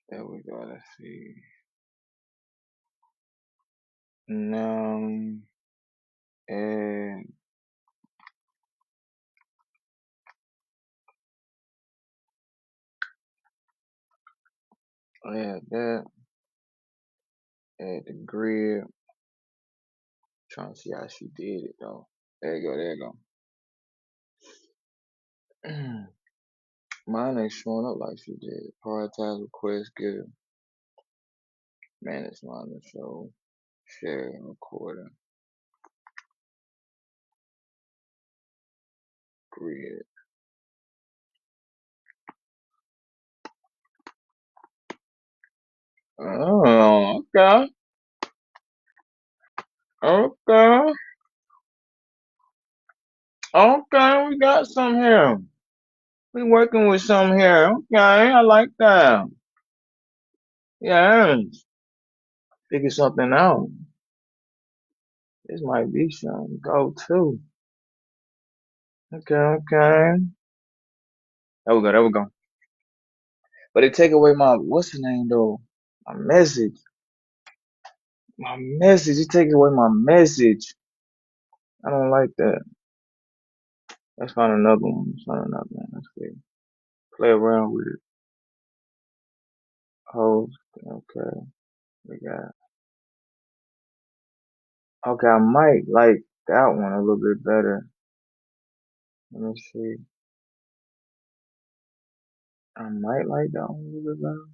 There we go. Let's see. Um, and yeah, that at the grid. Trying to see how she did it though. There you go. There you go. Mine ain't showing up like she did. Prioritize request, get manage monitor show, share, recording, grid. Oh, okay. Okay. Okay, we got some here. We working with some here. Okay, I like that. Yeah, figure something out. This might be some go to. Okay, okay. There we go, there we go. But it take away my what's the name though? My message. My message. It takes away my message. I don't like that. Let's find another one. Let's find another one. Let's see. Play around with it. Host. Okay. We got. Okay, I might like that one a little bit better. Let me see. I might like that one a little bit better.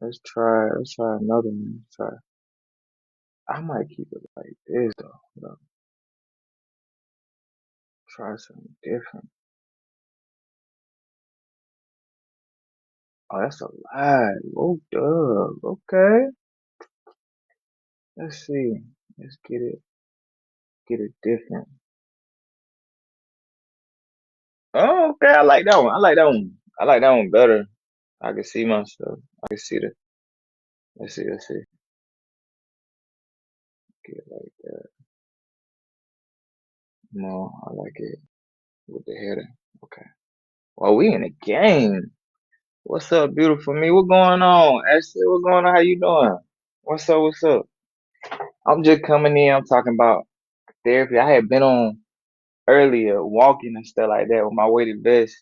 Let's try. Let's try another one. Let's try. I might keep it like this though. Try something different. Oh, that's a lie. Oh, duh. Okay. Let's see. Let's get it different. Oh, okay. I like that one. I like that one. I like that one better. I can see myself. I can see the. Let's see. Let's see. Get it like that. No, I like it with the header. Okay. Well, we in the game. What's up, beautiful me? What going on? Ashley, what going on? How you doing? What's up? What's up? I'm just coming in. I'm talking about therapy. I had been on earlier, walking and stuff like that with my weighted vest.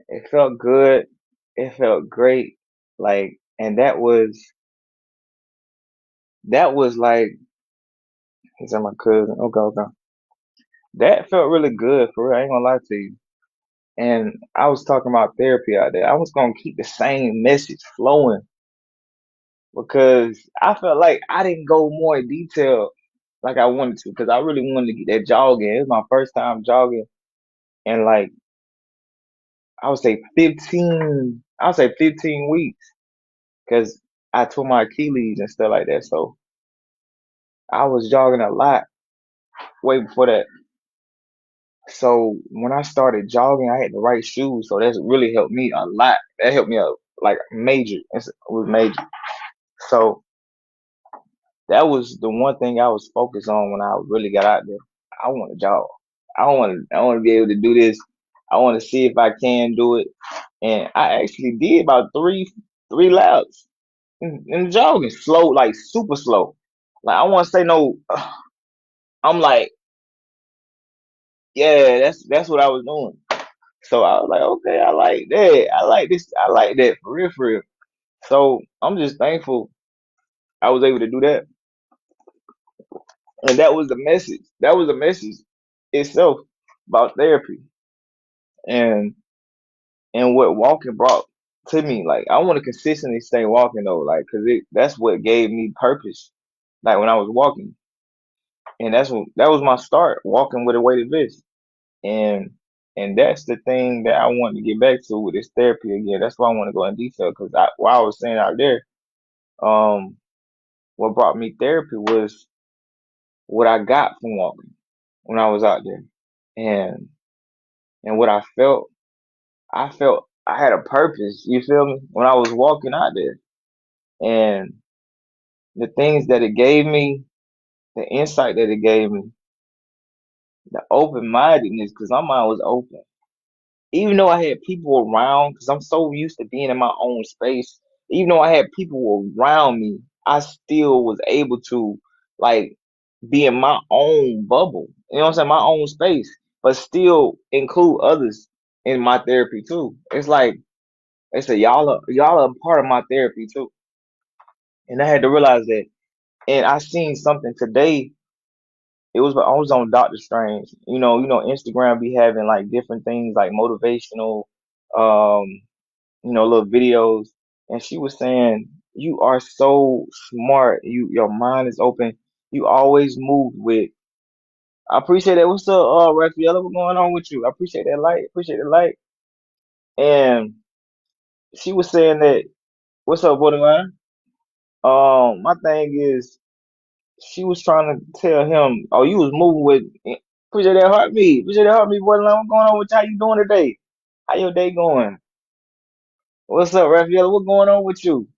It felt good. It felt great. Like, and that was like, he's my cousin. Okay, okay. That felt really good for real. I ain't gonna lie to you. And I was talking about therapy out there. I was gonna keep the same message flowing because I felt like I didn't go more in detail like I wanted to because I really wanted to get that jogging. It was my first time jogging in like I would say 15 weeks because I tore my Achilles and stuff like that. So I was jogging a lot way before that. So when I started jogging, I had the right shoes. So that's really helped me a lot. That helped me out like major. It was major. So that was the one thing I was focused on when I really got out there. I want to jog. I want to be able to do this. I want to see if I can do it. And I actually did about three laps in jogging, slow, like super slow. Like I want to say no. I'm like, yeah, that's what I was doing. So I was like, okay, I like that. I like this. I like that for real, for real. So I'm just thankful I was able to do that. And that was the message. That was the message itself about therapy and what walking brought to me. Like I want to consistently stay walking though, like because that's what gave me purpose. Like when I was walking, and that was my start walking with a weighted vest, and that's the thing that I want to get back to with this therapy again. That's why I want to go in detail because while I was saying out there, um, what brought me therapy was what I got from walking when I was out there, and what I felt I had a purpose. You feel me? When I was walking out there, and the things that it gave me, the insight that it gave me, the open mindedness, because my mind was open. even though I had people around, because I'm so used to being in my own space, even though I had people around me, I still was able to like be in my own bubble. You know what I'm saying? My own space, but still include others in my therapy too. It's like they say y'all are a part of my therapy too. And I had to realize that. And I seen something today. It was I was on Doctor Strange. Instagram be having like different things like motivational, um, little videos. And she was saying, "You are so smart. Your mind is open. You always move with." I appreciate that. What's up, Rafaela? What's going on with you? I appreciate that light. Appreciate the light. And she was saying that, "What's up, borderline?" My thing is, she was trying to tell him, "Oh, you was moving with." Appreciate that heartbeat. Appreciate that heartbeat, borderline. What's going on with you? How you doing today? How your day going? What's up, Rafaela? What's going on with you?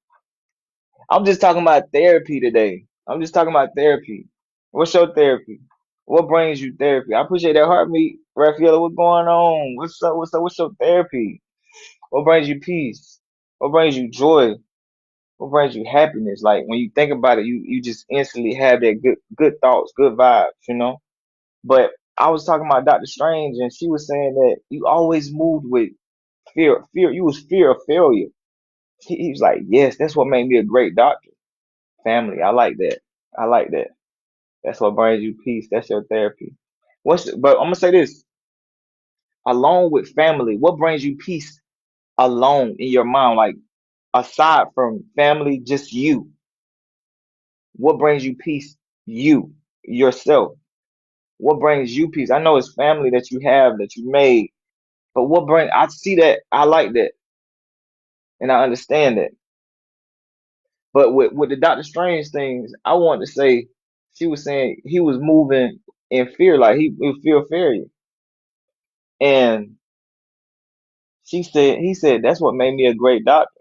I'm just talking about therapy today. I'm just talking about therapy. What's your therapy? What brings you therapy? I appreciate that heartbeat, Rafaela. What's going on? What's up? What's up? What's your therapy? What brings you peace? What brings you joy? What brings you happiness? Like when you think about it, you just instantly have that good thoughts, good vibes, you know? But I was talking about Dr. Strange and she was saying that you always moved with fear. You was fear of failure. He was like, yes, that's what made me a great doctor. Family. I like that. I like that. That's what brings you peace. That's your therapy. But I'm gonna say this, along with family, what brings you peace alone in your mind? Like aside from family, just you. What brings you peace? You, yourself. What brings you peace? I know it's family that you have that you made, but I see that, I like that, and I understand that. But with the Doctor Strange things, I want to say she was saying he was moving in fear, like he was fear of failure. And he said that's what made me a great doctor.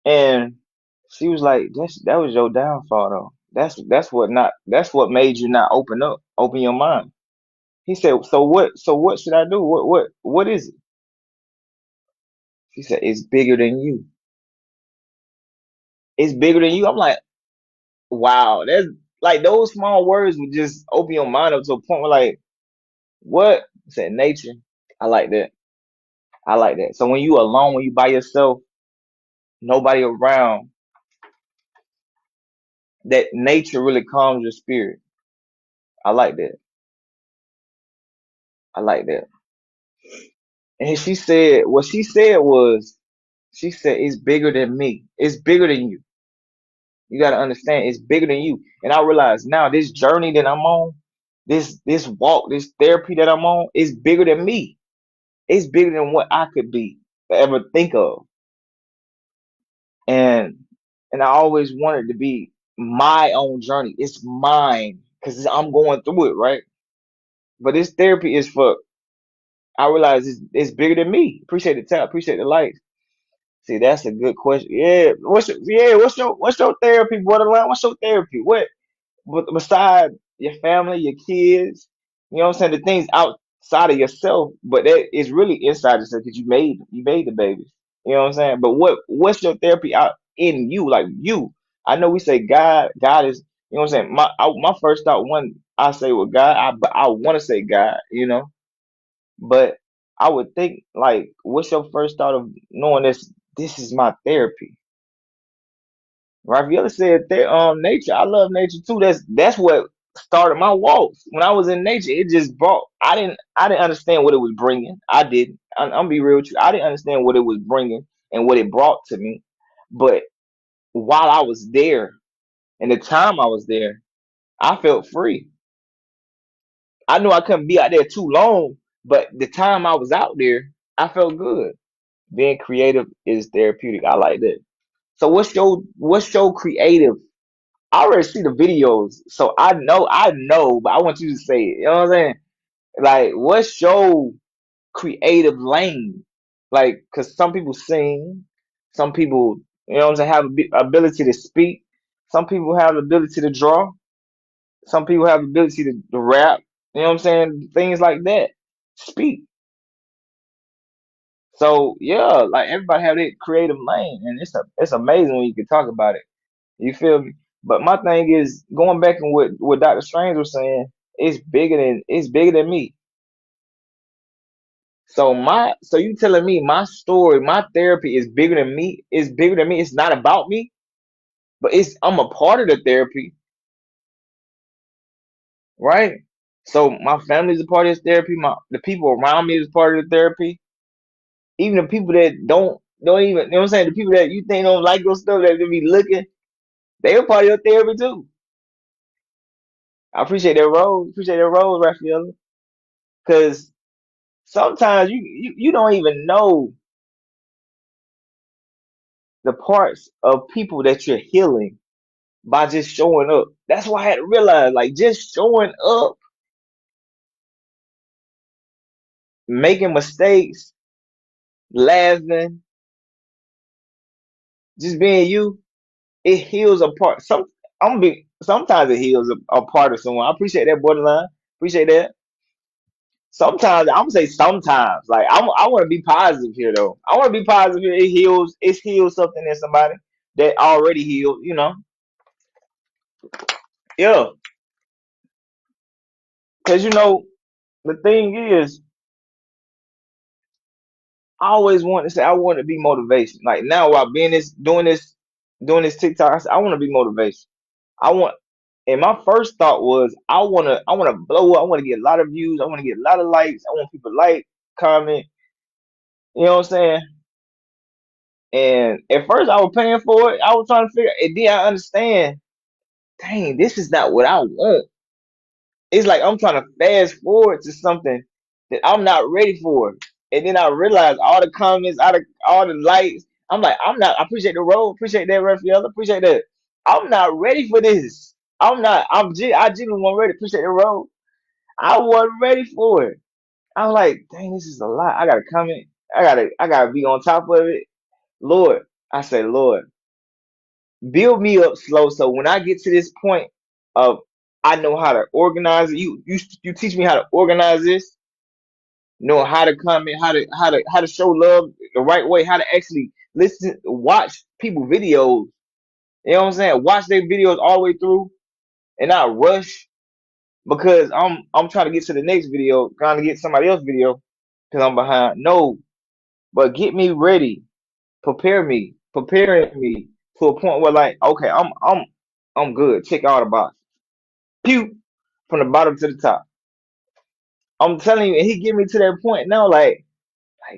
And she was like, that was your downfall though. That's what made you not open your mind. He said, so what should I do? What is it? She said, it's bigger than you. It's bigger than you. I'm like, wow, that's like those small words would just open your mind up to a point where like, what? I said nature. I like that. I like that. So when you alone, when you by yourself, nobody around, that nature really calms your spirit. I like that. I like that. And what she said was, she said, it's bigger than me. It's bigger than you. You got to understand, it's bigger than you. And I realize now this journey that I'm on, this walk, this therapy that I'm on, is bigger than me. It's bigger than what I could be, ever think of. And and I always wanted to be my own journey. It's mine because I'm going through it, right? But this therapy is for. I realize it's bigger than me. Appreciate the tap. Appreciate the likes. See, that's a good question. Yeah, what's your therapy, borderline? What's your therapy? But beside your family, your kids, you know what I'm saying? The things outside of yourself, but that is really inside yourself because you made the babies. You know what I'm saying? But what's your therapy out in you? Like you. I know we say God is, you know what I'm saying? My first thought when I say with God, but I want to say God, you know. But I would think like, what's your first thought of knowing this is my therapy? Rafaela said that nature. I love nature too. That's what started my walks. When I was in nature, it just brought. I didn't understand what it was bringing. I didn't. I'm be real with you. I didn't understand what it was bringing and what it brought to me. But while I was there and the time I was there, I felt free. I knew I couldn't be out there too long, but the time I was out there, I felt good. Being creative is therapeutic. I like that. So what's your creative? I already see the videos, so I know, but I want you to say it. You know what I'm saying? Like, what's your creative lane? Like, cause some people sing, some people, you know what I'm saying, have ability to speak. Some people have the ability to draw. Some people have the ability to rap. You know what I'm saying? Things like that. Speak. So yeah, like everybody have their creative lane, and it's amazing when you can talk about it. You feel me? But my thing is going back and what Dr. Strange was saying. It's bigger than me. So you telling me my story, my therapy is bigger than me? It's bigger than me. It's not about me, but I'm a part of the therapy, right? So my family is a part of this therapy. The people around me is part of the therapy. Even the people that don't even, you know what I'm saying? The people that you think don't like your stuff that they be looking, they are part of your therapy too. I appreciate that rose. Appreciate that rose, Raphael. Because sometimes you don't even know the parts of people that you're healing by just showing up. That's why I had to realize, like, just showing up, making mistakes, laughing, just being you, it heals a part. Sometimes it heals a part of someone. I appreciate that borderline. Appreciate that. Sometimes I'm gonna say sometimes. Like I want to be positive here though. I want to be positive here. It heals something in somebody that already healed. Yeah. Because the thing is, I always want to say I want to be motivation. Like now, while being doing this TikTok, I want to be motivation. I want, and my first thought was I wanna blow up. I want to get a lot of views. I want to get a lot of likes. I want people to like, comment. You know what I'm saying? And at first, I was paying for it. I was trying to figure, and then I understand. Dang, this is not what I want. It's like I'm trying to fast forward to something that I'm not ready for. And then I realize all the comments, all the likes. I'm like, I'm not. I appreciate the role, appreciate that, Raphael, appreciate that. I'm not ready for this. I'm not. I genuinely wasn't ready. Appreciate the role. I wasn't ready for it. I'm like, dang, this is a lot. I gotta comment. I gotta be on top of it. Lord, I say, Lord, build me up slow so when I get to this point of I know how to organize it. You teach me how to organize this, know how to comment, how to show love the right way, how to actually watch people videos. You know what I'm saying? Watch their videos all the way through and not rush because I'm trying to get to the next video, trying to get somebody else's video because I'm behind. No, but get me ready, preparing me to a point where like, okay, I'm good. Check all the boxes. Pew from the bottom to the top. I'm telling you, and he get me to that point now, like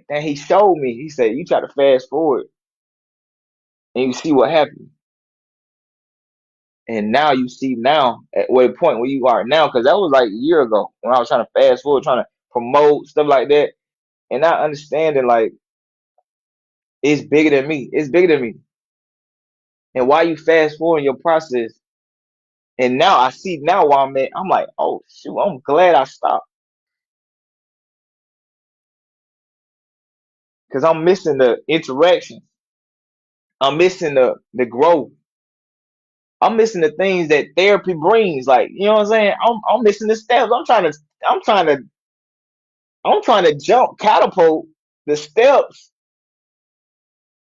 then he showed me. He said, "You try to fast forward, and you see what happened, and now you see now at what point where you are now, because that was like a year ago when I was trying to fast forward, trying to promote stuff like that, and not understanding like it's bigger than me. It's bigger than me, and why you fast forward in your process, and now I see now where I'm at. I'm like, oh shoot, I'm glad I stopped because I'm missing the interactions. I'm missing the growth. I'm missing the things that therapy brings. Like, you know what I'm saying? I'm missing the steps. I'm trying to I'm trying to jump, catapult the steps,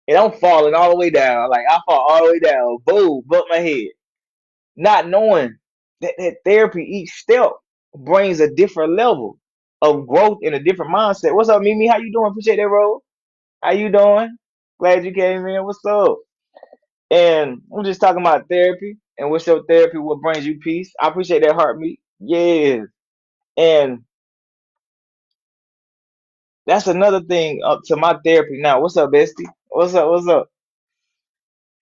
and I'm falling all the way down. Like I fall all the way down, boom, bump my head. Not knowing that therapy, each step brings a different level of growth and a different mindset. What's up, Mimi? How you doing? Appreciate that, Rose. How you doing? Glad you came in. What's up? And I'm just talking about therapy and what's your therapy, what brings you peace. I appreciate that heartbeat. Yeah. And that's another thing up to my therapy now. What's up, bestie? What's up? What's up?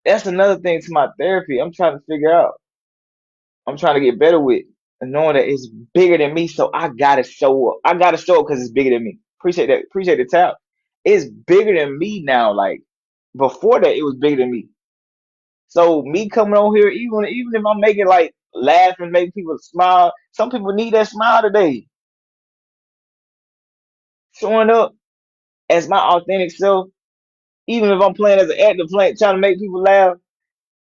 That's another thing to my therapy. I'm trying to figure out. I'm trying to get better with and knowing that it's bigger than me. So I gotta show up. I gotta show up because it's bigger than me. Appreciate that. Appreciate the tap. It's bigger than me now. Like before that, it was bigger than me. So me coming on here, even if I'm making like laugh and make people smile, some people need that smile today. Showing up as my authentic self, even if I'm playing as an actor, playing trying to make people laugh,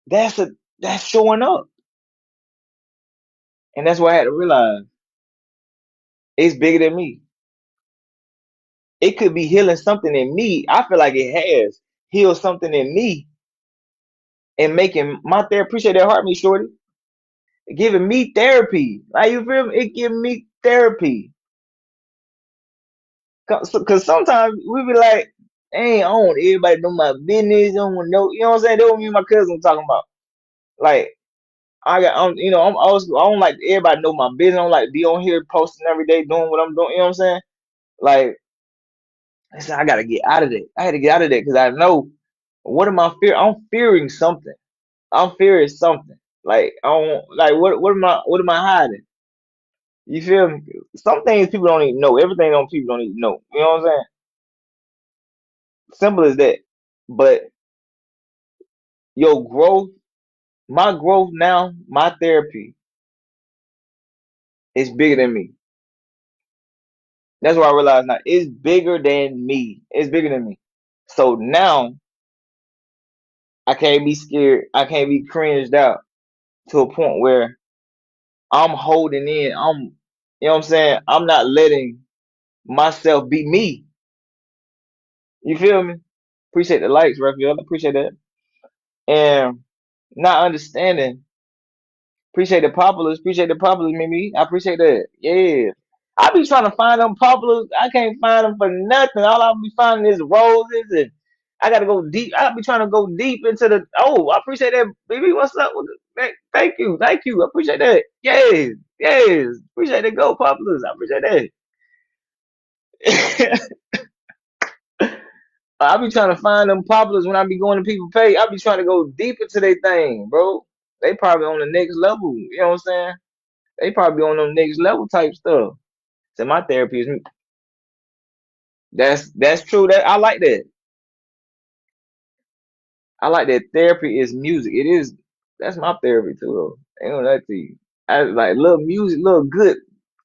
that's showing up, and that's what I had to realize. It's bigger than me. it could be healing something in me. I feel like it has healed something in me and making my therapy. Appreciate that heart, me shorty. Giving me therapy. Like you feel me? It giving me therapy. Cause sometimes we be like, hey, I don't want everybody to know my business. I don't want to know, you know what I'm saying? That what me and my cousin talking about. Like I'm also, I don't like everybody to know my business. I don't like be on here posting every day doing what I'm doing. You know what I'm saying? Like I said, I gotta get out of that. I had to get out of that because I know what am I fear? I'm fearing something. I'm fearing something. Like I don't like what am I hiding? You feel me? Some things people don't even know. Everything on people don't even know. You know what I'm saying? Simple as that. But your growth, my growth now, my therapy is bigger than me. That's what I realize now. It's bigger than me. It's bigger than me. So now I can't be scared. I can't be cringed out to a point where I'm holding in. You know what I'm saying? I'm not letting myself be me. You feel me? Appreciate the likes, Raphael. Appreciate that. And not understanding. Appreciate the populars. Appreciate the populars, Mimi. I appreciate that. Yeah. I be trying to find them populars. I can't find them for nothing. All I'll be finding is roses, and I gotta go deep. I'll be trying to go deep into the. Oh, I appreciate that, baby. What's up with thank you. Thank you. I appreciate that. Yes. Yes. Appreciate the go populars. I appreciate that. I be trying to find them populars when I be going to people pay. I be trying to go deep into their thing, bro. They probably on the next level. You know what I'm saying? They probably on them next level type stuff. So my therapy is that's true. That I like that. I like that therapy is music. It is that's my therapy too though. Ain't gonna lie to you. I like little music, little good,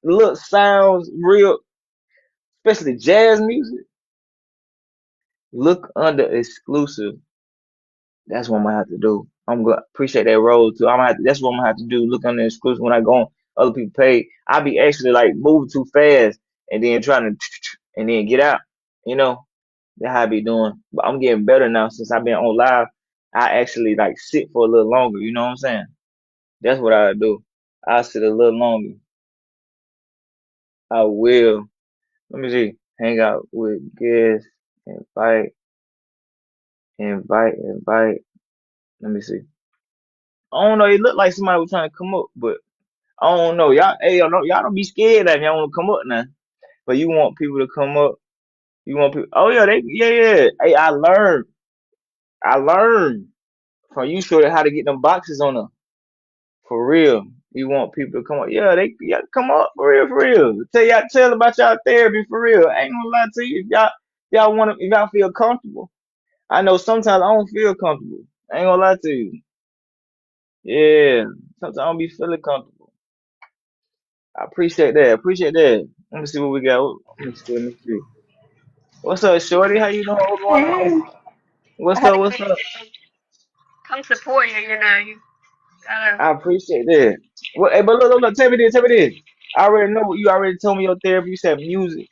little sounds, real, especially jazz music. Look under exclusive. That's what I'm gonna have to do. I'm gonna appreciate that role too. That's what I'm gonna have to do. Look under exclusive when I go on other people pay. I be actually like moving too fast and then trying to and then get out. You know, that's how I be doing. But I'm getting better now since I've been on live. I actually like sit for a little longer. You know what I'm saying? That's what I do. I sit a little longer. I will. Let me see. Hang out with guests. Invite. Invite. Let me see. I don't know. It looked like somebody was trying to come up, but I don't know. Y'all, hey, y'all don't be scared that y'all want to come up now. But you want people to come up. You want people. Oh yeah, yeah. Hey, I learned from you showed how to get them boxes on them for real. You want people to come up. Yeah, yeah, come up for real, for real. Tell about y'all therapy for real. I ain't gonna lie to you. If y'all want to, if y'all feel comfortable. I know sometimes I don't feel comfortable. I ain't gonna lie to you. Yeah, sometimes I don't be feeling comfortable. I appreciate that. Appreciate that. Let me see what we got. Let me see. Let me see. What's up, Shorty? How you doing? What's going on? Hey, I What's had up? to What's up? come support you, you know. You gotta. I appreciate that. Well, hey, but look, tell me this, tell me this. I already know you already told me your therapy. You said music,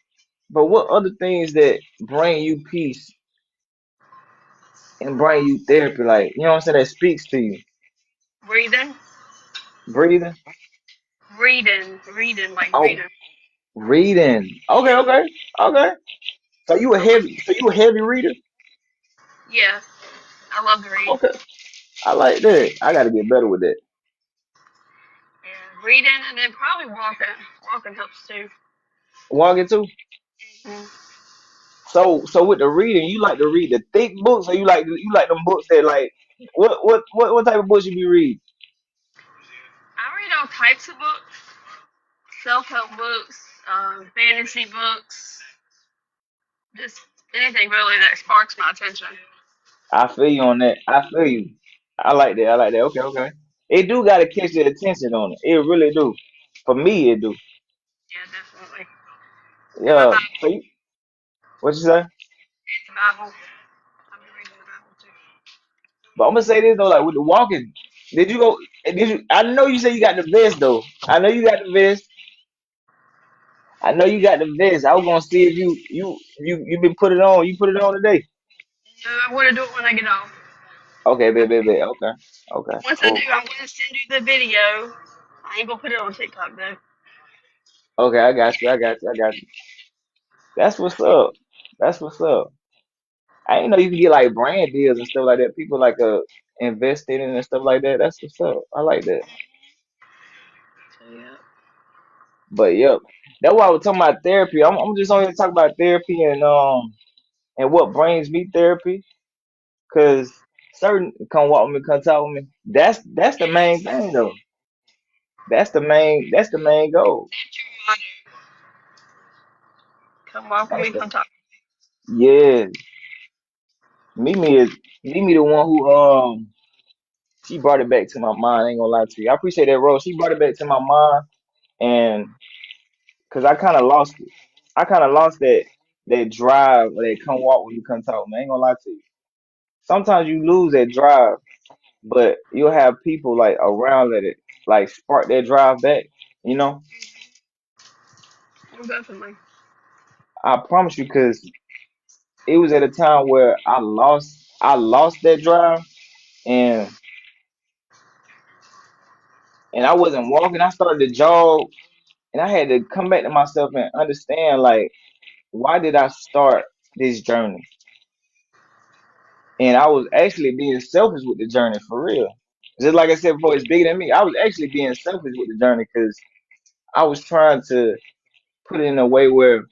but what other things that bring you peace and bring you therapy? Like, you know what I'm saying? That speaks to you. Reading. Breathing. Reading, like Oh, reading. reading. Okay. I love, So you a heavy reader? yeah, I love to read. Okay, I like that. I got to get better with that. Yeah, reading and then probably walking. Walking helps too. Walking too. Mm. So with the reading, you like to read the thick books, or you like them books that like what type of books you be reading? I read all types of books. Self-help books, fantasy books, just anything really that sparks my attention. I feel you on that. I feel you. I like that. I like that. Okay. It do gotta catch your attention on it. It really do. For me, it do. Yeah, definitely. And my Yeah. Bible. So you, what you say? And the Bible. I've been reading the Bible too. But I'm gonna say this though, like with the walking, did you go? Did you? I know you say you got the vest though. I know you got the vest. I know you got the vest. I was gonna see if you been put it on. You put it on today. I'm gonna do it when I get home. Okay, baby. Okay, okay, Once I do, cool. I'm gonna send you the video. I ain't gonna put it on TikTok though. Okay, I got you. I got you. I got you. That's what's up. That's what's up. I didn't know you can get like brand deals and stuff like that. People like invest in it and stuff like that. That's what's up. I like that. So yeah. But yep, that's why I was talking about therapy. I'm just only talking about therapy and what brings me therapy. Cause certain come walk with me, come talk with me. That's the main thing though. That's the main goal. Come walk with That's me, the come talk. yeah. Mimi is Mimi the one who she brought it back to my mind. I ain't gonna lie to you. I appreciate that, Rose. She brought it back to my mind, and because I kind of lost it. I kind of lost that drive or that come walk with me, come talk. Man, I ain't gonna lie to you. Sometimes you lose that drive, but you'll have people like around that it like spark that drive back. You know, Oh, definitely. I promise you, because it was at a time where I lost that drive, and I wasn't walking. I started to jog, and I had to come back to myself and understand like why did I start this journey? And I was actually being selfish with the journey for real. Just like I said before, it's bigger than me. I was actually being selfish with the journey because I was trying to put it in a way where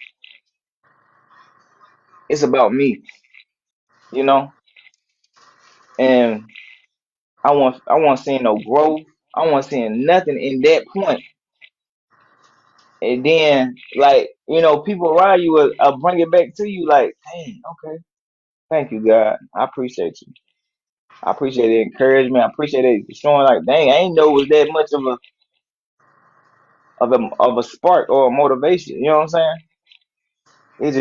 it's about me, you know. And I want seeing no growth. I want seeing nothing in that point. And then like people around you will bring it back to you like, dang, okay, thank you, God, I appreciate you. I appreciate the encouragement. I appreciate it showing like, dang, I ain't know it was that much of a spark or a motivation. You know what I'm saying? It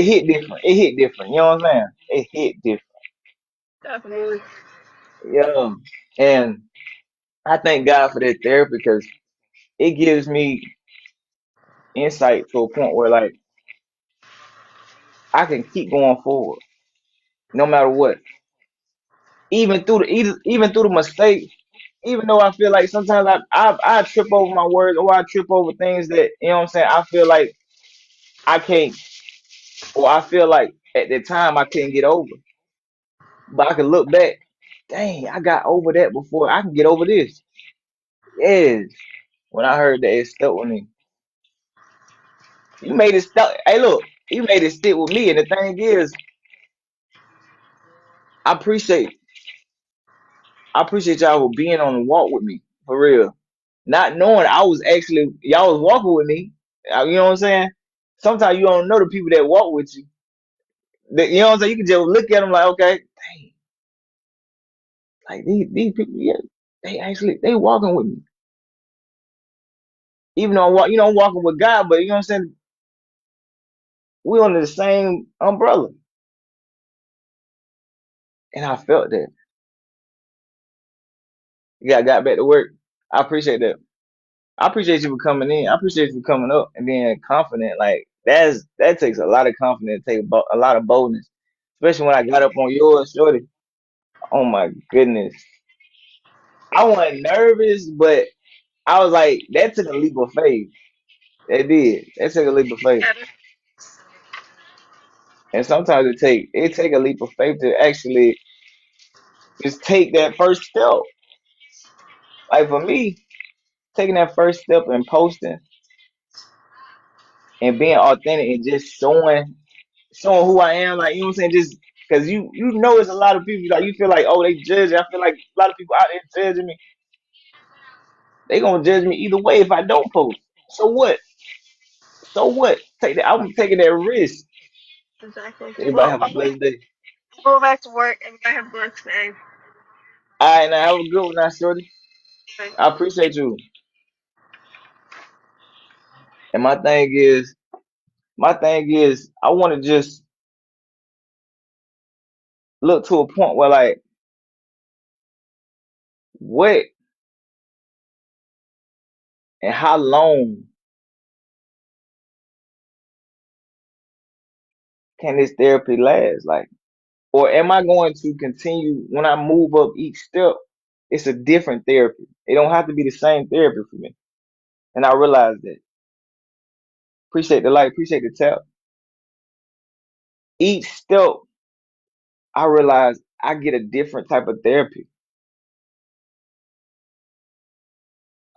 hit different. It hit different. You know what I'm saying? It hit different. Definitely. Yeah. And I thank God for that therapy because it gives me insight to a point where like I can keep going forward no matter what. Even through the mistakes, even though I feel like sometimes I trip over my words or I trip over things that what I'm saying, I feel like I can't, or I feel like at the time I couldn't get over. But I can look back, dang, I got over that before. I can get over this. Yes. When I heard that, it stuck with me. You made it stuck. Hey, look, you made it stick with me. And the thing is, I appreciate I appreciate y'all for being on the walk with me. For real. Not knowing I was actually y'all was walking with me. You know what I'm saying? Sometimes you don't know the people that walk with you. You know what I'm saying? You can just look at them like, okay, dang, like these people, yeah, they walking with me. Even though I'm walking with God, but you know what I'm saying? We under the same umbrella. And I felt that. Yeah, I got back to work. I appreciate that. I appreciate you for coming in. I appreciate you for coming up and being confident. Like that takes a lot of confidence, take a lot of boldness, especially when I got up on yours, shorty. Oh my goodness, I wasn't nervous, but I was like, that took a leap of faith. It did. That took a leap of faith, Yeah. and sometimes it take a leap of faith to actually just take that first step. Like for me, taking that first step and posting and being authentic and just showing who I am, like you know what I'm saying, just because you know it's a lot of people like you feel like oh they judge. I feel like a lot of people out there judging me. They gonna judge me either way if I don't post. So what? So what? Take that. I'm taking that risk. Exactly. Everybody Well, have a blessed day. I'm going back to work. Everybody have a blessed day. All right, now have a good one, now, shorty. Right. I appreciate you. And my thing is, I want to just look to a point where like, what and how long can this therapy last? Like, or am I going to continue when I move up each step? It's a different therapy. It don't have to be the same therapy for me. And I realize that. Appreciate the light, appreciate the tap. Each step, I realize I get a different type of therapy,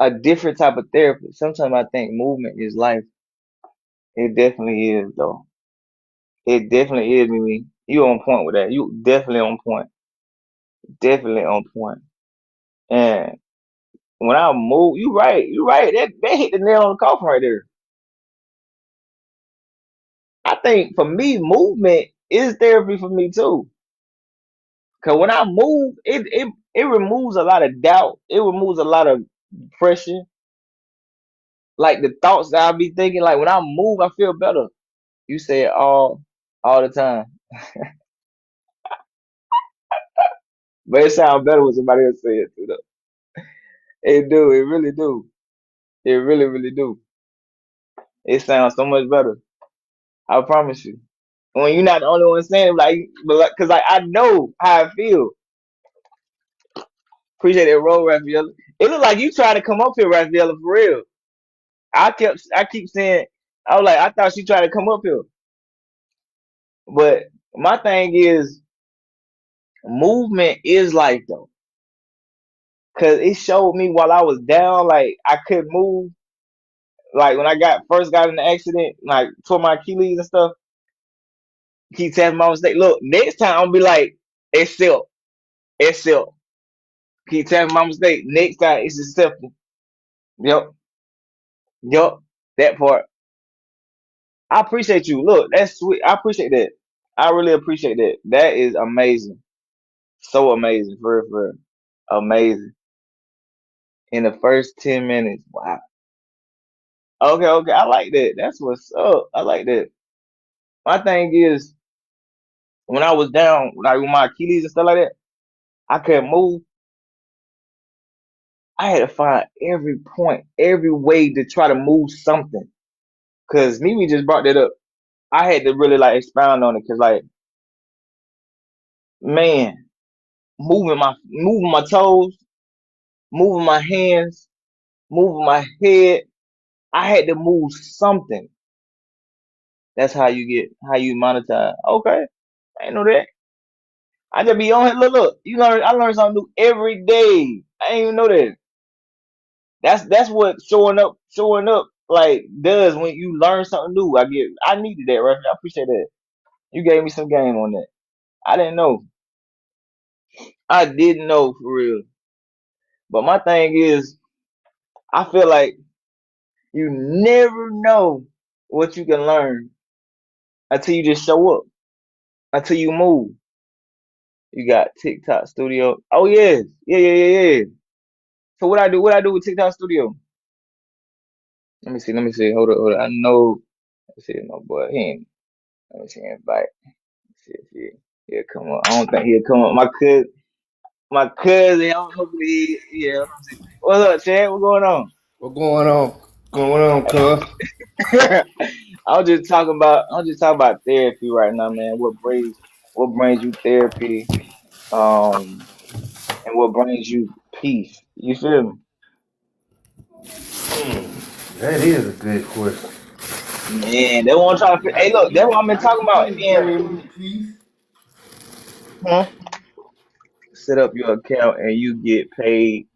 a different type of therapy. Sometimes I think movement is life. It definitely is, though. It definitely is, Mimi. You on point with that. You definitely on point. Definitely on point. And when I move, you right. You right. That hit the nail on the coffin right there. I think for me, movement is therapy for me too. Cause when I move, it removes a lot of doubt. It removes a lot of pressure. Like the thoughts that I be thinking, like when I move, I feel better. You say it all the time. But it sounds better when somebody else say it too though. It do, it really do. It really, really do. It sounds so much better. I promise you. When you're not the only one saying it, like, but like, cause like I know how I feel. Appreciate that role, Rafaela. It look like you trying to come up here, Rafaela, for real. I keep saying, I was like, I thought she tried to come up here. But my thing is, movement is life though. Cause it showed me while I was down, like I could move. Like when I first got in the accident, like tore my Achilles and stuff. Keep telling my mistake. Look, next time I'm gonna be like, accept, accept. Keep telling my mistake. Next time it's acceptable. Yep, yep. That part. I appreciate you. Look, that's sweet. I appreciate that. I really appreciate that. That is amazing. So amazing. For real. Amazing. In the first 10 minutes. Wow. Okay, okay. I like that. That's what's up. I like that. My thing is, when I was down, like with my Achilles and stuff like that, I couldn't move. I had to find every point, every way to try to move something. Cause Mimi just brought that up. I had to really like expound on it. Cause like, man, moving my toes, moving my hands, moving my head. I had to move something. That's how you monetize. Okay, I ain't know that. I just be on here. Look. I learn something new every day. I ain't even know that. That's what showing up like does when you learn something new. I needed that, right? I appreciate that. You gave me some game on that. I didn't know. I didn't know for real. But my thing is, I feel like you never know what you can learn until you just show up, until you move. You got TikTok Studio. Oh yes, yeah. So what I do with TikTok Studio? Let me see. Hold up. I know. Let's see, my boy. Let me see, invite. See if he'll come up. I don't think he'll come up. My cousin. Hopefully, yeah. Let me see. What's up, Chad? What's going on? What going on? Going on, cuz? I'm just talking about therapy right now, man. What brings you therapy? Um, and what brings you peace? You feel me? That is a good question. Man, they want to try to. Hey, look, that's what I've been talking about. And then, Peace. huh? Set up your account and you get paid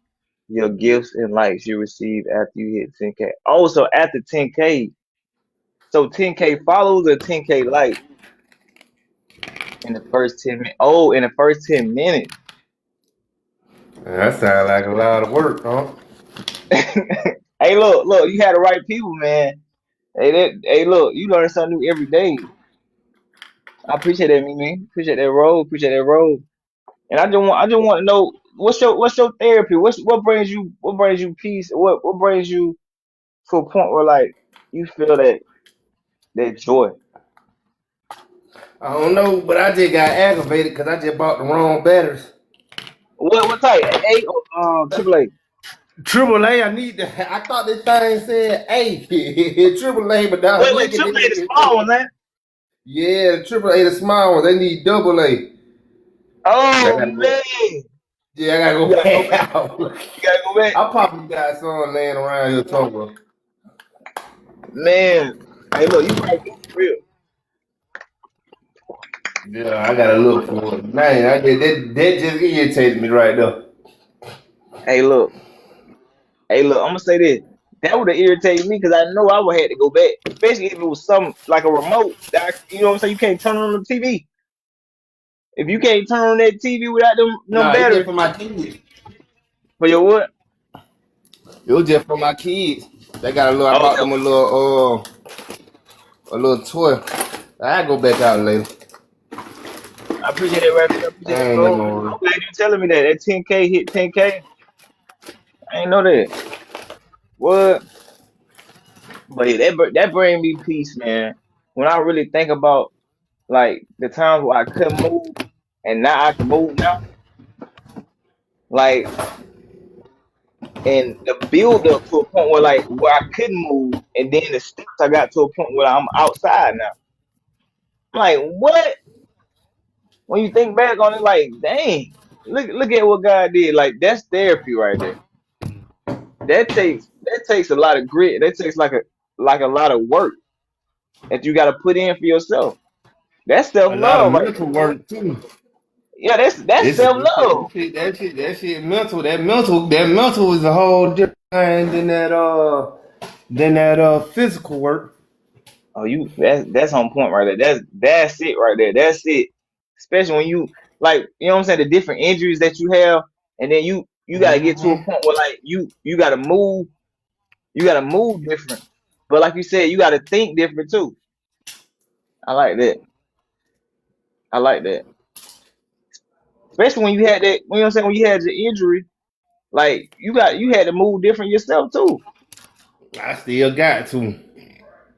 your gifts and likes you receive after you hit 10K. Also, after 10K, so 10K follows or 10K likes in the first 10 minutes. Oh, in the first 10 minutes. That sounds like a lot of work, huh? Hey, look, you had the right people, man. Hey, look, you learn something new every day. I appreciate that, man. Appreciate that role. And I just want to know what's your therapy? What brings you peace? What brings you to a point where like you feel that joy? I don't know, but I just got aggravated because I just bought the wrong batteries. What type? A or triple A? Triple A, I need to. I thought this thing said A. Triple A, but now Wait, look at triple this A the nigga. small one, man. Yeah, the triple A, the small ones, they need double A. I Oh gotta go. man, Yeah, I gotta you go gotta go back back. out. You gotta go back, I probably got some laying around here somewhere. man. Hey, look, you probably do for real. Yeah, I gotta look for it. Man, that just irritated me right there. Hey, look, hey, look. I'm gonna say this. That would have irritated me because I know I would have had to go back, especially if it was something like a remote. You know what I'm saying? You can't turn on the TV. If you can't turn on that TV without them Nah, it's just batteries, for my kids. for your what? It was just for my kids. They got a little. I Oh, bought them a little toy. I go back out later. I appreciate it, right there. I appreciate I that, ain't bro. never. I'm glad you telling me that. That 10K hit 10K. I ain't know that. What? But yeah, that bring me peace, man. When I really think about like the times where I couldn't move and now I can move now, like and the build up to a point where like where I couldn't move and then the steps I got to a point where I'm outside now. I'm like, what? When you think back on it, like, dang, look at what God did. Like that's therapy right there. That takes a lot of grit. That takes like a lot of work that you got to put in for yourself. That's self A lot of love right mental there. work too. Yeah, that's It's self love. that shit mental. That mental is a whole different thing than that physical work. Oh, that's on point right there. That's it right there. That's it. Especially when you like, you know what I'm saying, the different injuries that you have, and then you got to get to a Mm-hmm. point where like you got to move, you got to move different. But like you said, you got to think different too. I like that. I like that. Especially when you had that, you know what I'm saying, when you had your injury, like you had to move different yourself too. I still got to.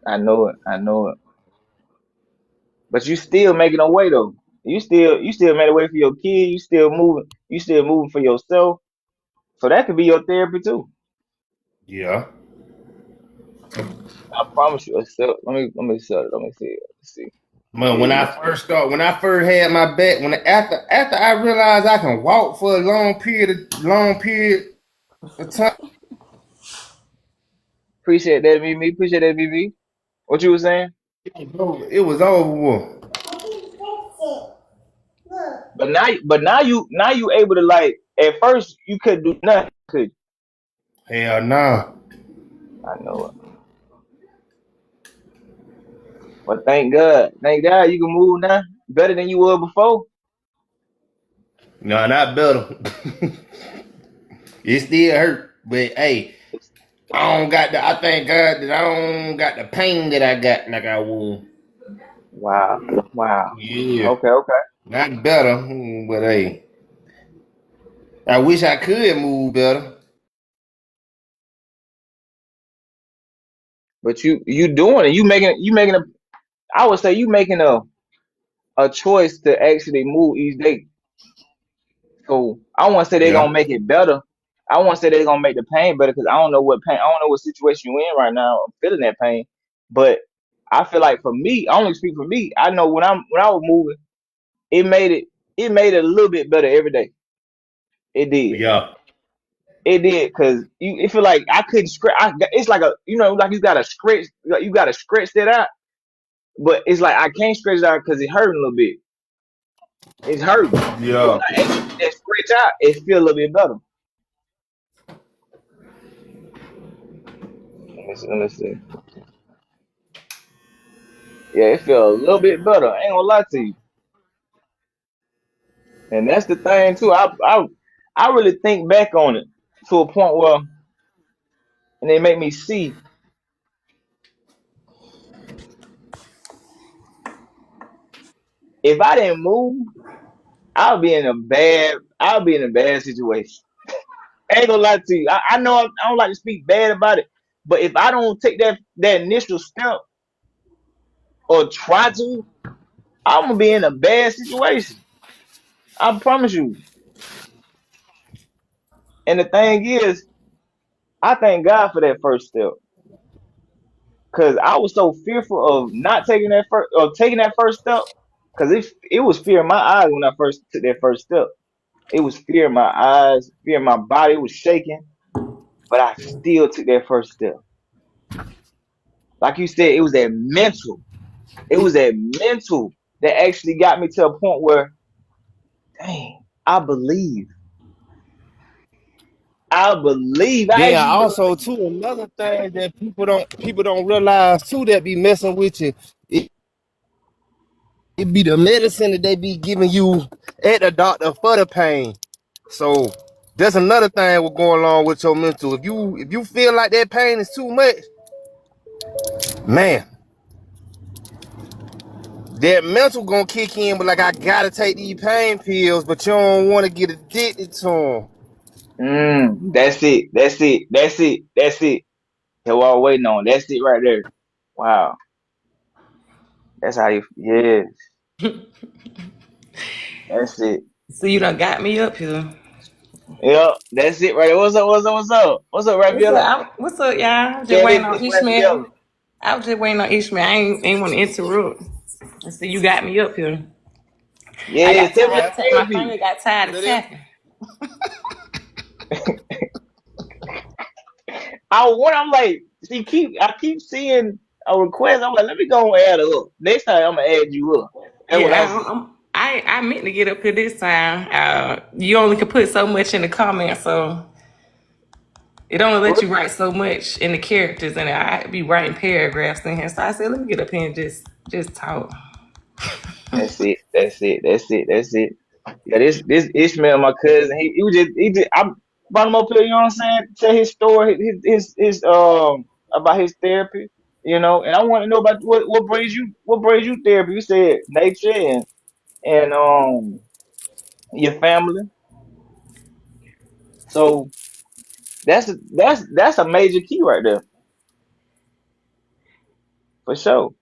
I know it. I know it. But you still making a way though. You still made a way for your kid. You still moving. You still moving for yourself. So that could be your therapy too. Yeah. I promise you. Let me see. Let's see. Man, Yeah. when I first had my back, after I realized I can walk for a long period of time, Appreciate that, BB. Appreciate that, BB. What you was saying? it was over. But now you able to like. At first you couldn't do nothing. Could you? Hell nah. I know it. But thank God. Thank God you can move now better than you were before. No, not better. It still hurt, but hey, I thank God that I don't got the pain that I got like I would. Wow. Wow. Yeah. Okay. Okay. Not better, but hey, I wish I could move better. But you doing it. You making a. I would say you making a choice to actually move each day. So I want to say they're Yeah. gonna make it better. I want to say they're gonna make the pain better because I don't know what pain. I don't know what situation you're in right now. I'm feeling that pain, but I feel like for me, I only speak for me. I know when I was moving, it made it it made it a little bit better every day. It did. Yeah. It did because it feel like I couldn't scratch. It's like like you got to scratch. Like you got to scratch that out, but it's like I can't scratch it out because it hurt a little bit. It's hurting. But when Yeah. I actually get that scratch out, it feel a little bit better. Let me see. Yeah, it feel a little bit better. I ain't gonna lie to you. And that's the thing too. I really think back on it to a point where, and they make me see if I didn't move, I'll be in a bad situation. I ain't gonna lie to you. I know I don't like to speak bad about it, but if I don't take that initial step or try to, I'm gonna be in a bad situation. I promise you. And the thing is, I thank God for that first step. Cause I was so fearful of not taking that first or taking that first step. Cause it was fear in my eyes when I first took that first step. It was fear in my eyes, fear in my body. It was shaking, but I still took that first step. Like you said, it was that mental. It was that mental that actually got me to a point where, dang, I believe. I believe. I Then actually also believe. too another thing that people don't realize too that be messing with you. It be the medicine that they be giving you at the doctor for the pain. So that's another thing what's going on with your mental. If you feel like that pain is too much, man, that mental gonna kick in. But like I gotta take these pain pills, but you don't want to get addicted to them. That's it. That's it. That's it. That's it. That's what I'm waiting on. That's it right there. Wow. That's how you. Yeah. That's it. So you done got me up here. Yep. That's it right there. What's up? What's up? What's up? What's up, Raviella? What's up, y'all? I'm just Yeah, waiting on this Ishmael. Raviella. I was just waiting on Ishmael. I ain't want to interrupt. And so you got me up here. I Yeah, got tell me tired that of tapping. My therapy. finger got tired of tapping. I'm like, I keep seeing a request. I'm like, let me go and add her up. Next time I'm gonna add you up. That's what I Yeah, said. I meant to get up here this time. You only can put so much in the comments, so it only lets you write so much in the characters, and I be writing paragraphs in here. So I said, let me get up here and just talk. That's it. That's it. That's it. That's it. Yeah, this Ishmael, my cousin, he just I brought him up here. You know what I'm saying? Tell his story, his about his therapy. You know, and I want to know about what brings you therapy. You said nature and your family. So that's a major key right there for sure.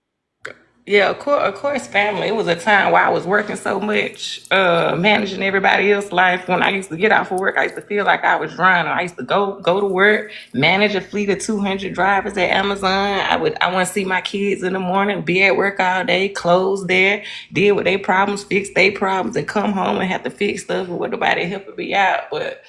Yeah, of course, family. It was a time where I was working so much, managing everybody else's life. When I used to get off of work, I used to feel like I was drowning. I used to go to work, manage a fleet of 200 drivers at Amazon. I want to see my kids in the morning, be at work all day, close there, deal with their problems, fix their problems, and come home and have to fix stuff with nobody helping me out. But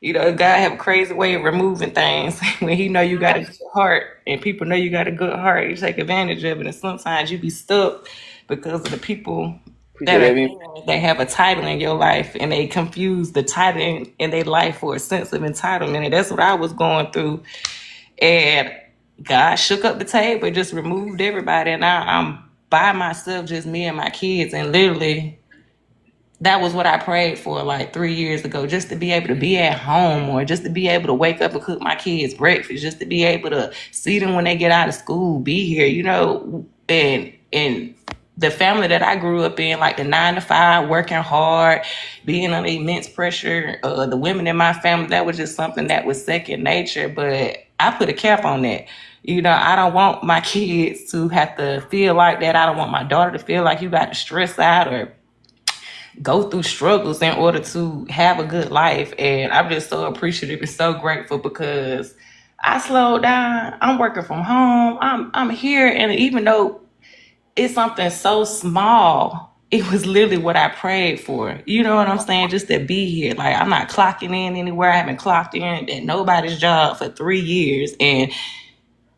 God have a crazy way of removing things. When he know you got a good heart and people know you got a good heart, you take advantage of it. And sometimes you be stuck because of the people Appreciate that are that. there that have a title in your life and they confuse the title in their life for a sense of entitlement. And that's what I was going through. And God shook up the table, just removed everybody. And now I'm by myself, just me and my kids. And literally that was what I prayed for like 3 years ago, just to be able to be at home or just to be able to wake up and cook my kids breakfast, just to be able to see them when they get out of school, be here, and the family that I grew up in, like the 9 to 5, working hard, being under immense pressure, the women in my family, that was just something that was second nature. But I put a cap on that. I don't want my kids to have to feel like that. I don't want my daughter to feel like you got to stress out or go through struggles in order to have a good life. And I'm just so appreciative and so grateful because I slowed down. I'm working from home. I'm here, and even though it's something so small, it was literally what I prayed for. You know what I'm saying? Just to be here. Like, I'm not clocking in anywhere. I haven't clocked in at nobody's job for 3 years, and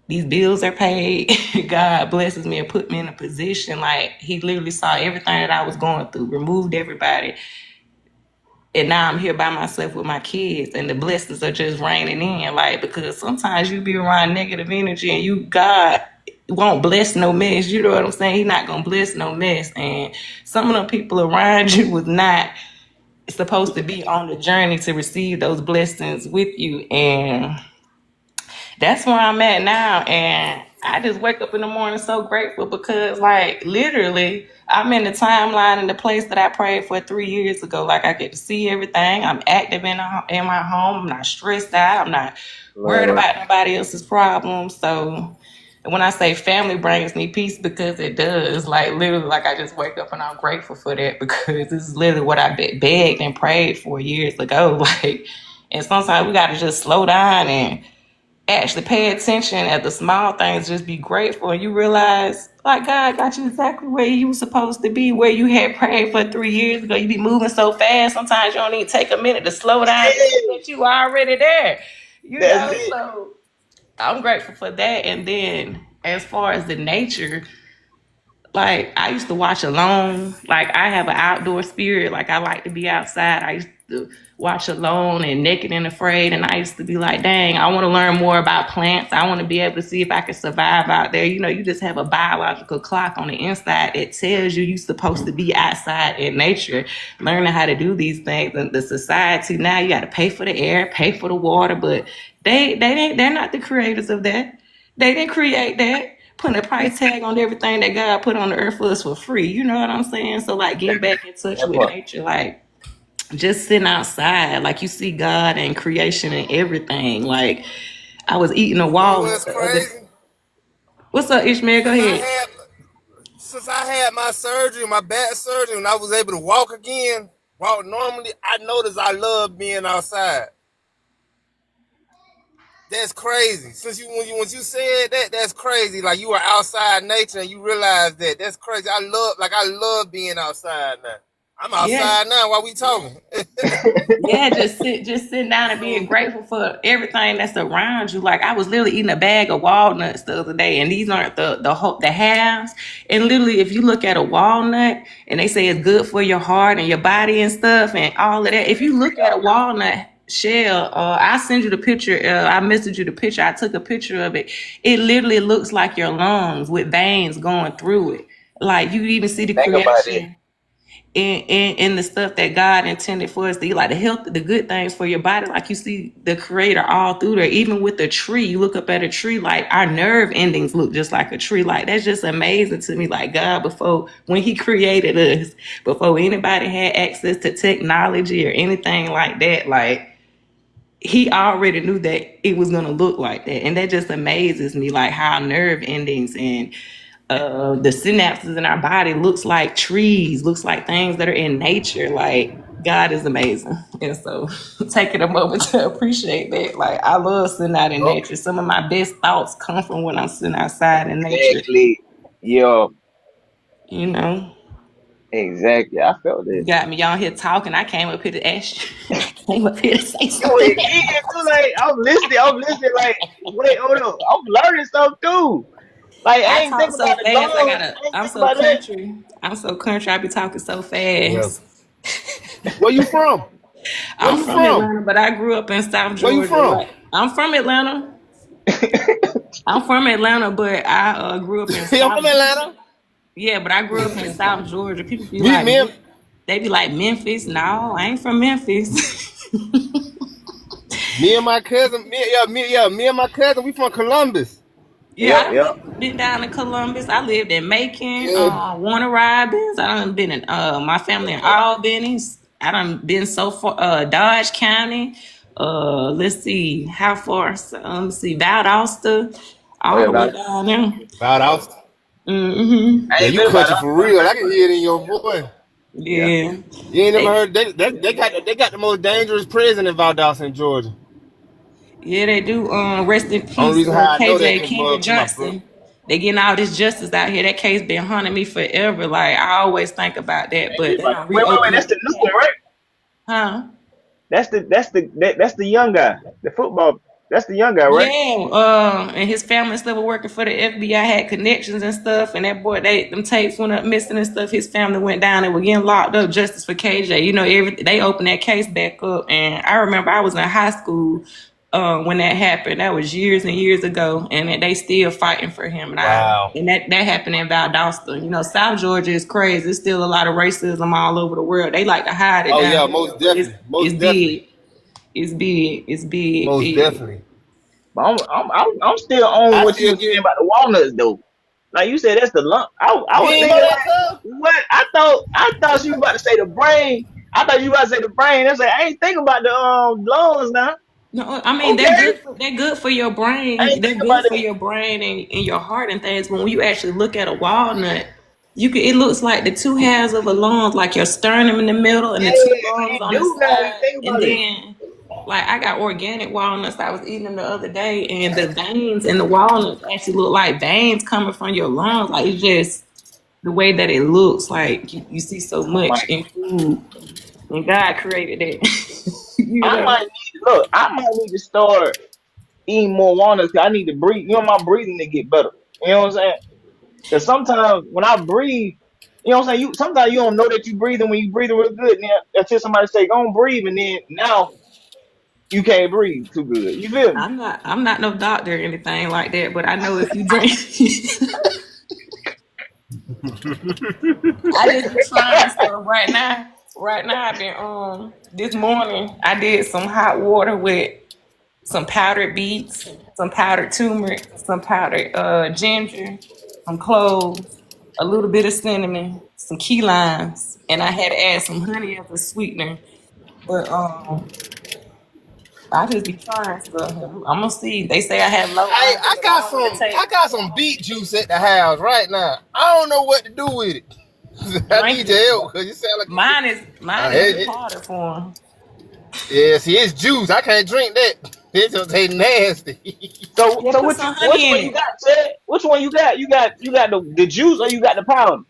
these bills are paid. God blesses me and put me in a position. Like, he literally saw everything that I was going through, removed everybody. And now I'm here by myself with my kids, and the blessings are just raining in. Like, because sometimes you be around negative energy and God won't bless no mess. You know what I'm saying? He's not going to bless no mess. And some of the people around you was not supposed to be on the journey to receive those blessings with you. And that's where I'm at now. And I just wake up in the morning so grateful because, like, literally, I'm in the timeline in the place that I prayed for 3 years ago. Like, I get to see everything. I'm active in my home. I'm not stressed out. I'm not worried Right. about nobody else's problems. So, when I say family brings me peace, because it does, like, literally, like, I just wake up and I'm grateful for that because this is literally what I begged and prayed for years ago. Like, and sometimes we got to just slow down actually pay attention at the small things, just be grateful, and you realize like God got you exactly where you were supposed to be, where you had prayed for 3 years ago. You be moving so fast, sometimes you don't even take a minute to slow down, Hey, but you already there. You that's know, it. so I'm grateful for that. And then as far as the nature, like I used to watch alone. Like I have an outdoor spirit. Like I like to be outside. I used to watch alone and Naked and Afraid. And I used to be like, dang, I want to learn more about plants. I want to be able to see if I can survive out there. You know, you just have a biological clock on the inside that tells you you're supposed to be outside in nature, learning how to do these things. And the society now, you got to pay for the air, pay for the water, but they're not the creators of that. They didn't create that. Putting a price tag on everything that God put on the earth for us for free. You know what I'm saying? So like getting back in touch That with part. nature, like just sitting outside, like you see God and creation and everything. Like I was eating a You know walnut what's the other. crazy? What's up, Ishmael? Go Since I ahead. had since I had my surgery, my back surgery, and I was able to walk again, walk normally, I noticed I love being outside. That's crazy. Since once you said that, that's crazy. Like you were outside nature and you realize that. That's crazy. I love being outside now. I'm Yeah. outside now while we talking. Yeah, just sitting down and being grateful for everything that's around you. Like I was literally eating a bag of walnuts the other day, and these aren't the halves. And literally, if you look at a walnut, and they say it's good for your heart and your body and stuff, and all of that. If you look at a walnut shell, I send you the picture. I messaged you the picture. I took a picture of it. It literally looks like your lungs with veins going through it. Like you even see the Think about it. creation in the stuff that God intended for us to eat, like the health, the good things for your body. Like you see the creator all through there. Even with the tree, you look up at a tree, like our nerve endings look just like a tree. Like that's just amazing to me. Like God, before when he created us, before anybody had access to technology or anything like that, like he already knew that it was gonna look like that. And that just amazes me, like how nerve endings and the synapses in our body looks like trees, looks like things that are in nature. Like God is amazing. And so taking a moment to appreciate that. Like I love sitting out in Oh, nature. Some of my best thoughts come from when I'm sitting outside in nature, exactly. Yo, you know. exactly. I felt You it. got me on here talking. I came up here to ask you. I came up here to say Yo, something. again, too, like I'm listening. I'm listening. Like, wait, hold up. I'm learning stuff too. Like, I I ain't talk think so about the fast. lungs. I ain't I'm think so about that. country. I'm so country. I be talking so Yeah. fast. Where you from? Where I'm you from from? Atlanta, but I grew up in South Where you Georgia. from? Like I'm from Atlanta. I'm from Atlanta, but I grew up in I'm from South. Atlanta. Yeah, but I grew up in South Georgia. People be Me, like, me, they be like Memphis. No, I ain't from Memphis. me and my cousin, me and my cousin, we from Columbus. Yeah, I Yep, done yep. been down to Columbus. I lived in Macon, Yeah, Warner Robins. I done been in my family in Albany. I done been so far Dodge County. Let's see how far. So, let's see Valdosta, Oh all yeah, the way about. down there. about out. Hmm. I Yeah, ain't you been about country that for part. real. I can hear it in your voice. Yeah. Yeah. You ain't never They, heard they got the most dangerous prison in Valdosta in Georgia. yeah, they do. Rest in Only peace, reason how I know that KJ cause, King cause my bro. Johnson. They getting all this justice out here. That case been haunting me forever. Like I always think about that, Ain't been but they about. don't Wait. reopen That's up the the new case. one, right? Huh? That's the young guy. The football. That's the young guy, right? Yeah, and his family and stuff were working for the FBI, had connections and stuff, and that boy, them tapes went up missing and stuff. His family went down and were getting locked up. Justice for KJ. You know, they opened that case back up, and I remember I was in high school when that happened. That was years and years ago, and they still fighting for him. Wow. And that happened in Valdosta. You know, South Georgia is crazy. There's still a lot of racism all over the world. They like to hide it Oh down yeah, there, most but definitely. it's Most definitely. big. It's big. It's big. Most Big. definitely. But I'm still on I what you still were saying get about the walnuts though. Like you said, that's the lump. I you was ain't thinking know that like, too? what? I thought you were about to say the brain. I thought you were about to say the brain. I was like, I ain't thinking about the lungs now. No, I mean they're Okay, good. They're good for your I brain. ain't They're thinking about good for that. your brain and your heart and things. But when you actually look at a walnut, you can. It looks like the two halves of a lung, like your sternum in the middle and Yeah, the two I lungs ain't on the do now. I side. ain't think And about it. then like I got organic walnuts. I was eating them the other day, and the veins in the walnuts actually look like veins coming from your lungs. Like it's just the way that it looks. Like you see so I much might, in food, and God created it. You I know. might need look. I might need to start eating more walnuts. 'Cause I need to breathe. You know, my breathing to get better. You know what I'm saying? Because sometimes when I breathe, you know what I'm saying. You sometimes you don't know that you breathing when you breathing real good. And then until somebody say, "Go on, breathe," and then now you can't breathe too good. You feel me? I'm not no doctor or anything like that, but I know if you drink I just be trying stuff right now. Right now I've been this morning I did some hot water with some powdered beets, some powdered turmeric, some powdered ginger, some cloves, a little bit of cinnamon, some key limes, and I had to add some honey as a sweetener. But I just be trying stuff. I'm gonna see. They say I have low Hey, iron, but I don't really take I got some beet juice at the house right now. I don't know what to do with it. I drink need it. your help because you sound like Mine is the it, powder form. yeah, see, it's juice. I can't drink that. It's gonna taste nasty. So Yeah, so put which some which honey in one you it. got, Ted? Which one you got? You got the juice or you got the powder?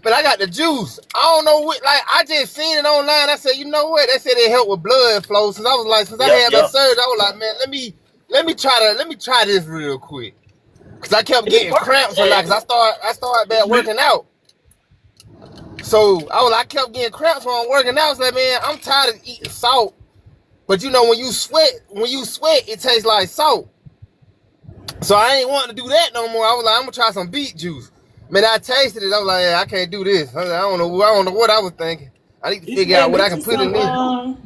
But I got the juice. I don't know what. Like I just seen it online. I said, you know what? They said it helped with blood flow. Since I Yep, had my yep. surgery, I was like, man, let me try this real quick. Cause I kept It getting works, cramps a lot. Cause I started back Ted. working out. So I kept getting cramps while I'm working out. I was like, man, I'm tired of eating salt. But you know, when you sweat, it tastes like salt. So I ain't wanting to do that no more. I was like, I'm gonna try some beet juice. Man, I tasted it. I was like, yeah, I can't do this. I don't know. I don't know what I was thinking. I need to You should figure out what I get can you put in some this.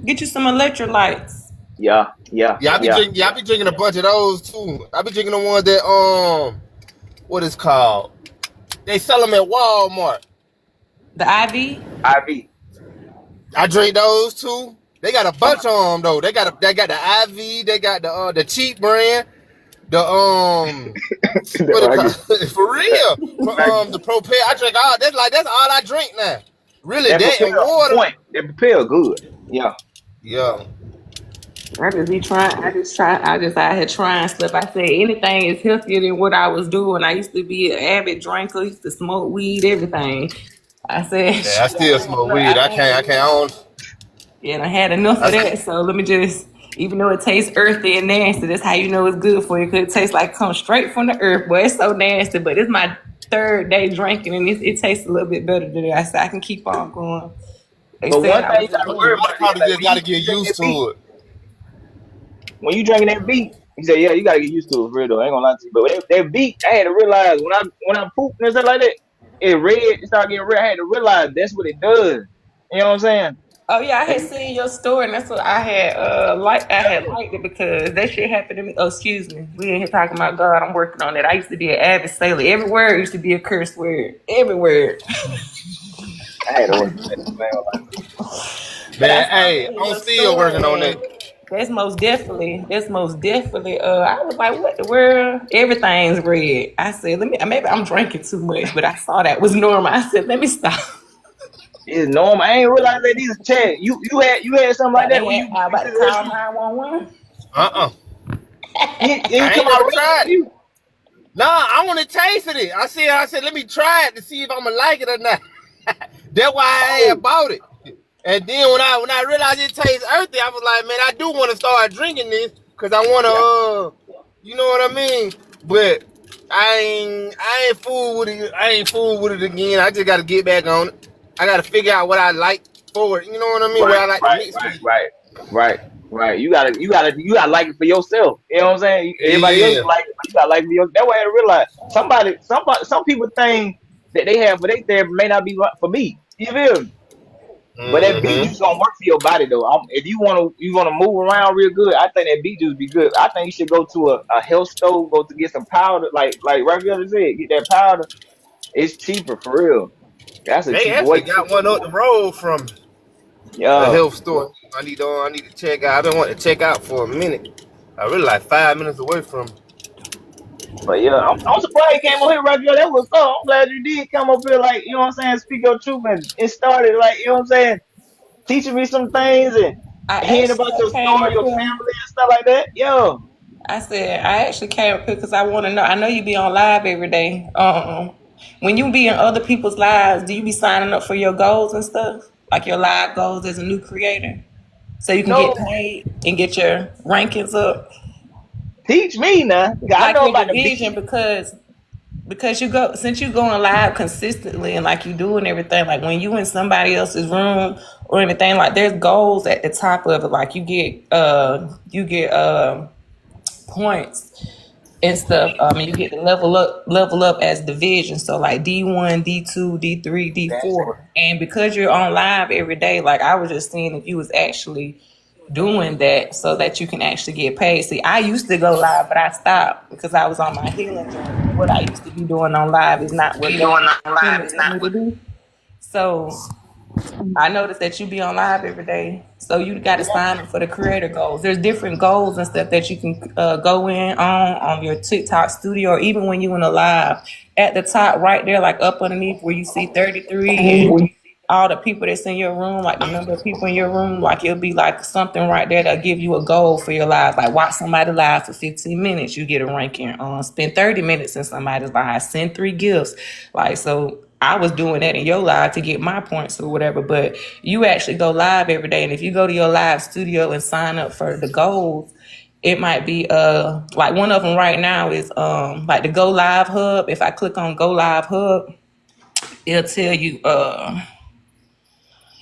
get you some electrolytes. Yeah, yeah, yeah. I be drinking a bunch of those too. I be drinking the ones that what is called? They sell them at Walmart. The IV. IV. I drink those too. They got a bunch of them though. They got the IV. They got the cheap brand. The what it called? For real. The propel. I drink all that's all I drink now. Really, That that and propel water. point. That propel good. Yeah. Yeah. I just be trying. I just out here trying stuff. I said anything is healthier than what I was doing. I used to be an avid drinker. Used to smoke weed, everything. I said, Yeah, I shit, still smoke weed. I can't. I don't. yeah, and I had enough of I, that. So let me just, even though it tastes earthy and nasty, that's how you know it's good for you. Cause it tastes like it comes straight from the earth. Boy, it's so nasty. But it's my third day drinking, and it tastes a little bit better today. I said I can keep on going. They But said one I thing was you gotta doing worry you about is probably like just got to get used to it. when you drinking that beat, you say, yeah, you gotta get used to it for real though. I ain't gonna lie to you. But that beat, I had to realize when I poop and stuff like that, it started getting red. I had to realize that's what it does. You know what I'm saying? Oh yeah, I had And seen your story, and that's what I had I had liked it because that shit happened to me. Oh, excuse me, we ain't here talking about God. I'm working on it. I used to be an avid sailor. Every word used to be a curse word. Every word. I had to work on that. Man, But I Man, saw hey, that in I'm your still story, working on that. and that's most definitely. I was like, what the world? Everything's red. I said, let me. Maybe I'm drinking too much, but I saw that was normal. I said, let me stop. it's normal. I ain't realize that these Chad. You had something like About that to when have, you I went about to to the call restroom. 911. Uh-uh. You I come ain't out never red tried for it. you. Nah, I want to taste it. I said, let me try it to see if I'm gonna like it or not. That's why I had Oh, bought it. And then when I realized it tastes earthy, I was like, man, I do want to start drinking this because I want yeah. to, you know what I mean? But I ain't fool with it. I ain't fool with it again. I just got to get back on it. I got to figure out what I like for it. You know what I mean? What Right, I like to right, mix right, with. right, right, right. You gotta like it for yourself. You know what I'm saying? Everybody else Yeah. like it, but you gotta like it for yourself. That way I realize some people think that they have for their therapy may not be right for me. You feel me? But that beat Mm-hmm. juice gonna work for your body though. If you wanna move around real good, I think that beat juice be good. I think you should go to a health store, go to get some powder, like Rafael said, get that powder. It's cheaper for real. That's a They cheaper way. actually got one up the road from a Yeah. health store. I need to check out. I've been wanting to check out for a minute. I really like 5 minutes away from. But yeah, I'm surprised you came on here, Roger. That was up. I'm glad you did come up here, like, you know what I'm saying, speak your truth and it started, like, you know what I'm saying, teaching me some things. And hearing about your came story, up your here. family and stuff like that. Yo, I said I actually came up here because I want to know. I know you be on live every day. When you be in other people's lives, do you be signing up for your goals and stuff, like your live goals as a new creator, so you can get no, paid and get your rankings up, teach me now. 'Cause I like know your about the division? beat. Because you go, since you going live consistently and like you doing everything, like when you in somebody else's room or anything, like there's goals at the top of it, like you get points and stuff. And you get to level up as division. So like D1, D2, D3, That's D4. And because you're on live every day, like I was just seeing if you was actually doing that so that you can actually get paid. See, I used to go live, but I stopped because I was on my healing journey. What I used to be doing on live is not what be God doing on live. intended It's for not me to what. do. So I noticed that you be on live every day, so you got to sign up for the creator goals. There's different goals and stuff that you can go in on your TikTok studio, or even when you in a live. At the top, right there, like up underneath where you see 33 and all the people that's in your room, like the number of people in your room, like it'll be like something right there that'll give you a goal for your live. Like watch somebody live for 15 minutes, you get a ranking. Spend 30 minutes in somebody's live, send 3 gifts. Like so I was doing that in your live to get my points or whatever, but you actually go live every day. And if you go to your live studio and sign up for the goals, it might be like one of them right now is like the Go Live Hub. If I click on Go Live Hub, it'll tell you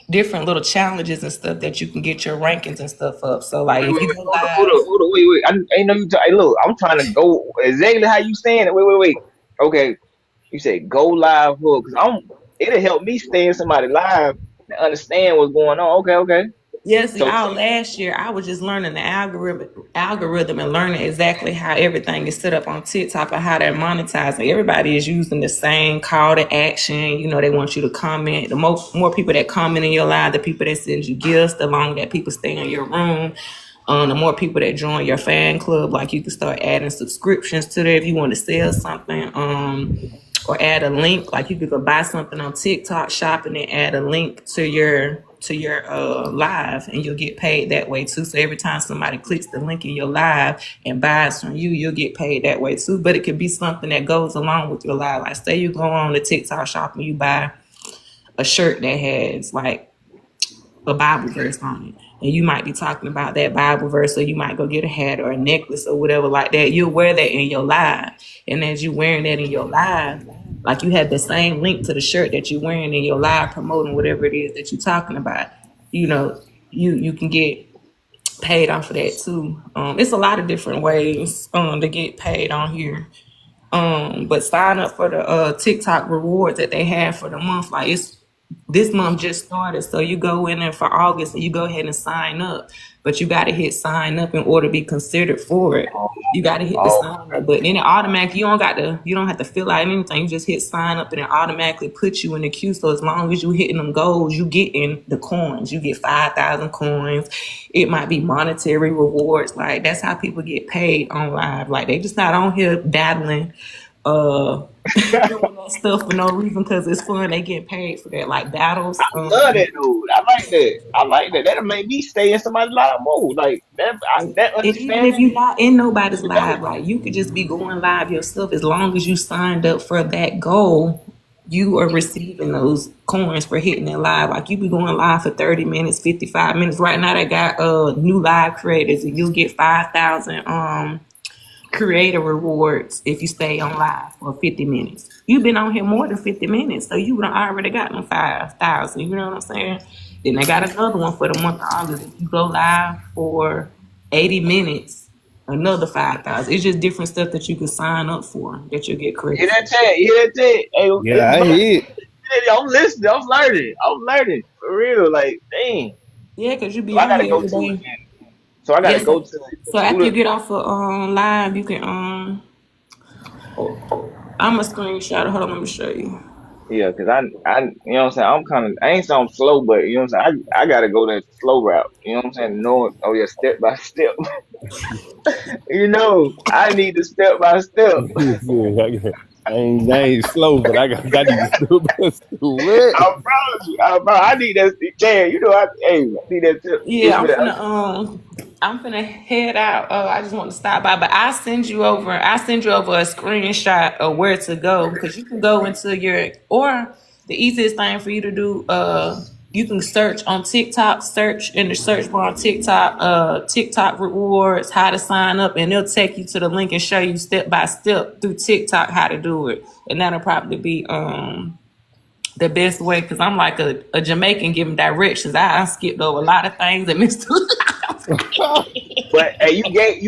different little challenges and stuff that you can get your rankings and stuff up. So like Wait, if wait, you wait, go hold live, up, wait. I know you. Hey, look, I'm trying to go exactly how you saying it. Wait. Okay, you say go live hook because It'll help me stay in somebody live and understand what's going on. Okay. yeah, see, So all last year I was just learning the algorithm and learning exactly how everything is set up on TikTok and how they're monetizing. Everybody is using the same call to action. You know, they want you to comment. The more people that comment in your live, the people that send you gifts, the longer that people stay in your room. The more people that join your fan club, like you can start adding subscriptions to there if you want to sell something. Or add a link, like you could go buy something on TikTok shop and then add a link to your live, and you'll get paid that way too. So every time somebody clicks the link in your live and buys from you, you'll get paid that way too. But it could be something that goes along with your live. Like say you go on the TikTok shop and you buy a shirt that has like a Bible verse on it. And you might be talking about that Bible verse, or you might go get a hat or a necklace or whatever like that. You'll wear that in your live. And as you wearing that in your live, like you have the same link to the shirt that you're wearing in your live promoting whatever it is that you're talking about. You know, you can get paid off of that too. It's a lot of different ways to get paid on here. But sign up for the TikTok rewards that they have for the month. Like it's this month just started, so you go in there for August and you go ahead and sign up. But you got to hit sign up in order to be considered for it. You got to hit the oh, sign up button, and it automatically you don't have to fill out anything. You just hit sign up, and it automatically puts you in the queue. So as long as you hitting them goals, you get in the coins. You get 5,000 coins. It might be monetary rewards. Like that's how people get paid on live. Like they just not on here dabbling doing that stuff for no reason because it's fun. They get paid for that, like battles. I love that dude. I like that. That'll make me stay in somebody's live more. Like that. That And even if understanding you're not in nobody's is dope. live, like you could just be going live yourself. As long as you signed up for that goal, you are receiving those coins for hitting it live. Like you be going live for 30 minutes, 55 minutes. Right now they got new live creators and you'll get 5,000 creator rewards if you stay on live for 50 minutes. You've been on here more than 50 minutes, so you would have already gotten 5,000. You know what I'm saying? Then they got another one for the month of August. If you go live for 80 minutes, another 5,000. It's just different stuff that you can sign up for that you'll get Hear credit. that chat? Hear that chat? Hey, Yeah, I hear it. I'm listening. I'm learning for real. Like, dang. Yeah, because you So be I on gotta here go every to it day. then. So I gotta Yes. go to So after you the get off of live, you can I'm a screenshot. Hold on, let me show you. yeah, cause you know what I'm saying. I ain't saying I'm slow, but you know what I'm saying. I gotta go that slow route. You know what I'm saying. No, oh yeah, step by step. You know, I need to step by step. Yeah, I ain't slow, but I need to what? I promise you, I need that. Damn, you know, I need that tip. It's Yeah, been, I'm finna head out. I just want to stop by, but I send you over a screenshot of where to go because you can go into your or the easiest thing for you to do. You can search on TikTok, search in the search bar on TikTok, TikTok rewards, how to sign up, and they'll take you to the link and show you step by step through TikTok how to do it, and that'll probably be the best way because I'm like a Jamaican giving directions. I skipped over a lot of things and missed. but hey, you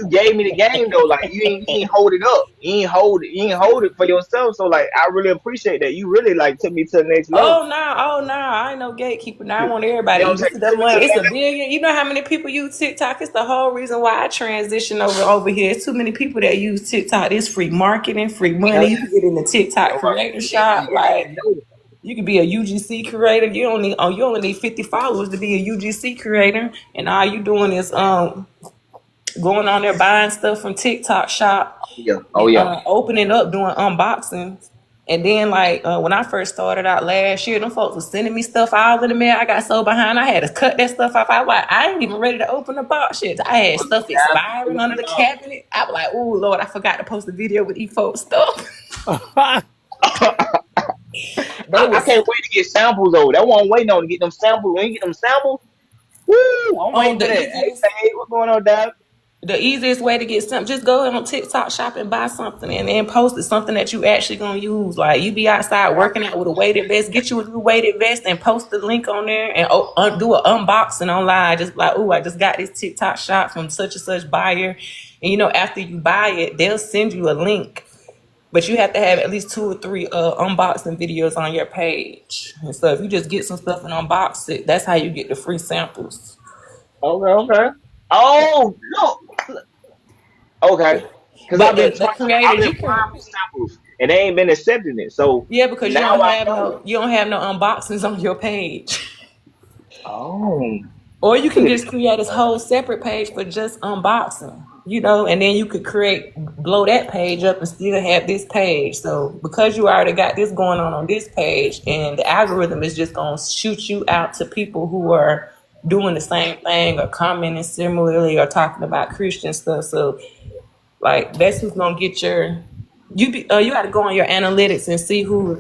gave me the game though. Like you ain't hold it up. You ain't hold it for yourself. So like I really appreciate that. You really like took me to the next level. Oh no, I ain't no gatekeeper. Now I You want everybody know to what I'm eat. saying? This is You the took me to money. the It's a next level. billion. You know how many people use TikTok? It's the whole reason why I transitioned over here. It's too many people that use TikTok. It's free marketing, free Hell money. You can get in the TikTok yeah. creator You shop. Like already know. you could be a UGC creator. You only need 50 followers to be a UGC creator, and all you doing is going on there buying stuff from TikTok shop Yeah. Oh and yeah. opening up, doing unboxings. And then, like, when I first started out last year, them folks was sending me stuff all in the mail. I got so behind, I had to cut that stuff off. I was like, I ain't even ready to open the box shit. I had stuff expiring under the cabinet. I was like, oh, Lord, I forgot to post a video with these folks stuff. They I was can't wait to get samples though. That's what I'm waiting on to get them samples. When you get them samples, woo! I'm on waiting for the that. Hey, easiest. hey, what's going on, Dad? The easiest way to get something, just go on TikTok shop and buy something and then post it, something that you actually gonna use. Like you be outside working out with a weighted vest, get you a new weighted vest and post the link on there and do an unboxing online. Just like, oh, I just got this TikTok shop from such and such buyer. And after you buy it, they'll send you a link. But you have to have at least 2 or 3 unboxing videos on your page. And so if you just get some stuff and unbox it, that's how you get the free samples. Okay, okay. Oh look, okay. Because But the I've creators, been you can. applying for samples and they ain't been accepting it. So Yeah, because now I know. you don't have no unboxings on your page. Oh, Or you look can at just create a whole separate page for just unboxing, and then you could blow that page up and still have this page. So because you already got this going on this page, and the algorithm is just gonna shoot you out to people who are doing the same thing or commenting similarly or talking about Christian stuff. So like that's who's gonna get you got to go on your analytics and see who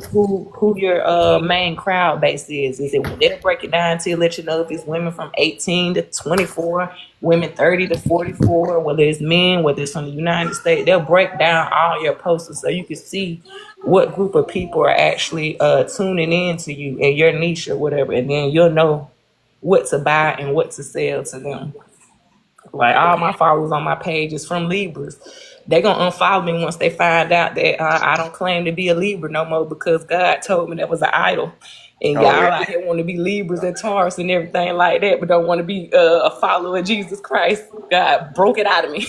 your main crowd base is. Is it they'll break it down to let you know if it's women from 18 to 24, women 30 to 44, whether it's men, whether it's from the United States. They'll break down all your posts so you can see what group of people are actually tuning in to you and your niche or whatever, and then you'll know what to buy and what to sell to them. Like all my followers on my page is from Libras. They gonna unfollow me once they find out that I don't claim to be a Libra no more because God told me that was an idol. And y'all oh really? out here want to be Libras and Taurus and everything like that, but don't want to be a follower of Jesus Christ. God broke it out of me.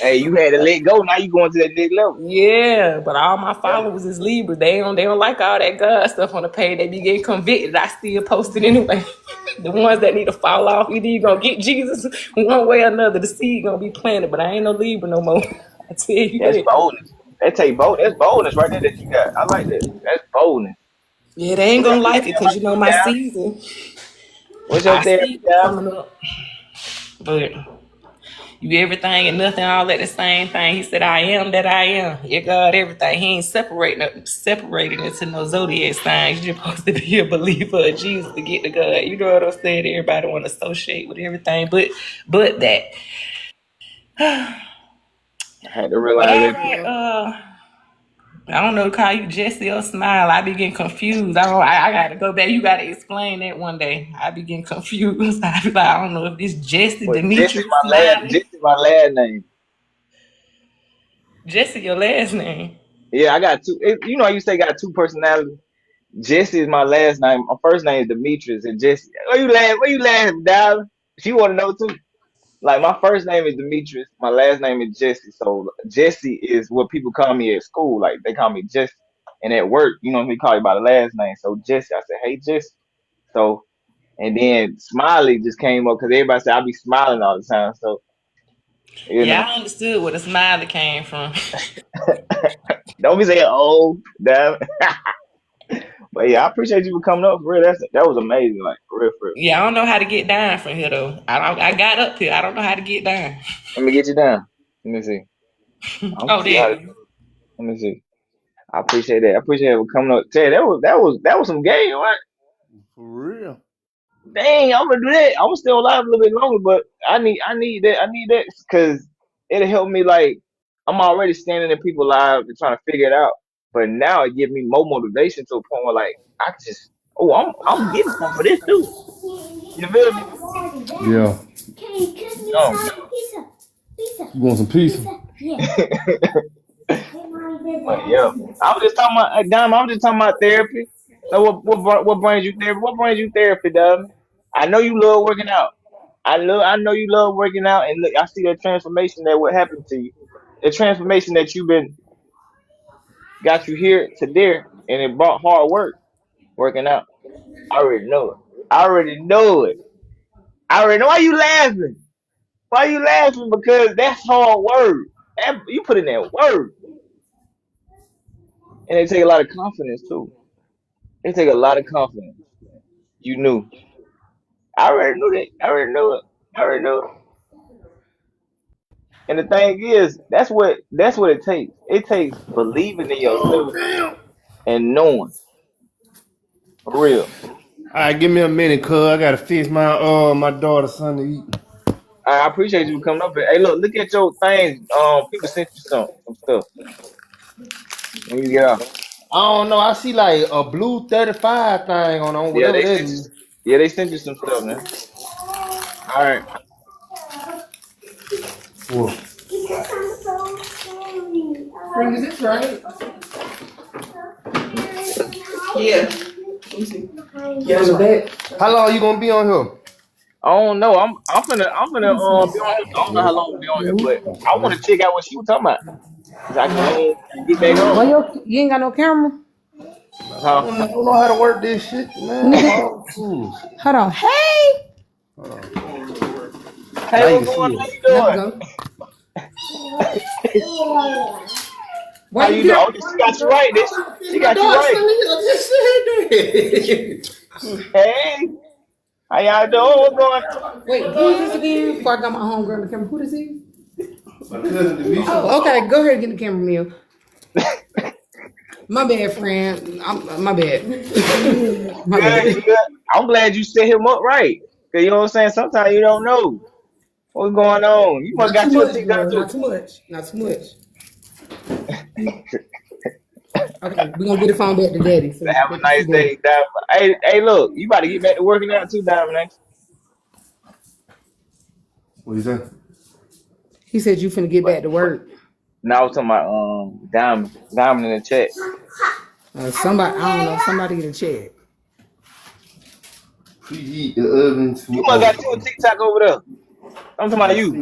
Hey, you had to let go. Now you going to that next level. Yeah, but all my Yeah. followers is Libras. They don't like all that God stuff on the page. They be getting convicted. I still post it anyway. The ones that need to fall off, either you gonna get Jesus one way or another. The seed gonna be planted, but I ain't no Libra no more. I tell you That's that. boldness. That take bold. That's boldness right there that you got. I like that. That's boldness. Yeah, they ain't What's your gonna like it because my down? season, What's your my therapy season down? coming up. But you everything and nothing all at the same thing. He said, I am that I am. Yeah, God, everything. He ain't separating into no zodiac signs. You're supposed to be a believer of Jesus to get to God. You know what I'm saying? Everybody want to associate with everything, but that. I had to But realize all that too. right, I don't know, call you Jesse or Smile. I be getting confused. I gotta go back. You gotta explain that one day. I be getting confused. I be like, I don't know if this Jesse, But Jesse's Demetrius, my last. Smiley. Jesse's my last name. Jesse, your last name. Yeah, I got two. You know, how you say got two personalities. Jesse is my last name. My first name is Demetrius, and Jesse. Where you laugh? Where you laughing, Dallas? She want to know too. Like my first name is Demetrius, my last name is Jesse. So Jesse is what people call me at school. Like they call me Jesse, and at work, we call you by the last name. So Jesse, I said, hey Jesse. So and then Smiley just came up because everybody said I be smiling all the time. So You Yeah, know, I understood where the smiley came from. don't be saying oh damn. But yeah, I appreciate you for coming up for real. That was amazing, like for real, for real. Yeah, I don't know how to get down from here though. I got up here. I don't know how to get down. Let me get you down. Let me see. I don't Oh, see how to. there. Let me see. I appreciate that. I appreciate it for coming up. Tell you, that was some game, right? For real. Dang, I'm gonna do that. I'm gonna stay alive a little bit longer, but I need that because it'll help me. Like I'm already standing in people's lives and trying to figure it out, but now it gives me more motivation to a point where like I can just I'm getting something for this too. You feel me? Yeah. Oh, You want some pizza? but yeah, I was just talking about Diamond. I was just talking about therapy. So what brings you therapy? What brings you therapy, Diamond? I know you love working out. I know you love working out, and look, I see that transformation that what happened to you, the transformation that you've been got you here to there, and it brought hard work working out. I already know it. I already know it. I already know why you laughing. Why you laughing? Because that's hard work. You put in that work, and it take a lot of confidence too. It take a lot of confidence. You knew. I already knew that. I already knew it. I already knew it. And the thing is, that's what it takes. It takes believing in yourself and knowing for real. All right, give me a minute, cuz I gotta fix my daughter's son to eat. I appreciate you coming up here. Hey, look at your things. People sent you some stuff when you get off. I don't know. I see like a blue 35 thing on Yeah, whatever they that sent you. is. Yeah, they sent you some stuff, man. All right. Whoa. Friend, is this right? Yeah. Yeah, so that. How long you gonna be on here? I don't know. I'm gonna be on here. I don't know how long we'll be on here, but I want to check out what she was talking about. So I can go home and get back Why home. you ain't got no camera? Huh? I don't know how to work this shit, man. Nigga, Ooh. hold on. Hey! Hold on. Hey, Now you what's can going on? see How it. you Let me doing? go. How Why you you doing? care? Oh, she got you right. She My got you dog right. still here. Just said that. Hey, how y'all doing? What's going on? Wait, who is this again? Before I got my home girl on the camera, who this is? My cousin Demetri. Oh, okay. Go ahead and get the camera, Neil. My bad, friend. My bad. My Good, bad. good. I'm glad you set him up right. Cause you know what I'm saying? Sometimes you don't know what's going on. You must Not too got you a much, TikTok girl. too. Not too much. Not too much. Okay, we're gonna get the phone back to daddy so Have they a can see nice that. day, Diamond. Hey, look, you about to get back to working out too, Diamond. Ain't What you say? He said you finna get you? back to work. Now I was talking about Diamond in the chat. Somebody, I don't know, somebody get a check. Preheat the oven You to must got you a TikTok over there. I'm talking about you.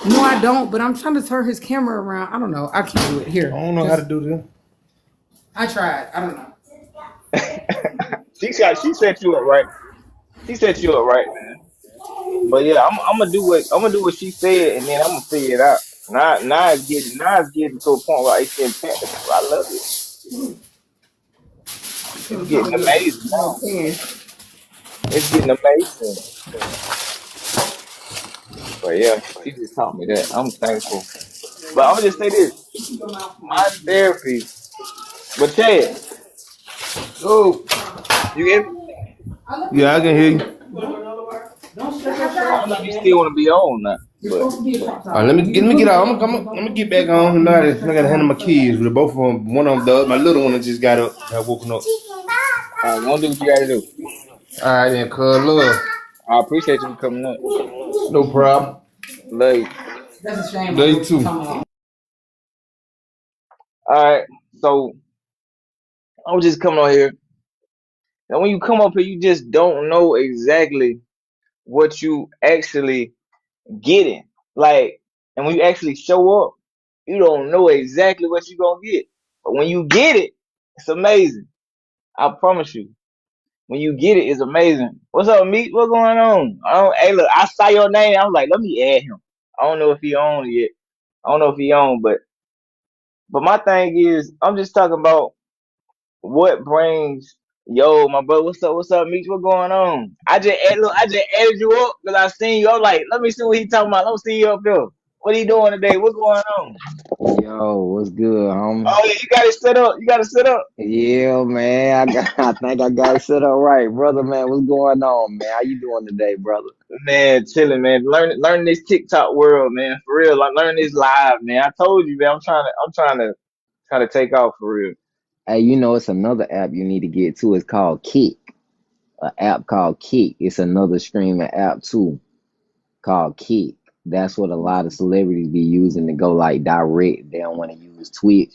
No, I don't, but I'm trying to turn his camera around. I don't know. I can't do it. I Here. don't know how to Just do this. I tried. I don't know. She set you up right. She set you up right, man. But yeah, I'm gonna do what she said, and then I'm gonna figure it out. Now it's getting to a point where it's getting technical. I love it. It's I'm getting trying to get amazing now. pen. It's getting amazing. But yeah, she just taught me that. I'm thankful. But I'm gonna just say this: my therapy. But Chad, Oh. you get me? Yeah, I can hear you. Don't stress I don't know if you still want to be on now, It's but supposed to be a crop All right, top. let me get out. Let me get back on. Now that I gotta handle my kids. With both of them, one of them, my little one that just got up, got woken up. don't do what you gotta do. All right, then, cuz love. I appreciate you for coming up. No problem. Love you. That's a shame. Love you too. All right, so I'm just coming on here. And when you come up here, you just don't know exactly what you actually getting. Like, and when you actually show up, you don't know exactly what you're gonna get. But when you get it, it's amazing. I promise you. When you get it, it's amazing. What's up, Meat? What's going on? Hey, look, I saw your name. I was like, let me add him. I don't know if he on yet. I don't know if he on, but my thing is, I'm just talking about what brings. Yo, my brother, what's up, Meech? What going on? I just added you up because I seen you. I'm like, let me see what he talking about. Let me see you up here. What he doing today? What's going on? Yo, what's good, homie? Oh yeah, you got it set up. You got it set up. Yeah, man. I think I got it set up right, brother. Man, what's going on, man? How you doing today, brother? Man, chilling, man. Learning this TikTok world, man. For real, like learn this live, man. I told you, man. I'm trying to take off for real. Hey, you know it's another app you need to get too. It's called Kick. An app called Kick. It's another streaming app too called Kick. That's what a lot of celebrities be using to go like direct. They don't want to use Twitch.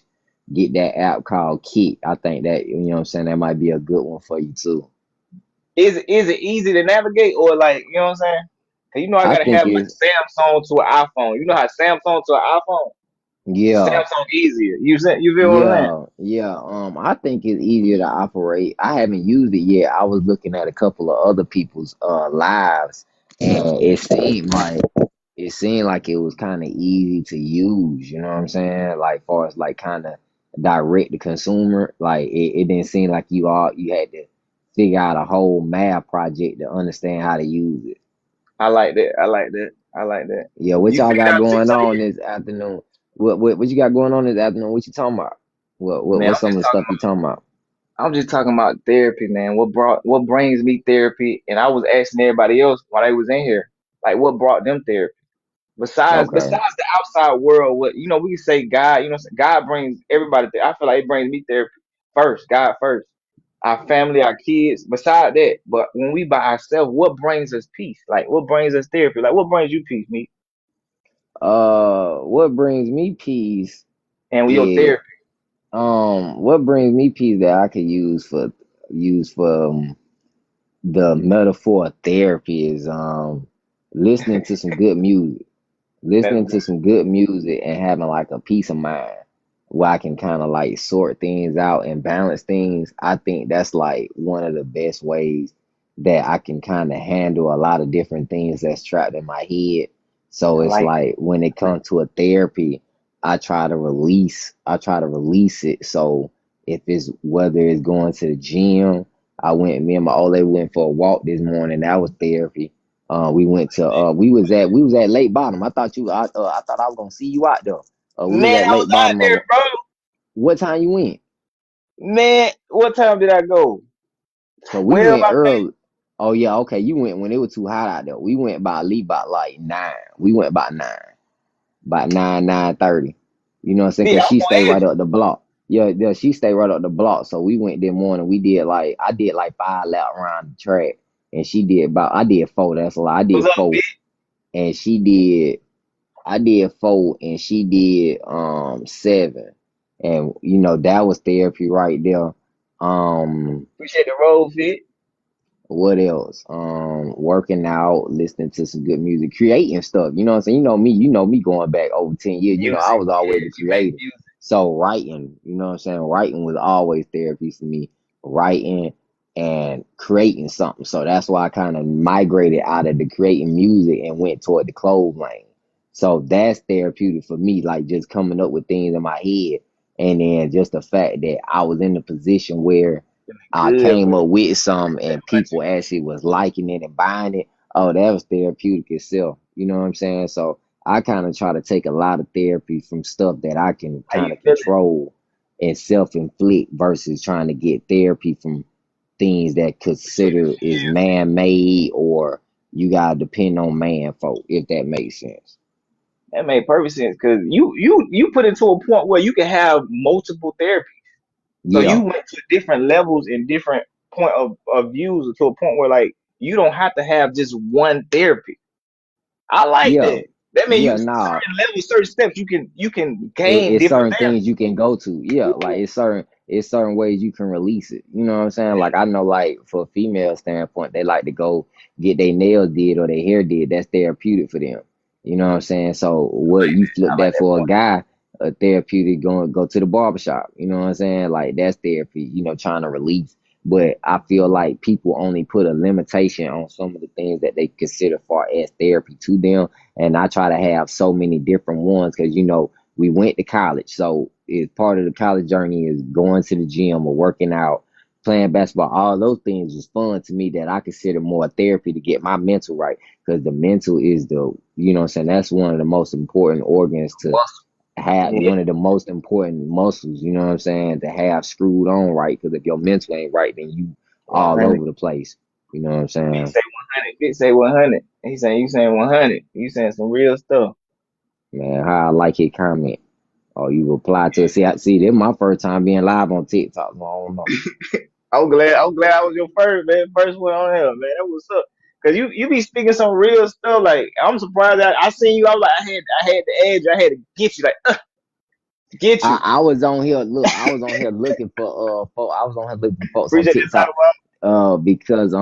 Get that app called Kick. I think that you know what I'm saying. That might be a good one for you too. Is it easy to navigate or like you know what I'm saying? 'Cause you know I I gotta think have my it's Samsung to an iPhone. You know how Samsung to an iPhone? yeah. Samsung easier. You feel what I'm saying? Yeah, yeah. I think it's easier to operate. I haven't used it yet. I was looking at a couple of other people's lives, and it seemed like it was kind of easy to use. You know what I'm saying? Like far as like kind of direct to consumer, like it didn't seem like you had to figure out a whole math project to understand how to use it. I like that. I like that. I like that. Yeah, what You y'all figured got out going TikTok on yet? this afternoon? What you got going on this afternoon? What you talking about? Man, What's some of the stuff you talking about? I'm just talking about therapy, man. What brings me therapy? And I was asking everybody else while they was in here, like what brought them therapy? Okay. Besides the outside world, what you know, we can say God, you know, God brings everybody I feel like it brings me therapy first, God first. Our family, our kids, beside that. But when we by ourselves, what brings us peace? Like what brings us therapy? Like what brings you peace, me? What brings me peace And with your is therapy. what brings me peace that I could use for the metaphor of therapy is listening to some good music. That's Listening good. to some good music and having like a peace of mind where I can kind of like sort things out and balance things. I think that's like one of the best ways that I can kind of handle a lot of different things that's trapped in my head. So I it's like like when it comes to a therapy, I try to release it. So if it's whether it's going to the gym, me and my old lady went for a walk this morning. That was therapy. We was at Lake Bottom. I thought I was gonna see you out there. We was Man, at I was Lake out Bottom. there, bro. What time you went? Man, what time did I go? So we 12, went I think. early. Oh yeah, okay. You went when it was too hot out there. We went by at least about like 9. We went by 9, about 9:30. You know what I'm saying? See, Cause I'm she stayed on right edge. up the block. Yeah, she stayed right up the block. So we went that morning. I did like 5 laps around the track, and I did 4. That's a lot. I What's did up, 4, bitch? and I did 4 and she did 7. And you know, that was therapy right there. Um Appreciate the road fit. what else? Working out, listening to some good music, creating stuff. You know what I'm saying? You know me going back over 10 years. You know, I Music. was always a Yes, you make creator. music. So writing, you know what I'm saying? Writing was always therapy for me. Writing and creating something. So that's why I kind of migrated out of the creating music and went toward the clothes lane. So that's therapeutic for me, like just coming up with things in my head. And then just the fact that I was in a position where I Good, came bro. up with some That and much. people actually was liking it and buying it. Oh, that was therapeutic itself. You know what I'm saying? So I kind of try to take a lot of therapy from stuff that I can How kind you of feeling? control and self-inflict versus trying to get therapy from things that Appreciate consider it. is man-made or you gotta depend on man folk, if that makes sense. That made perfect sense because you put it to a point where you can have multiple therapies. So you Yeah, went to different levels and different point of views to a point where like you don't have to have just one therapy. I like yeah, that. That means you yeah. Nah, certain levels, certain steps you can gain it's different certain things you can go to. Yeah, like it's certain ways you can release it. You know what I'm saying? Like I know, like for a female standpoint, they like to go get their nails did or their hair did. That's therapeutic for them. You know what I'm saying? So what you flip I like that that for a part. guy, a therapeutic going go to the barbershop. You know what I'm saying? Like that's therapy. You know, trying to release But I feel like people only put a limitation on some of the things that they consider far as therapy to them. And I try to have so many different ones because, you know, we went to college. So it's part of the college journey is going to the gym or working out, playing basketball. All those things is fun to me that I consider more therapy to get my mental right. Because the mental is the, you know what I'm saying, that's one of the most important organs to have, Yeah, one of the most important muscles, you know what I'm saying, to have screwed on right. Because if your mental ain't right, then you all 100. over the place. You know what I'm Big saying? say 100. Big say 100. He saying you saying 100. You saying some real stuff. Man, how I like his comment. Oh, you reply to it. See, this is my first time being live on TikTok, so I don't know. I'm glad I was your first man, first one on here, man. That was up. Cause you be speaking some real stuff. Like I'm surprised that I seen you. I was like, I had the edge. I had to get you, like get you. I was on here. Look, I was on here looking for. I was on here looking for folks on Appreciate that TikTok. title, Because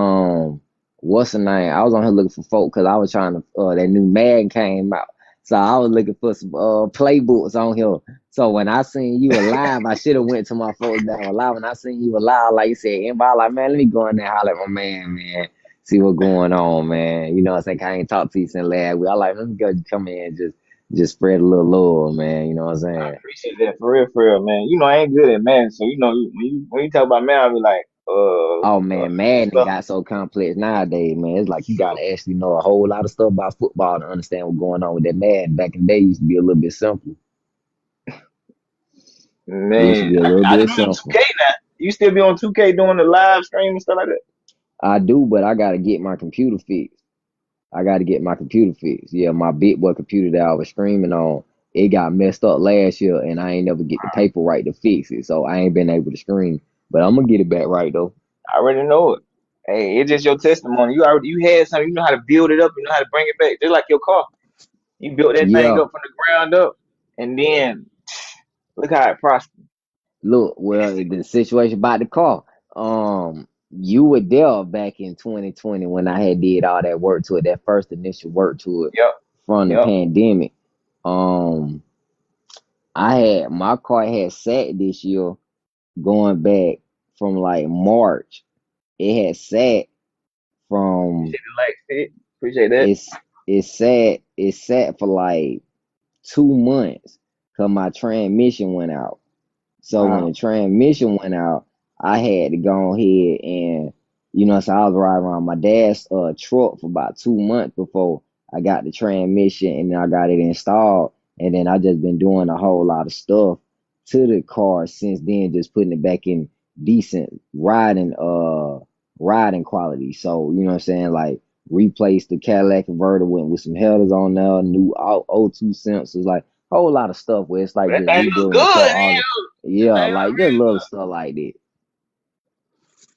what's the name? I was on here looking for folk because I was trying to. That new Madden came out, so I was looking for some playbooks on here. So when I seen you alive, I should have went to my folks that were alive. When I seen you alive, like you said, anybody like, man, let me go in there and holler at my man, see what's going on, man. You know what I'm saying? I ain't talked to you since last week. I like, let me go come in and just spread a little love, man. You know what I'm I saying? appreciate that for real, man. You know I ain't good at man, so you know when you talk about man, I be like, Oh man, Madden stuff. got so complex nowadays, man. It's like you gotta actually know a whole lot of stuff about football to understand what's going on with that Madden. Back in the day, it used to be a little bit simple. It used to Man, be a little I bit do do simple. 2K now. You still be on 2K doing the live stream and stuff like that? I do, but I gotta get my computer fixed. I gotta get my computer fixed. Yeah, my big boy computer that I was streaming on, it got messed up last year, and I ain't never get the paper right to fix it, so I ain't been able to stream. But I'm gonna get it back right though. I already know it. Hey, it's just your testimony. You had something. You know how to build it up. You know how to bring it back. Just like your car. You built that thing Yeah. up from the ground up, and then look how it prospered. Look, well, the situation about the car. You were there back in 2020 when I had did all that work to it, that first initial work to it Yep, from the yep. pandemic. Um, I had my car had sat this year going back from like March. It had sat from Appreciate the like it. Appreciate that. it sat for like 2 months because my transmission went out. So when Wow. the transmission went out, I had to go ahead and, you know, so I was riding around my dad's truck for about 2 months before I got the transmission and then I got it installed. And then I just been doing a whole lot of stuff to the car since then, just putting it back in decent riding quality. So, you know what I'm saying? Like replaced the Cadillac converter, went with some headers on there, new O2 sensors, like whole lot of stuff where it's like That just thing look rebuilding the car good. all That yeah, thing look like just really little good. stuff like that.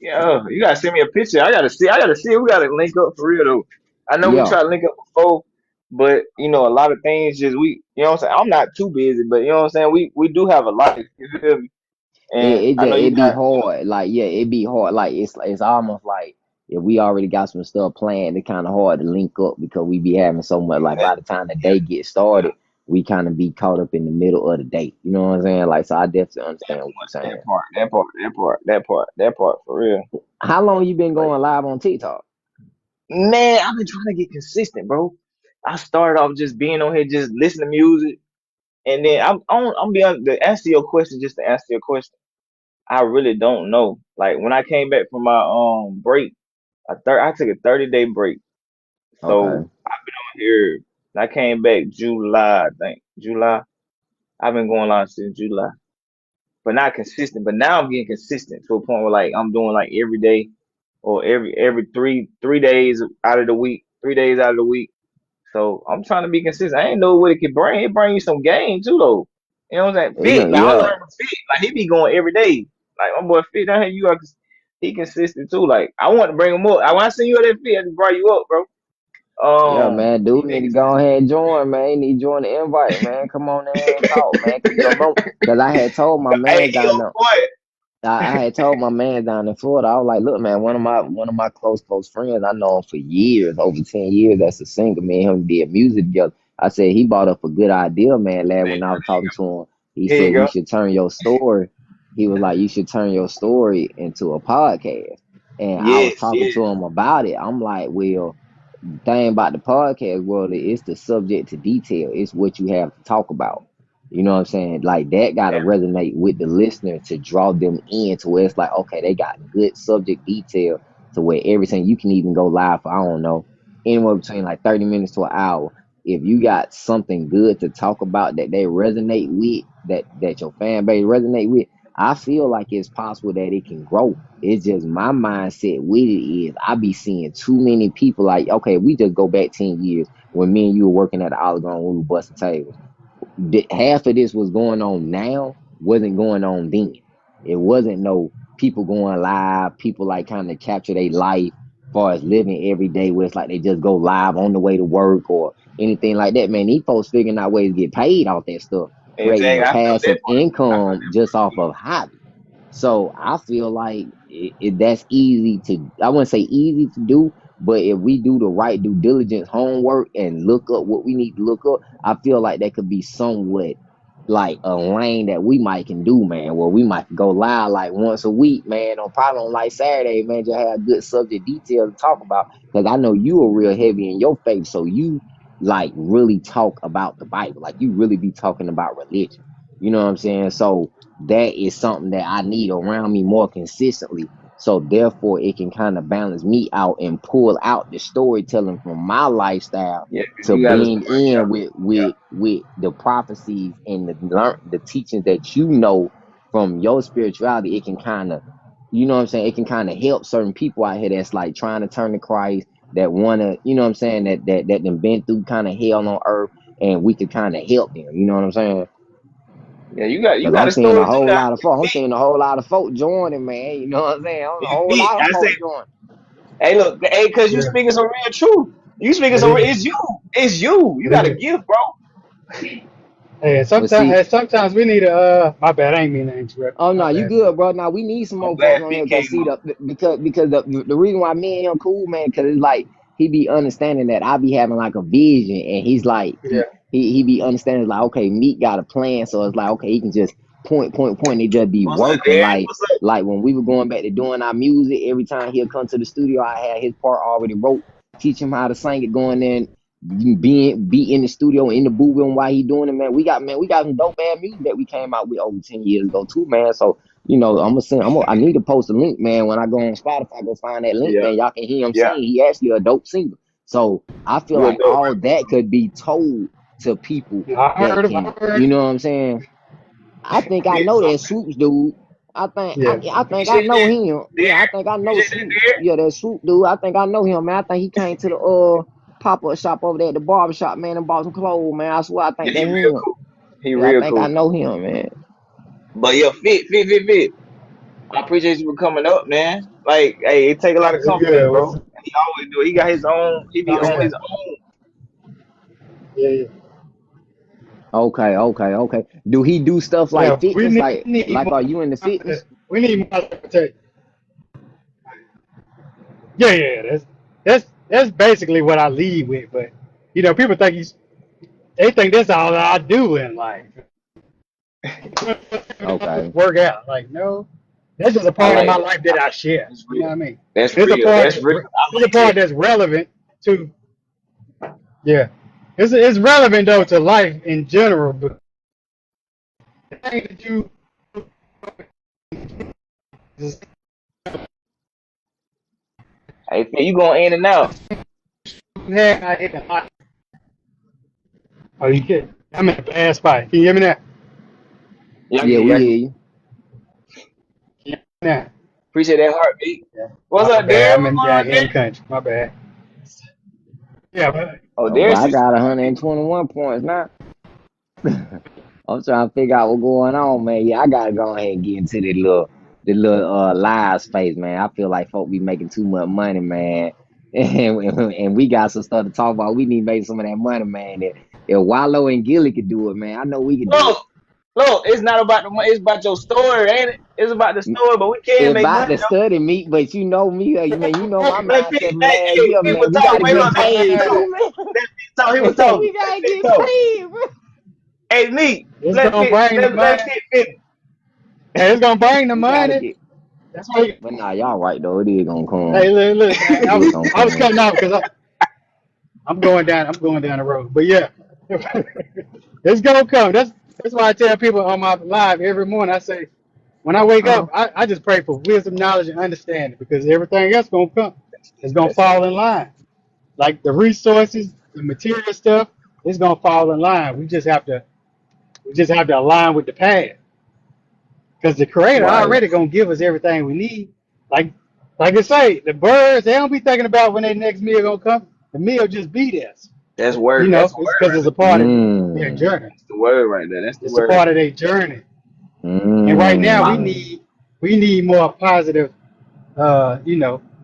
Yeah, you gotta send me a picture. I gotta see. I gotta see. We gotta link up for real though. I know we Yeah, tried to link up before, but you know a lot of things just we. You know what I'm saying? I'm not too busy, but you know what I'm saying. We do have a life. You feel me? And it I know you it be got. hard. Like yeah, it be hard. Like it's almost like if we already got some stuff planned, it's kind of hard to link up because we be having so much. Like by the time the Yeah, day gets started, we kind of be caught up in the middle of the day. You know what I'm saying? Like so, I definitely understand what you're saying. that part for real. How long you been But going live on TikTok? man, I've been trying to get consistent, bro. I started off just being on here, just listening to music, and then I'm be honest, to answer your question, just to answer your question. I really don't know. Like when I came back from my break, I took a 30-day break. So Okay, here I came back July, I think. July. I've been going on since July. But not consistent. But now I'm getting consistent to a point where like I'm doing like every day or every three days out of the week, 3 days out of the week. So I'm trying to be consistent. I ain't know what it could bring. It bring you some game too though. You know what I'm saying? you know, Fit. Like I yeah, learned from Fit. Like he be going every day. Like my boy Fit down here, he consistent too. Like I want to bring him up. I want to see you at that Fit, I just bring you up, bro. yeah, man, He dude been need to go consistent. ahead and join, man. He need to join the invite, man. Come on in and talk, man. Cause you know, bro, cause I had told my Hey, man he down on there. point. I had told my man down in Florida, I was like, look, man, one of my close friends, I know him for years, over 10 years. That's a singer, man. Him did music together. I said he brought up a good idea, man. Lad, when I was talking to him, he Here you said we go. should turn your story. he was like, you should turn your story into a podcast. And I was Yes, talking yes. to him about it. I'm like, well, the thing about the podcast world is the subject to detail. It's what you have to talk about. You know what I'm saying? Like that gotta Yeah. resonate with the listener to draw them in to where it's like, okay, they got good subject detail to where everything you can even go live for, I don't know, anywhere between like 30 minutes to an hour. If you got something good to talk about that they resonate with, that your fan base resonate with, I feel like it's possible that it can grow. It's just my mindset with it is I be seeing too many people like, okay, we just go back 10 years when me and you were working at the Olive Garden when we were busting tables. Half of this was going on now, wasn't going on then. It wasn't no people going live, people like kind of capture their life as far as living every day where it's like they just go live on the way to work or anything like that. Man, these folks figuring out ways to get paid off that stuff, creating Exactly. I felt passive that part. I felt income that just part off too. of hobby. So I feel like that's easy to, I wouldn't say easy to do, but if we do the right due diligence homework and look up what we need to look up, I feel like that could be somewhat like a lane that we might can do, man, where we might go live like once a week, man, on probably on like Saturday, man, just have good subject detail to talk about. Because I know you are real heavy in your faith, so you like really talk about the Bible, like you really be talking about religion. You know what I'm saying? So that is something that I need around me more consistently. So therefore, it can kind of balance me out and pull out the storytelling from my lifestyle Yeah, 'cause to you got a blend story. Yeah, in with the prophecies and the teachings that you know from your spirituality. It can kind of, you know what I'm saying, it can kind of help certain people out here that's like trying to turn to Christ, that want to, you know what I'm saying, that done been through kind of hell on earth, and we could kind of help them. You know what I'm saying? yeah. You Because got I'm a seeing a story too whole now. lot of folk. I'm seeing a whole lot of folk joining, man. You know what I'm saying? A whole Me, lot of I say, folk joining. hey, look, hey, cause you Yeah, speaking some real truth. You speaking it some real. is. It's you. It's you. You It got a is. gift, bro. Hey, But see, sometimes we need a. My bad. I ain't mean to interrupt. oh My no, you bad, bro. good, bro. Now we need some I'm more folks glad on Fit here came because see up. because the reason why me and him cool, man, because it's like he be understanding that I be having like a vision, and he's like Yeah. he be understanding like, okay, Meat got a plan, so it's like, okay, he can just point, it just be What's up, working. Derek? What's up? Like when we were going back to doing our music, every time he'll come to the studio, I had his part already wrote, teach him how to sing it, going in, be in the studio in the booth room while he doing it, man. We got some dope ass music that we came out with over 10 years ago too, man. So you know, I need to post a link, man. When I go on Spotify, go find that link, Yeah, man. Y'all can hear him yeah. sing. He actually a dope singer. So I feel Real like dope, all real that could be told to people that I can, heard you it. know what I'm saying? I think I dope. know that Swoops dude. Yeah. I think I Appreciate know that, him. Derek. Yeah, I think I know Appreciate that, Swoop. Derek. Yeah, that Swoop dude. I think I know him, man. I think he came to the pop-up shop over there at the barber shop, man, and bought some clothes, man. I swear I Yeah, think he that real him. cool. He Yeah, I real think I cool. know him, man. But yeah, Fit. I appreciate you for coming up, man. Like, hey, it take a lot of What's confidence, good? bro. He always do it. He got his own. He be Oh on yeah. his own. Yeah. Okay. Do he do stuff Yeah. like fitness? We need Like more. are you into fitness? We need more. Yeah. That's basically what I lead with. But people think they think that's all I do in life. Okay. Work out. Like no, that's just a I part of like my that. life that I share. That's You know real. what I mean? That's There's a real. part That's that's real. I there's a like part that. that's relevant to yeah. It's relevant though to life in general. But the thing that you just Hey, Fit, you going in and out? have I hit the hot. Oh, you kidding? I'm in a bad spot. Can you hear me now? Yeah, I can Yeah, hear we you. I can hear hear you. you. Can you hear me now? Appreciate that heartbeat. Yeah. What's My up, bad. Derek? I'm What's in going down on, here in Derek? the country. My bad. Yeah, but Oh, Oh, but Derek's I just. got 121 points now. I'm trying to figure out what's going on, man. Yeah, I gotta go ahead and get into the little live space, man. I feel like folk be making too much money, man. And we got some stuff to talk about. We need to make some of that money, man. If Wallow and Gilly could do it, man, I know we could do it. Look. It's not about the money. It's about your story, ain't it? It's about the story, but we can It make about money the though. study meet, but you know me, man. You know my Let Fit, mindset from hey, last hey, year, Fit was man. We talking. gotta Wait, get look, let Fit paid talk. too, Let Fit talk. He was man. talking. We Let gotta Fit get talk. paid, bro. Hey, me. it's Let gonna Fit. bring the Let man. Fit finish. Hey, it's gonna bring the We gotta money. get. That's why. But nah, y'all right though. It is gonna Hey, come. look, man. It is gonna I was come. cutting off because I'm going down. I'm going down the road. But yeah, it's gonna come. That's why I tell people on my live every morning. I say when I wake Uh, up, I just pray for wisdom, knowledge, and understanding because everything else gonna come. It's gonna That's it. fall in line. Like the resources, the material stuff, it's gonna fall in line. We just have to align with the path because the Creator right. already gonna give us everything we need. Like like I say, the birds they don't be thinking about when their next meal gonna come. The meal just be there. That's You word. That's know, the it's word because right it's a there. part of their Mm. journey. That's the word right there. That's the It's a word. part of their journey. And right now Mm. we need more positive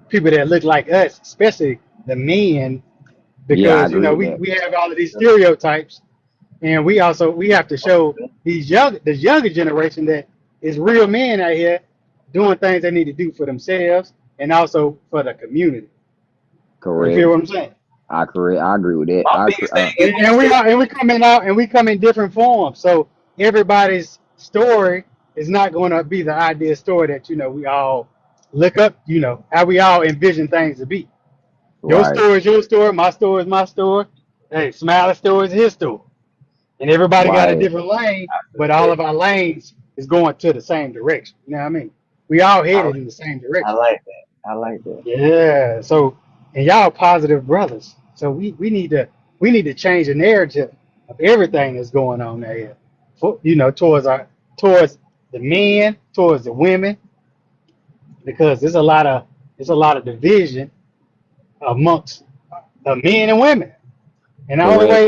people that look like us, especially the men, Yeah, I because agree with that. we have all of these stereotypes and we have to show this younger generation that is real men out here doing things they need to do for themselves and also for the community. You feel Correct. what I'm saying? I agree with that. My biggest thing is when you And we say are, and we coming out and we come in different forms. So everybody's story is not going to be the ideal story that we all look up. How we all envision things to be. Your Right. story is your story. My story is my story. Hey, Smiley's story is his story. And everybody got a Right. different lane, but all that, of our lanes is going to the same direction. You know what I mean? We all I, headed in the same I direction. like that. I like that. Yeah. So, and y'all positive brothers. So we need to change the narrative of everything that's going on there. Towards the men, towards the women, because there's a lot of division amongst men and women. And the Correct.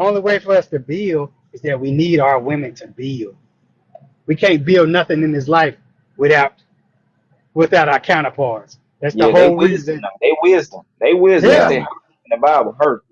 only way for us to build is that we need our women to build. We can't build nothing in this life without without our counterparts. That's the Yeah, they whole wisdom. reason. Though. They wisdom. They wisdom. That's Yeah. their Yeah. in the Bible. Her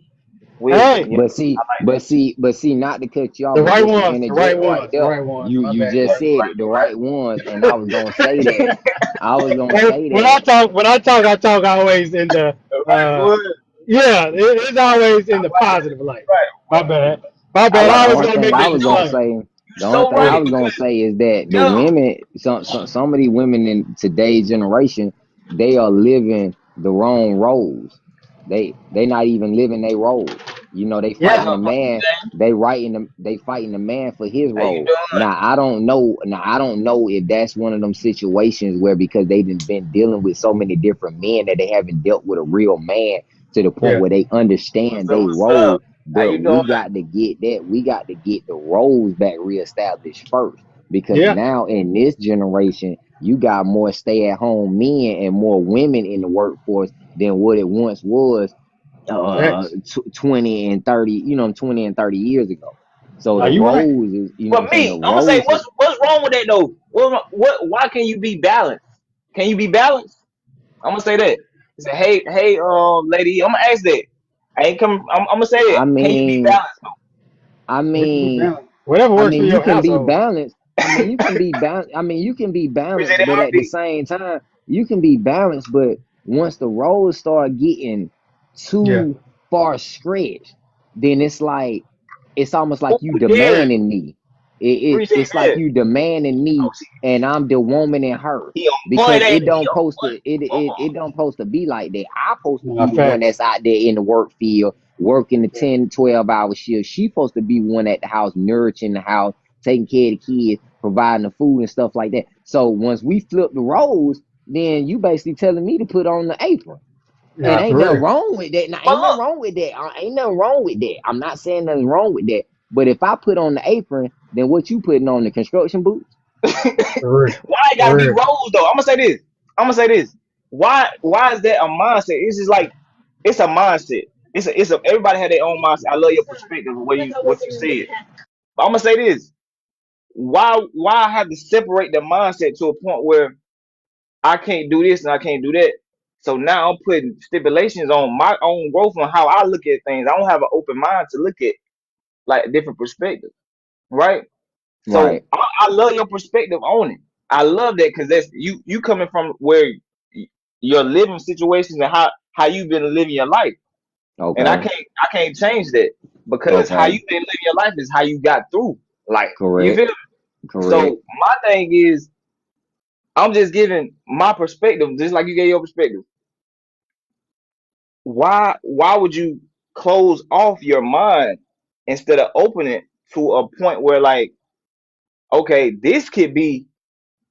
wisdom. Hey, Yeah, But I see, like but that. see, but see, not to cut you off, the but right just to ones, the right interject right ones, the there. right ones. You My you bad. Yeah, just Go said right. it, the You're right. right ones, and I was gonna say that. I was gonna Hey, say when that. I talk always in the The right word. yeah, it's always I in the like that. positive light. Right. My bad. My I bad. like. I The always only gotta thing make I that was gonna disclaimer. say, You the only so thing I right was gonna because say is that the yeah. women, some of these women in today's generation, they are living the wrong roles. They not even living their roles. You know, they Right Yeah. fighting the on, man. James. They fighting the man for his How you role. doing? Now I don't know. Now I don't know if that's one of them situations where because they've been dealing with so many different men that they haven't dealt with a real man to the point Yeah. where they What's understand up? they What's role. up? How But you doing? we got to get that. We got to get the roles back reestablished first. Because Yeah. now in this generation, you got more stay-at-home men and more women in the workforce than what it once was Facts. 20 and 30, 20 and 30 years ago. So Are the you right? roles is, what I'm But saying, the me, I'm gonna say, roles, what's wrong with that though? What? Why can you be balanced? Can you be balanced? I'm gonna say that. Say, hey, lady, I'm gonna ask that. I ain't come. I'm gonna say it. I Can you be mean, balanced? I We can be mean, balanced. Whatever I works for mean, you your can be household. balanced. You can be balanced. You can be Appreciate balanced, that, but at the RP. same time, you can be balanced. But once the roles start getting Yeah. too far stretched, then it's almost Ooh, like you Derek. demanding me. Appreciate It's like that. you demanding Oh, me, see, and I'm the woman in her he on point, because ain't it he? He don't on post to point. it don't supposed to be like that. I'm supposed to No, be the one facts. that's out there in the work field working the Yeah. 10, 12 hour shift. She's supposed to be one at the house, nourishing the house, taking care of the kids, providing the food and stuff like that. So once we flip the roles, then you basically telling me to put on the apron. And Nah, ain't for nothing real. wrong with that. Now, But ain't nothing look, wrong with that. Ain't nothing wrong with that. I'm not saying nothing wrong with that. But if I put on the apron, then what you putting on the construction boots? For real. why it For gotta be real. roles though? I'm gonna say this. I'm gonna say this. Why is that a mindset? It's just like it's a mindset. It's a everybody had their own mindset. I love your perspective of what you said. But I'm gonna say this. Why I have to separate the mindset to a point where I can't do this and I can't do that. So now I'm putting stipulations on my own growth on how I look at things. I don't have an open mind to look at like a different perspective, right? So Right. I love your perspective on it. I love that because that's you coming from where your living situations and how you've been living your life, and Okay. I can't change that because how Okay. you've been living your life is how you got through life. You Correct. feel me? Correct. So my thing is, I'm just giving my perspective, just like you gave your perspective. Why would you close off your mind instead of open it to a point where like, okay, this could be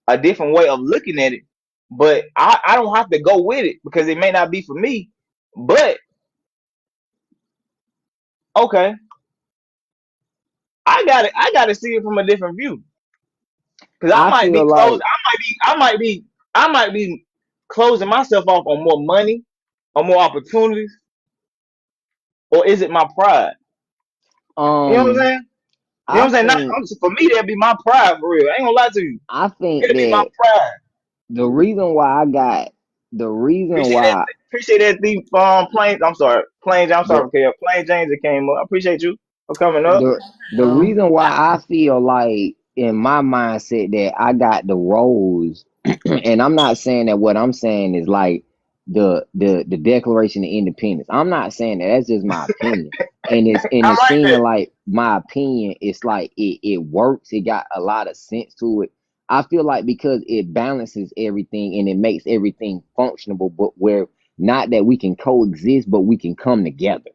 a different way of looking at it, but I don't have to go with it because it may not be for me. But okay, I gotta see it from a different view. Because I I might be feel closed. like I might be closing myself off on more money, on more opportunities, or is it my pride? You know what I'm um saying? You know I what I'm saying? Not, think for me, that'd be my pride for real. I ain't gonna lie to you. I think It'd be my that pride. the reason why I got the reason Appreciate that. why Appreciate that. The plain. I'm sorry, plain. I'm the sorry, okay. Plain James that came up. I appreciate you for coming up. the reason why I feel like in my mindset that I got the roles, and I'm not saying that what I'm saying is like the Declaration of Independence. I'm not saying that. That's just my opinion. And I it's like seeming that. like my opinion. It's like it works. It got a lot of sense to it. I feel like because it balances everything and it makes everything functionable, but where not that we can coexist, but we can come together.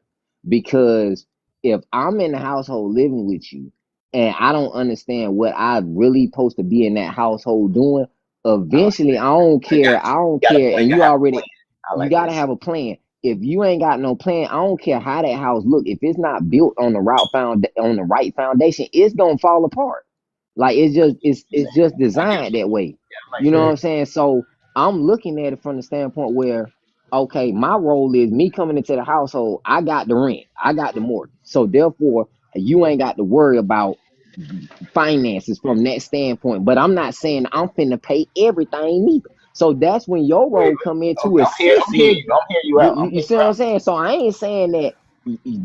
Because if I'm in the household living with you and I don't understand what I really supposed to be in that household doing, I like eventually that. I don't I got care. I you. don't You gotta care. plan. And You you gotta have a plan. already I you like gotta this. have a plan. If you ain't got no plan, I don't care how that house look. If it's not built on on the right foundation, it's gonna fall apart. Like it's just I get designed you. that way. Yeah, I like You know that. what Yeah. I'm saying? So I'm looking at it from the standpoint where, okay, my role is me coming into the household. I got the rent, I got the mortgage. So therefore, you ain't got to worry about finances from that standpoint. But I'm not saying I'm finna pay everything neither. So that's when your Wait, role come in to okay, assist I'm hearing me. you. I'm hearing you out. I'm You hearing see you what I'm out. saying? So I ain't saying that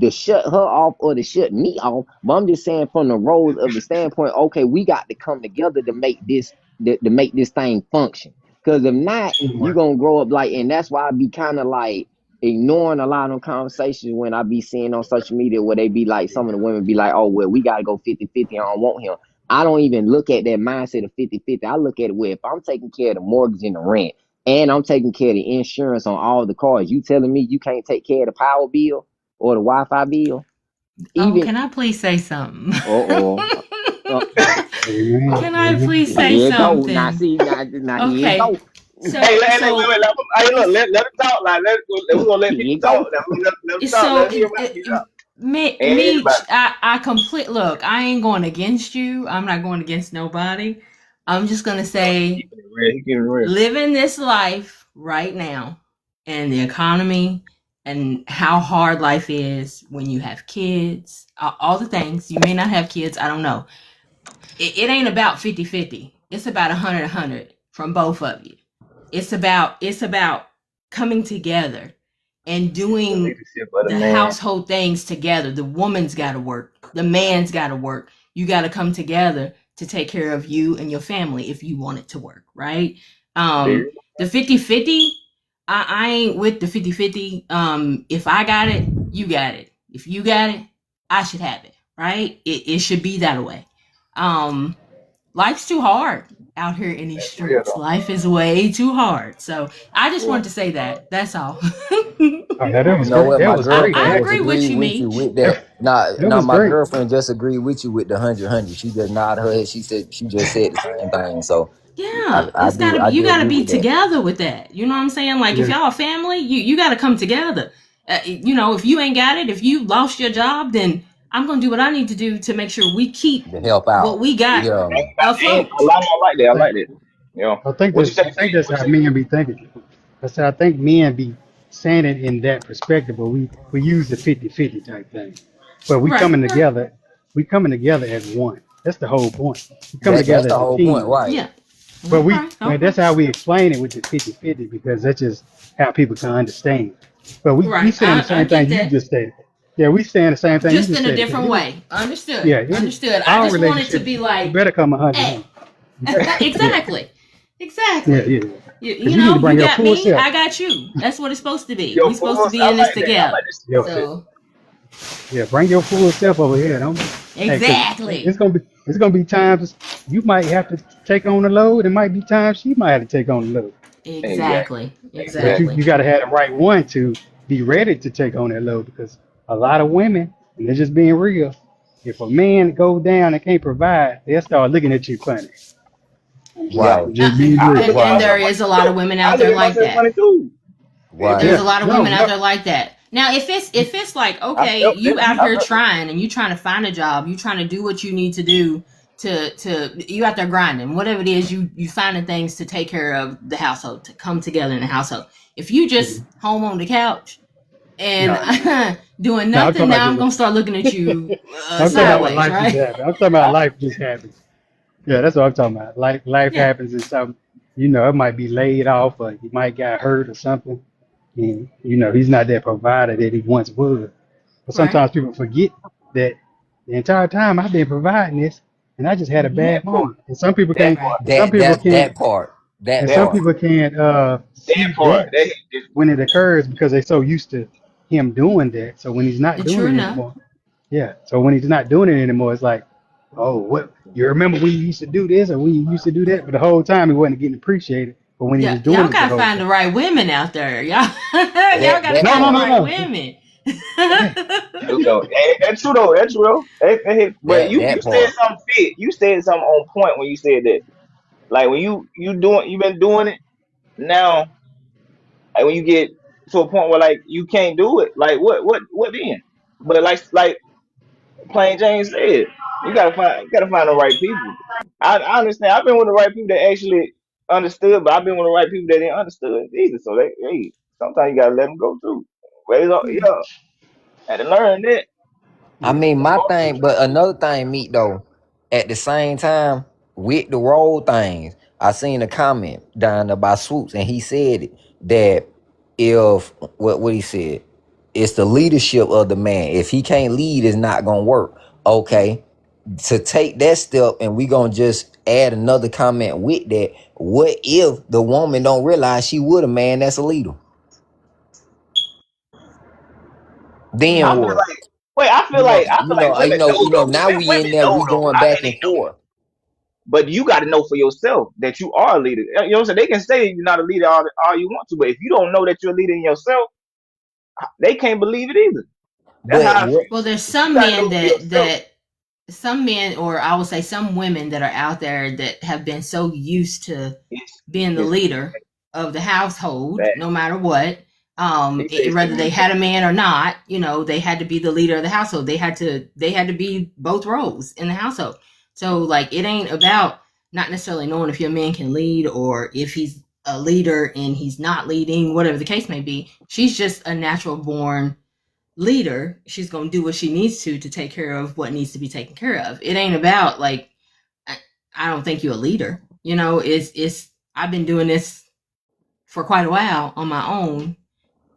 to shut her off or to shut me off, but I'm just saying from the roles of the standpoint, okay, we got to come together to make this thing function. Because if not, you're Right. gonna grow up like, and that's why I be kind of like ignoring a lot of conversations when I be seeing on social media where they be like, some of the women be like, oh well, we gotta go 50-50. I don't want him. I don't even look at that mindset of 50-50. I look at it where if I'm taking care of the mortgage and the rent and I'm taking care of the insurance on all the cars, you telling me you can't take care of the power bill or the Wi-Fi bill? Oh, Even can I please say something? oh uh, Amen. Can I Amen. please say here it go. Now something? see now here it Okay. go. Hey, So wait, so wait. Hey, look, let him talk. Like, we're gonna let Here people you talk. go. Let him talk. so Let him hear what he's out. And Meech, everybody. I complete look, I ain't going against you. I'm not going against nobody. I'm just gonna No, he say keeping it real. He keeping it real. living this life right now and the economy and how hard life is when you have kids, all the things. You may not have kids, I don't know. It ain't about 50-50. It's about 100-100 from both of you. It's about coming together and It's the doing leadership of the the man. household things together. The woman's got to work. The man's got to work. You got to come together to take care of you and your family if you want it to work, right? There. The 50-50, I ain't with the 50-50. If I got it, you got it. If you got it, I should have it, right? It should be that way. Um, Life's too hard out here in these That's real streets. though. Life is way too hard. So I just Yeah. wanted to say that. That's all. Oh, yeah, that You was know great. what? That My was great, girlfriend I just actually. agree with agreed you, with you Meech. with That, that. Nah, that nah, was my great. girlfriend just agreed with you with the 100-100. She just nodded her head. She said she just said the same thing. So Yeah, I do I you do gotta agree be with that. together with that. You know what I'm saying? Like if Yeah. y'all a family, you gotta come together. If you ain't got it, if you lost your job, then I'm gonna do what I need to do to make sure we keep To help what out. we got Yeah. And a afloat. lot of them like that. I I think like that. You know. What you say, I think Pete? that's What how you say, men Pete? be thinking. I said I think men be saying it in that perspective, but we use the 50-50 type thing. But Right, right. we coming together as one. That's the whole point. We come That's together the as a whole point, team. right? Yeah. But Okay, okay. that's how we explain it with the 50-50 because that's just how people can understand. But we Right. saying the I same get thing you that. just said. Yeah, we saying the same thing you Just just in a said. different way. Understood. Yeah, Understood. I our just wanted to relationship, be it like, better come a hundred, hey, hundred. Yeah, exactly. yeah, Exactly. yeah. You, Because you you need know, to bring you your got full me, self. I got you. That's what it's supposed to be. Yo, We supposed to fools. be I in this like that. I like together. this Yo, concept. So, yeah, bring your full self over here. Don't, hey, because exactly. it's gonna be times you might have to take on the load. It might be times she might have to take on the load. Exactly. Exactly. But Exactly. Exactly. you got to have the right one to be ready to take on that load because a lot of women, and they're just being real, if a man goes down and can't provide, they'll start looking at you funny. Yeah. Right, Just be I real. look at And right, there myself funny is a too, lot of though. women I out look there at like myself that. funny too. right. There's Yeah, a lot of no, women out no, there like that. Now, if it's like, I okay, felt you that. out I here felt that. trying and you trying to find a job, you trying to do what you need to do to you out there grinding, whatever it is, you finding things to take care of the household, to come together in the household. If you just mhm. home on the couch and No, no. doing No, I'm talking nothing, about now I'm just. gonna start looking at you I'm talking about when sideways, life just right? happens. I'm talking about life just happens. Yeah, that's what I'm talking about. Life Yeah, happens and something, it might be laid off or he might got hurt or something. And, he's not that provider that he once was. But right. sometimes people forget that the entire time I've been providing this and I just had a Mm-hmm. bad That part. moment. And some people That can't, Right. part. and some That people that's can't, that part. That and That some part. part. people can't That see part. that That hit when it occurs because they're so used to him doing that. So when he's not True doing it enough. anymore, yeah. So when he's not doing it anymore, it's like, oh, what? You remember when you used to do this or when you used to do that? But the whole time he wasn't getting appreciated. But when he Yeah, was doing y'all it the gotta whole find the time, right women out there. Y'all, y'all That gotta that no, find no, the part. no, right no. women. Yeah, you though. That's true though. That's true though. That hit. But you That said part. something fit. You said something on point when you said that. Like when you been doing it now. Like when you get to a point where like you can't do it. Like what then? But like Plain Jane said, you gotta find the right people. I understand. I've been with the right people that actually understood, but I've been with the right people that didn't understood either. So sometimes you gotta let them go through. Yeah, had to learn that. I yeah. mean, That's my hard. thing, but another thing, Meat, though, at the same time, with the role things, I seen a comment down there by Swoops, and he said it, that if, what he said, it's the leadership of the man. If he can't lead, it's not going to work. Okay, to take that step, and we going to just add another comment with that, what if the woman don't realize she would a man that's a leader? I Then feel what? like wait. I feel like women know though. Now we Women in there, know we though. going Not back that and they know, forth. but you got to know for yourself that you are a leader. You know what I'm saying? They can say you're not a leader all you want to, but if you don't know that you're a leader in yourself, they can't believe it either. That's But how I what? feel. Well, there's You some got to men know for yourself. that some men, or I would say some women that are out there that have been so used to It's being the it's leader of the household, bad. no matter what, They say it's whether they the had a man or not, they had to be the leader of the household. They had to be both roles in the household. So like, it ain't about not necessarily knowing if your man can lead or if he's a leader and he's not leading, whatever the case may be. She's just a natural born leader. She's going to do what she needs to take care of what needs to be taken care of. It ain't about like, I don't think you're a leader. It's I've been doing this for quite a while on my own.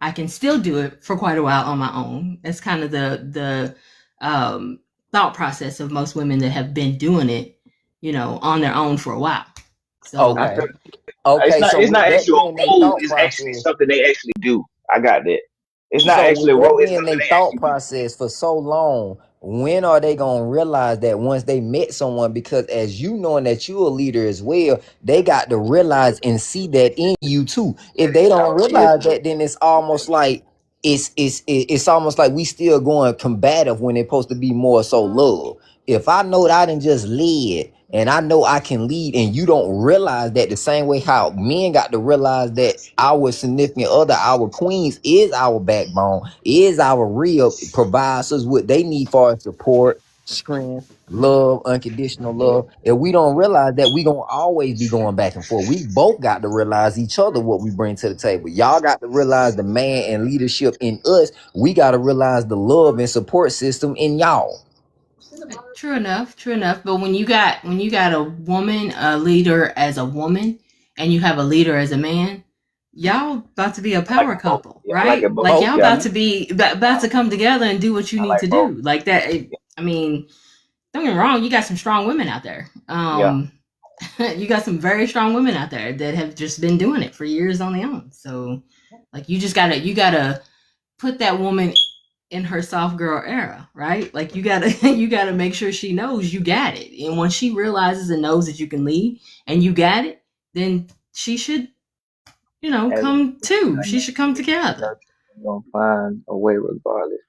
I can still do it for quite a while on my own. That's kind of the thought process of most women that have been doing it, on their own for a while. I So Okay. feel Okay. So it's with not that actually being a their role. thought It's actually process, something they actually do. I got that. It's not so actually with a that role. It's being something their they thought actually do. process for so long, when are they gonna realize that once they met someone? Because as you knowing that you're a leader as well, they got to realize and see that in you too. If they don't Yeah, realize that, then it's almost like it's almost like we still going combative when it's supposed to be more so love. If I know that I didn't just lead and I know I can lead, and you don't realize that, the same way how men got to realize that our significant other, our queens, is our backbone, is our real, provides us what they need for our support, strength, love, unconditional love. If we don't realize that, we gonna always be going back and forth. We both got to realize each other, what we bring to the table. Y'all got to realize the man and leadership in us. We got to realize the love and support system in y'all. true enough, true enough. But when you got a woman, a leader as a woman, and you have a leader as a man, y'all about to be a I like power it both. couple, Yeah, I like right? it both. Like Both. y'all Yeah, about to come together and do what you I need like to both. do. Like that. I mean, don't get me wrong. You got some strong women out there. Yeah, You got some very strong women out there that have just been doing it for years on their own. So, like, you gotta put that woman in her soft girl era, right? Like you gotta you gotta make sure she knows you got it. And when she realizes and knows that you can lead and you got it, then she should, As a come too. She should come together. you're gonna find a way regardless.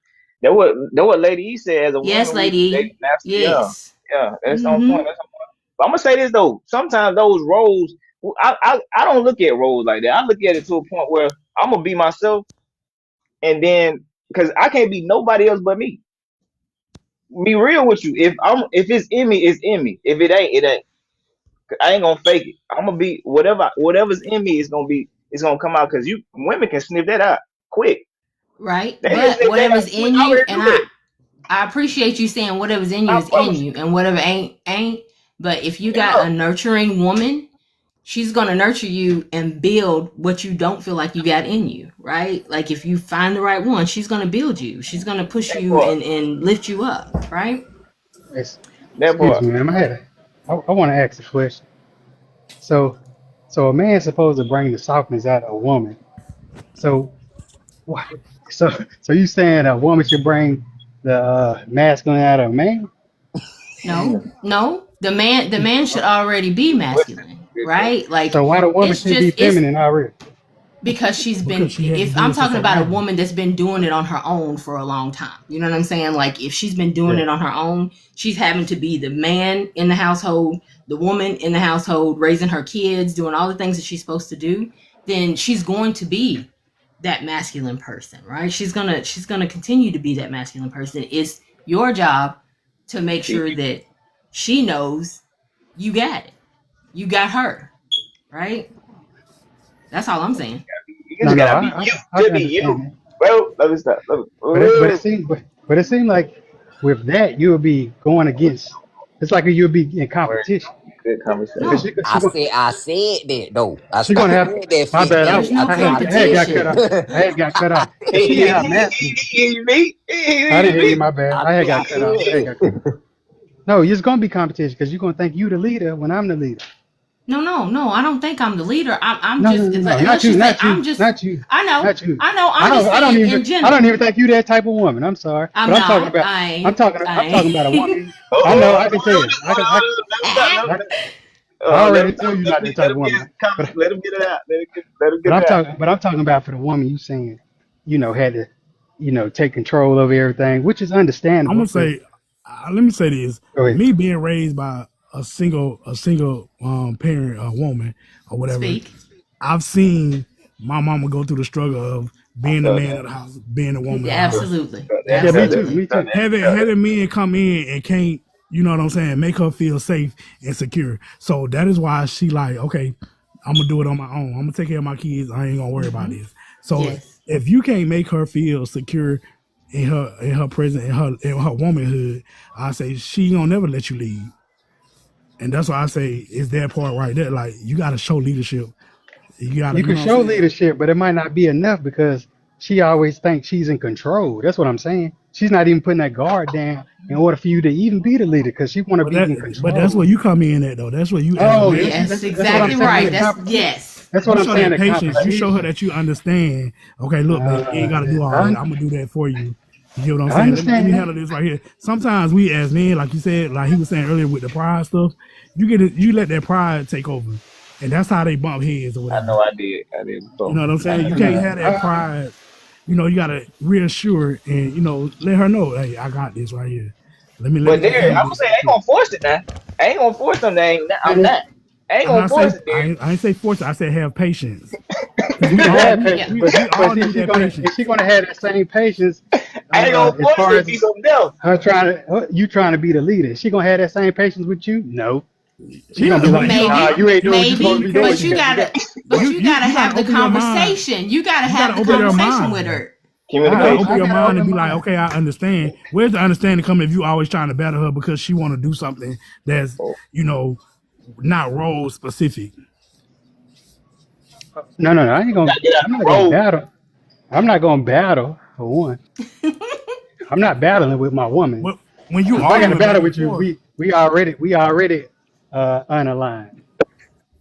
That what Lady E said. As a Yes, woman, we they lady. master. Yeah, Yes. yeah. That's on Mm-hmm. point. That's on point. But I'm gonna say this though. Sometimes those roles, I don't look at roles like that. I look at it to a point where I'm gonna be myself, and then because I can't be nobody else but me. Be real with you. If it's in me, it's in me. If it ain't, it ain't. I ain't gonna fake it. I'm gonna be whatever's in me is gonna be. It's gonna come out because you women can sniff that out quick. Right. They can But sniff that out whatever's quick. in I you, already and do that. I appreciate you saying whatever's in you I is in promise you, and whatever ain't. But if you you. got Yeah. a nurturing woman, she's gonna nurture you and build what you don't feel like you got in you, right? Like if you find the right one, she's gonna build you. She's gonna push That you part. and lift you up, right? That Excuse part. me, ma'am. I want to ask a question. So, so a man's supposed to bring the softness out of a woman. So, what? So you saying a woman should bring the masculine out of a man? No, Mm. no. The man should already be Listen. masculine, Good question. right? Like So why the woman it's should be just it's feminine already? because she's because been she had to if do I'm it for talking so about a long. woman that's been doing it on her own for a long time. You know what I'm saying? Like if she's been doing Yeah. it on her own, she's having to be the man in the household, the woman in the household, raising her kids, doing all the things that she's supposed to do, then she's going to be that masculine person, right? She's gonna continue to be that masculine person. It's your job to make Teach sure you. that she knows you got it. You got her, right? That's all I'm saying. You No, just no, gotta be you. I Just be understand you, that. bro. Let me stop. But it seemed like with that you would be going against. It's like you would be in Word. competition Good because conversation. No, I said that though. she I gonna have. said that My bad. 50. there's no I had got cut competition. off. I had got cut off. But He seeing he how he masculine. he he me. I He didn't hear you. me. My bad. I had I got cut off. I had got cut said off. No, it's gonna be competition because you're gonna think you the leader when I'm the leader. No. I don't think I'm the leader. I'm No, no, just no, no. Not let's you. just say Not you. Not you. I know. Not you. I know. I'm just I don't saying even. in I don't general. even think you that type of woman. I'm sorry, I'm but I'm talking not. about. I I'm ain't. talking. I I'm talking about a ain't. woman. I know. Oh, I can tell. let him stop. I, I Let already him tell you not that type let of him get his woman. comment. But Let him get it out. Let him but get it out. I'm talking about for the woman you saying, had to, take control over everything, which is I'm understandable gonna because say, let me say this: go ahead. me being raised by a single parent, a woman or whatever, Speak. I've seen my mama go through the struggle of I being the felt man that. of the house, being the woman of the house, Absolutely. Felt that. Yeah, me Felt too. that. Absolutely. Me Felt too. that. Felt that. having men come in and can't, you know what I'm saying, make her feel safe and secure. So that is why she like, okay, I'm gonna do it on my own. I'm gonna take care of my kids. I ain't gonna worry about Mm-hmm. this. So Yes. if you can't make her feel secure in her present in her womanhood, I say she gonna never let you lead. And that's why I say it's that part right there. Like you gotta show leadership. You gotta, You you can know what I'm show saying? leadership, but it might not be enough because she always thinks she's in control. That's what I'm saying. She's not even putting that guard down in order for you to even be the leader because she want to be in But that's where control. you come in at though. That's where you as a Oh, man. Yes, that's what I'm exactly saying. In right. the That's competition. yes. That's what You I'm show saying. that The patience. You show her competition. that you understand. Okay, look, baby, you ain't got to do all that. I, I'm gonna do that for you. You get what I'm I saying? Let me understand that. handle this right here. Sometimes we as men, like you said, like he was saying earlier with the pride stuff, you get it, you let that pride take over, and that's how they bump heads or I whatever. know I did. I did You before. know what I'm I saying? know. You No, can't no. have that pride. You know, you gotta reassure and let her know, hey, I got this right here. Let But me there, handle I'm gonna this say I right ain't quick. gonna force it now. I ain't gonna force something. I'm And not. I ain't I'm gonna not force saying it there. I ain't say force it. I said have patience because you we can all have need patience, Yeah. we but all see, need that if she patience. gonna have that same patience, I ain't gonna as force far it. as Be something else. her you trying to be the leader, she gonna have that same patience with you? No, she gonna Yeah, be but like, you know, nah, Maybe, you ain't doing what you in supposed to be maybe, doing. but You you communication, got, you got. gotta, but you gotta you gotta have the open your mind. conversation. You gotta You have gotta the open your conversation with mind. her. You gotta Communication. open I your got an mind and open be like, mind. okay, I understand. Where's the understanding come if you always trying to battle her because she want to do something that's, Oh, you know, not role specific? No, no, no. I ain't gonna. gotta get out I'm not the gonna road. battle. I'm not gonna battle for one. I'm not battling with my woman. But when you If I got to arguing battle back and with you, forth, we already unaligned.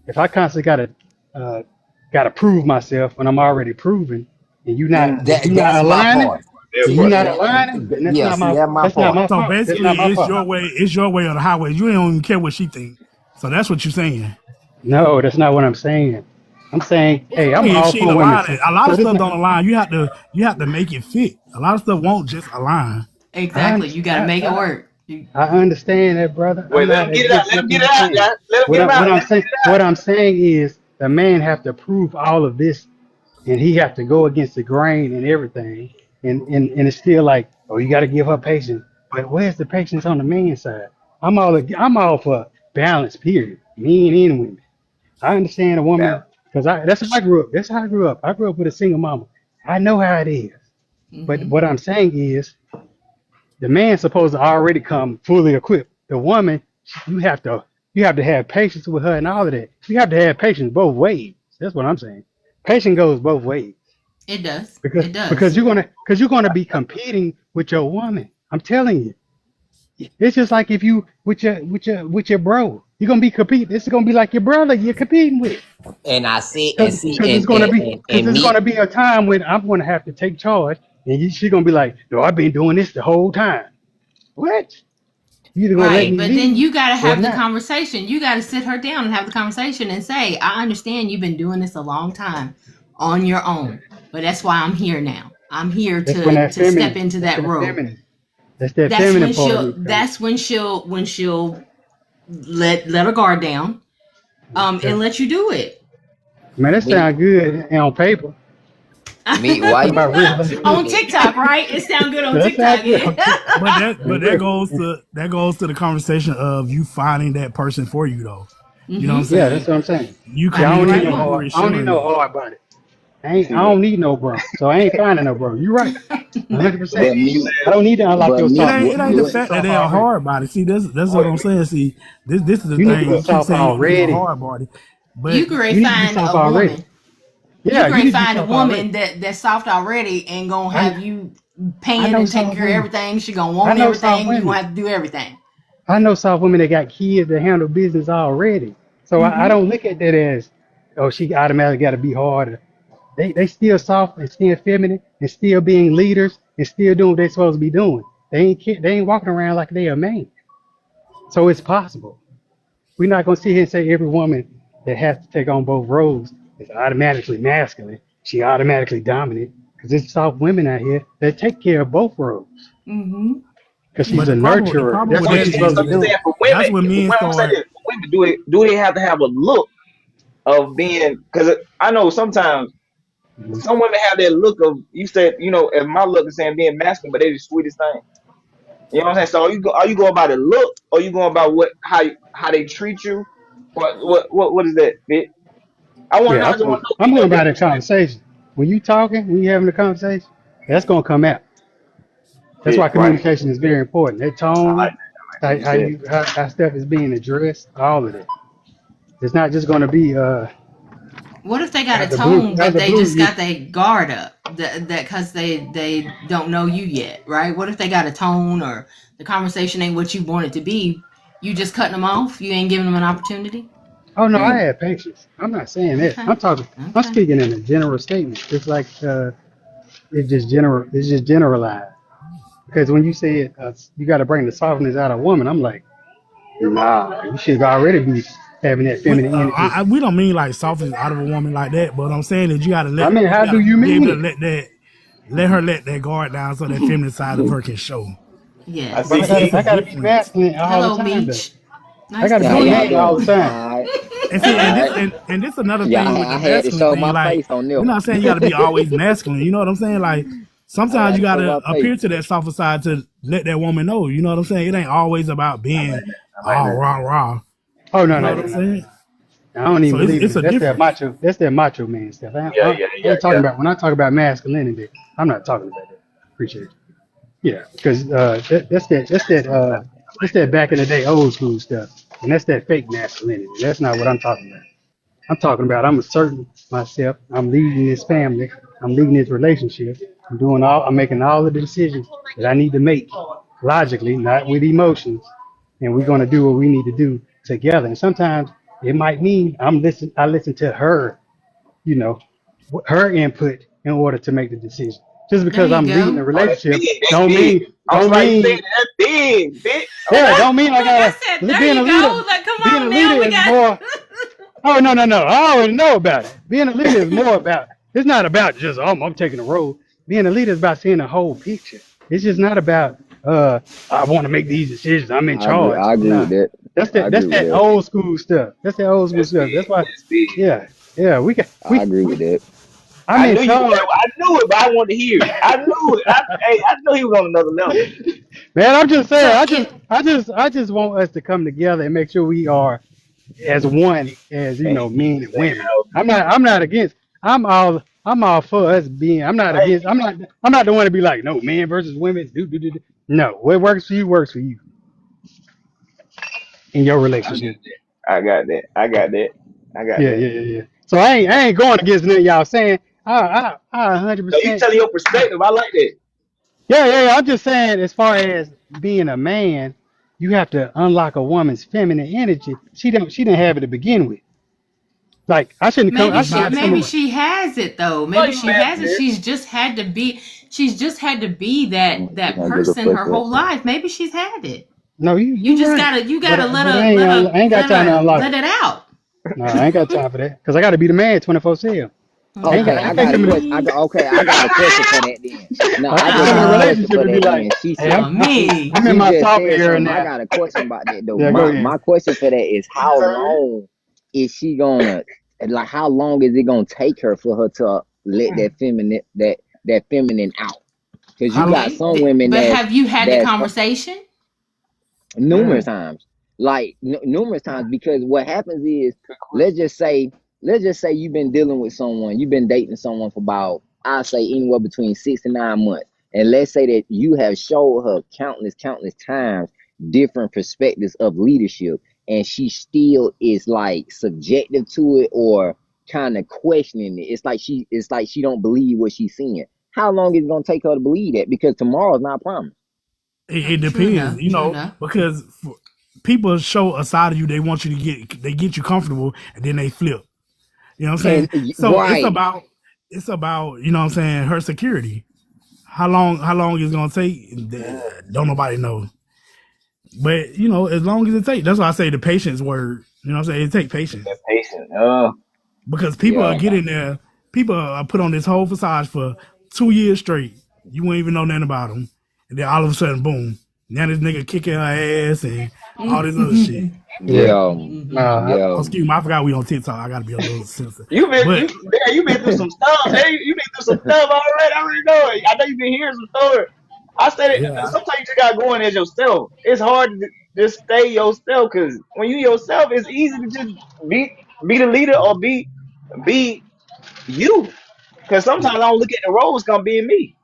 If I constantly gotta prove myself when I'm already proven, and Mm. you not That's my aligning, point. Their and you're part. not See, aligning, then that's yeah, not see, my that's my that's not part. my So fault. That's basically, not my fault. it's your way or the highway. You don't even care what she think. So that's what you're saying. No, that's not what I'm saying. I'm saying, hey, I I'm mean, if all she ain't for women. aligning, a lot So of this stuff not, don't align. You have to make it fit. A lot of stuff won't just align. I, Exactly. under- You got to make it I work. I understand that, brother. I'm Wait, let not him get it out. against Let him nothing get it you're out, saying. guys. Let him get him out. Let him get it What I'm saying is the man have to prove all of this, and he have to go against the grain and everything, and it's still like, oh, you got to give her patience. But where's the patience on the man's side? I'm all for balance. Period. Men and women. I understand a woman out. because that's how I grew up. That's how I grew up. I grew up with a single mama. I know how it is. But Hmm. what I'm saying is the man's supposed to already come fully equipped. The woman, you have to have patience with her and all of that. You have to have patience both ways. That's what I'm saying. Patience goes both ways It does. because It does. you're gonna be competing with your woman. I'm telling you. It's just like if you with your bro, you're gonna be competing. It's gonna be like your brother you're competing with. And I see, and Because see, it's gonna be a time when I'm gonna have to take charge, and she's gonna be like, "No, I've been doing this the whole time." What? You either gonna let Right. me But then lead you got to or have the not? conversation. You got to sit her down and have the conversation and say, I understand you've been doing this a long time on your own, but that's why I'm here now. I'm here That's when to step into that's that that role. feminine, that's that feminine part of me coming. That's when she'll let her guard down Yeah. and let you do it. Man, that me, sounds good on paper. me, why What about real On life? TikTok, right? It sounds good on That sounds TikTok. good on TikTok. But that goes to the conversation of you finding that person for you though. You know what I'm Mm-hmm. Yeah, that's saying? what I'm saying. You See, I Finding the don't need right no communicating, one. you hard. I don't need ensuring no that. hard body. I See that. don't need no bro. So I ain't finding no bro. You right. Hey, 100%. But me, I don't need to unlock but your It me, soft. ain't what, it You ain't the need to what, be fact that soft they are already. hard body. See, that's what wait, I'm saying. See, this is the You need to thing. be You keep soft saying you need a already. hard body, You but great You need to be find soft a already. woman. You Yeah, you great need to be find a soft already. woman that's soft already and gonna I have you I paying know and taking soft care of women. everything. She gonna I want know soft everything. You gonna women. have to do everything. I know soft women that got kids that handle business already. So I Mm-hmm. don't look at that as, oh, she automatically got to be harder. They still soft and still feminine and still being leaders and still doing what they're supposed to be doing. They ain't walking around like they a man. So it's possible. We're not gonna sit here and say every woman that has to take on both roles is automatically masculine. She automatically dominant. Because there's soft women out here that take care of both roles. Mm-hmm. Because she's but a the nurturer. problem That's with so what you that she's saying, supposed so to be is you saying doing. for women, that's when men I'm saying start. this, for women, do they have to have a look of being? Because I know sometimes Mhm. some women have that look of, you said, if my look is saying being masculine, but they the sweetest thing. You know what I'm saying? So are you going by the look, or you going by how they treat you? What is that, Fit? I want to know. Yeah, I just want to know, I'm get going your about that difference. conversation. When you talking, when you having a conversation, that's gonna come out. That's Fit, why right? communication is very important. That I like tone, what you said. how stuff is being addressed, all of that. It's not just gonna be What if they got a tone, out but the they blue. just got their guard up? That because they don't know you yet, right? What if they got a tone or the conversation ain't what you want it to be? You just cutting them off. You ain't giving them an opportunity. Oh no, I Hmm. have patience. I'm not saying that. Okay. I'm Okay. speaking in a general statement. It's like it's just generalized. Because when you say it, you got to bring the softness out of a woman. I'm like, nah, you should already be having that feminine energy. We don't mean like softness out of a woman like that, but I'm saying that I mean, you how do gotta you be mean able to it? let her let that guard down so that feminine side of her can show. I Yes. But see. It's a I gotta be difference. masculine all the Hello, time though. Meech. I Nice gotta to be how see y'all man you. all the doing? time. All right, And see, all right. and this another Yeah, thing with I the had to masculine show thing. my Like, face on we're them. not saying you got to be always masculine. You know what I'm saying? Like, I sometimes had you to got show to my face. appear to that softer side to let that woman know. You know what I'm saying? It ain't always about I being like that. I like all that. rah rah. Oh You no know no what no I'm no no. saying? I don't even So believe it's in a it. difference. That's that macho man stuff. Yeah, yeah, I yeah, ain't talking yeah. about when I talk about masculinity. I'm not talking about that. Appreciate it. Yeah, because that's that back in the day old school stuff, and that's that fake masculinity. That's not what I'm talking about. I'm talking about I'm asserting myself. I'm leading this family. I'm leading this relationship. I'm making all of the decisions that I need to make logically, not with emotions. And we're gonna do what we need to do together. And sometimes it might mean I listen to her, you know, her input in order to make the decision. Just There because you I'm leading go. a Oh, that's relationship, big. That's don't big. mean I was don't like, you said mean that's big, big. yeah, Okay. don't mean I Look, I gotta said, there being a you leader. go. Like, come Being a on leader now. We is got. more. Oh no, I already know about it. Being a leader is more about. It's not about just I'm taking a role. Being a leader is about seeing the whole picture. It's just not about I want to make these decisions. I'm in I agree. charge. I agree with Nah, that. I agree that's with that that. old school stuff. That's that old school That's stuff. big. That's why. That's big. Yeah. We got I agree with that. I'm I in knew you. charge. I knew it, but I wanted to hear it. I knew it. Hey, I knew he was on another level. Man, I'm just saying. So I just want us to come together and make sure we are as one as And men and saying women. how I'm not against. I'm all for us being. I'm not right. against. I'm not the one to be like no men versus women. Do. No, what works for you works for you in your I got relationship. that. I got that. I got that. I got that. Yeah. So I ain't going against none of y'all saying. I So you 100%. telling your perspective. I like that. Yeah. I'm just saying, as far as being a man, you have to unlock a woman's feminine energy. She didn't have it to begin with. Like I shouldn't come. I maybe It's shouldn't she not have to that. come. maybe she has it though. Oh, Maybe you she mad has for it. this? She's just had to be We're that gonna get a person her question. whole life. Maybe she's had it. No, You you just right. gotta But I ain't got time to unlock let it. it out. No, I ain't got time for that. Cause I got to be the man 24/7. Okay, Nah, I I can't got a come in. question. me. I got a question for that then. No, I I can't just come in got a a Uh, question relationship for and be that like, then. She hey, said me. I'm in she my just soft said era something. I now. got a question about that though. Yeah, go ahead. My question for that is how long is she gonna like how long is it gonna take her for her to let that feminine out? Because you How got Okay. some women But have you had the that's conversation? numerous Mm, times, like numerous times. Because what happens is, good let's question. just say, you've been dealing with someone, you've been dating someone for about, I say anywhere between 6 to 9 months, and let's say that you have showed her countless times different perspectives of leadership, and she still is like subjective to it or kind of questioning it. It's like she don't believe what she's seeing. How long is it gonna take her to believe that? Because tomorrow's not promised. it True depends, enough. True enough. because people show a side of you they want you to get you comfortable, and then they flip. You know what I'm And saying? So right. it's about you know what I'm saying, her security. How long it's gonna take? Don't nobody know. But as long as it takes, that's why I say the patience word. You know what I'm saying? It takes patience That patient. because people are Yeah. getting there. People are put on this whole facade for 2 years straight. You won't even know nothing about them, and then all of a sudden, boom! Now this nigga kicking her ass and all this other shit. Yeah. Yeah. Oh, Yeah. excuse me, I forgot we on TikTok. I gotta be a little sensitive. You But man, you been through some stuff. Hey, you been through some stuff already. I already know it. I know you been hearing some stories. I said it. yeah, Sometimes you just gotta go in as yourself. It's hard to just stay yourself because when you yourself, it's easy to just be the leader or be you. Because sometimes I don't look at the roles gonna be in me,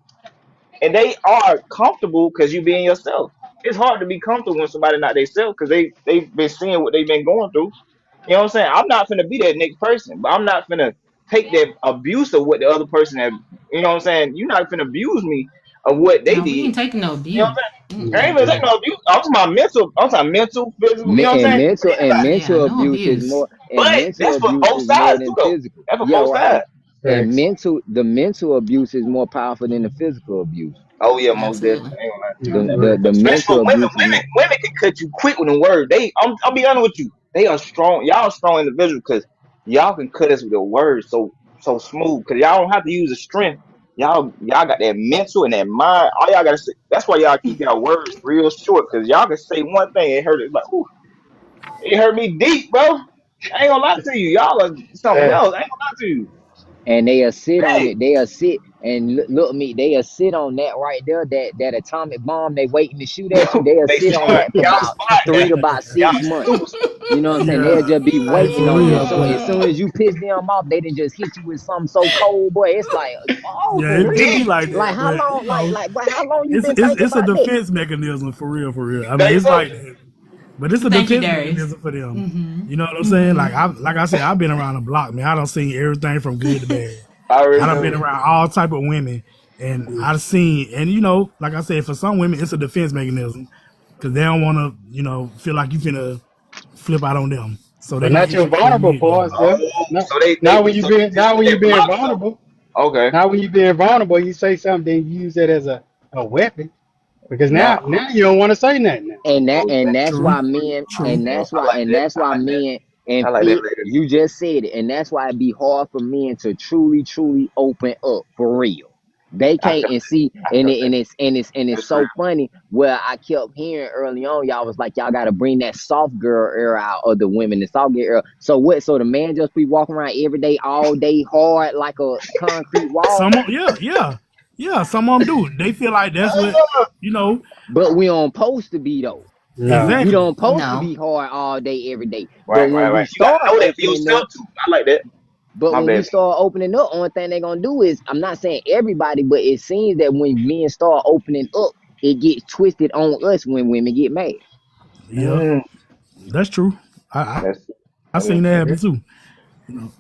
and they are comfortable because you being yourself. It's hard to be comfortable when somebody not themselves because they've been seeing what they've been going through. You know what I'm saying? I'm not finna be that next person, but I'm not finna take that abuse of what the other person had. You know what I'm saying? You're not finna abuse me of what they No, did. we You ain't taking no know what I'm abuse. saying? I ain't even Mm-mm. taking no abuse. I'm talking about mental. I'm talking mental, physical. You know what I'm And saying? Anybody. Yeah, mental no abuse is abuse. more, But that's for both sides too, than though. physical. That's for Yeah, both right. sides. And Thanks. the mental abuse is more powerful than the physical abuse. Oh yeah, most definitely. Absolutely. I ain't gonna lie to you Yeah, on that. yeah. The Especially for mental women. abuse is more. Women can cut you quick with a word. I'll be honest with you. They are strong. Y'all strong individuals because y'all can cut us with a word so smooth. Because y'all don't have to use the strength. Y'all got that mental and that mind. All y'all gotta say. That's why y'all keep y'all words real short. Because y'all can say one thing, it hurt. It's like, ooh, it hurt me deep, bro. I ain't gonna lie to you. Y'all are something Hey, else. I ain't gonna lie to you. And they'll sit on Hey, it. They'll sit and look at me. They'll sit on that right there. That atomic bomb they waiting to shoot at you. They'll they sit on smart. that for Y'all about smart. 3 to 6 Y'all months. super smart. You know what I'm saying? They'll yeah, just be hey, waiting for on you. real, So but as soon as you piss them off, they done just hit you with something so cold, boy. It's like, oh, yeah, for it be real? like Like that. how But long? But how long you it's been it's thinking it's a about that? defense mechanism for real, for real. I mean, There you it's go. like that, but it's a Thank you, defense Darius. mechanism for them. Mm-hmm. You know what I'm saying? Mm-hmm. Like I said, I've been around the block, man. I done seen everything from good to bad. I I already done been know. around all type of women, and I've seen, and like I said, for some women, it's a defense mechanism because they don't want to, feel like you finna flip out on them, so they but gonna not hit your you before you vulnerable hit them. parts, though. Oh, Not so they when you so they being put that vulnerable. block up. Okay. Now when you being vulnerable, you say something, then you use it as a weapon. Because Nah. now you don't want to say nothing now. And that's True. why men True. and that's I why like and that. that's I why like that. men and I like that fit, later. you just said it, and that's why it be hard for men to truly open up for real. They I can't. felt And that. see, I felt that. and it's That's real. so funny where I kept hearing early on, y'all was like, y'all got to bring that soft girl era out of the women, the soft girl era. So what, so the man just be walking around every day all day hard like a concrete wall? Yeah. Some of them do. They feel like that's what you know. But we don't supposed to be though. No. We Exactly. don't supposed to No. be hard all day, every day. But Right, when right, we right. You gotta start know that for opening yourself up, too. I like that. but My when we bad. start opening up, only thing they're gonna do is, I'm not saying everybody, but it seems that when men start opening up, it gets twisted on us when women get mad. Yeah, Mm, that's true. I that's I that is seen that true. happen too. You know.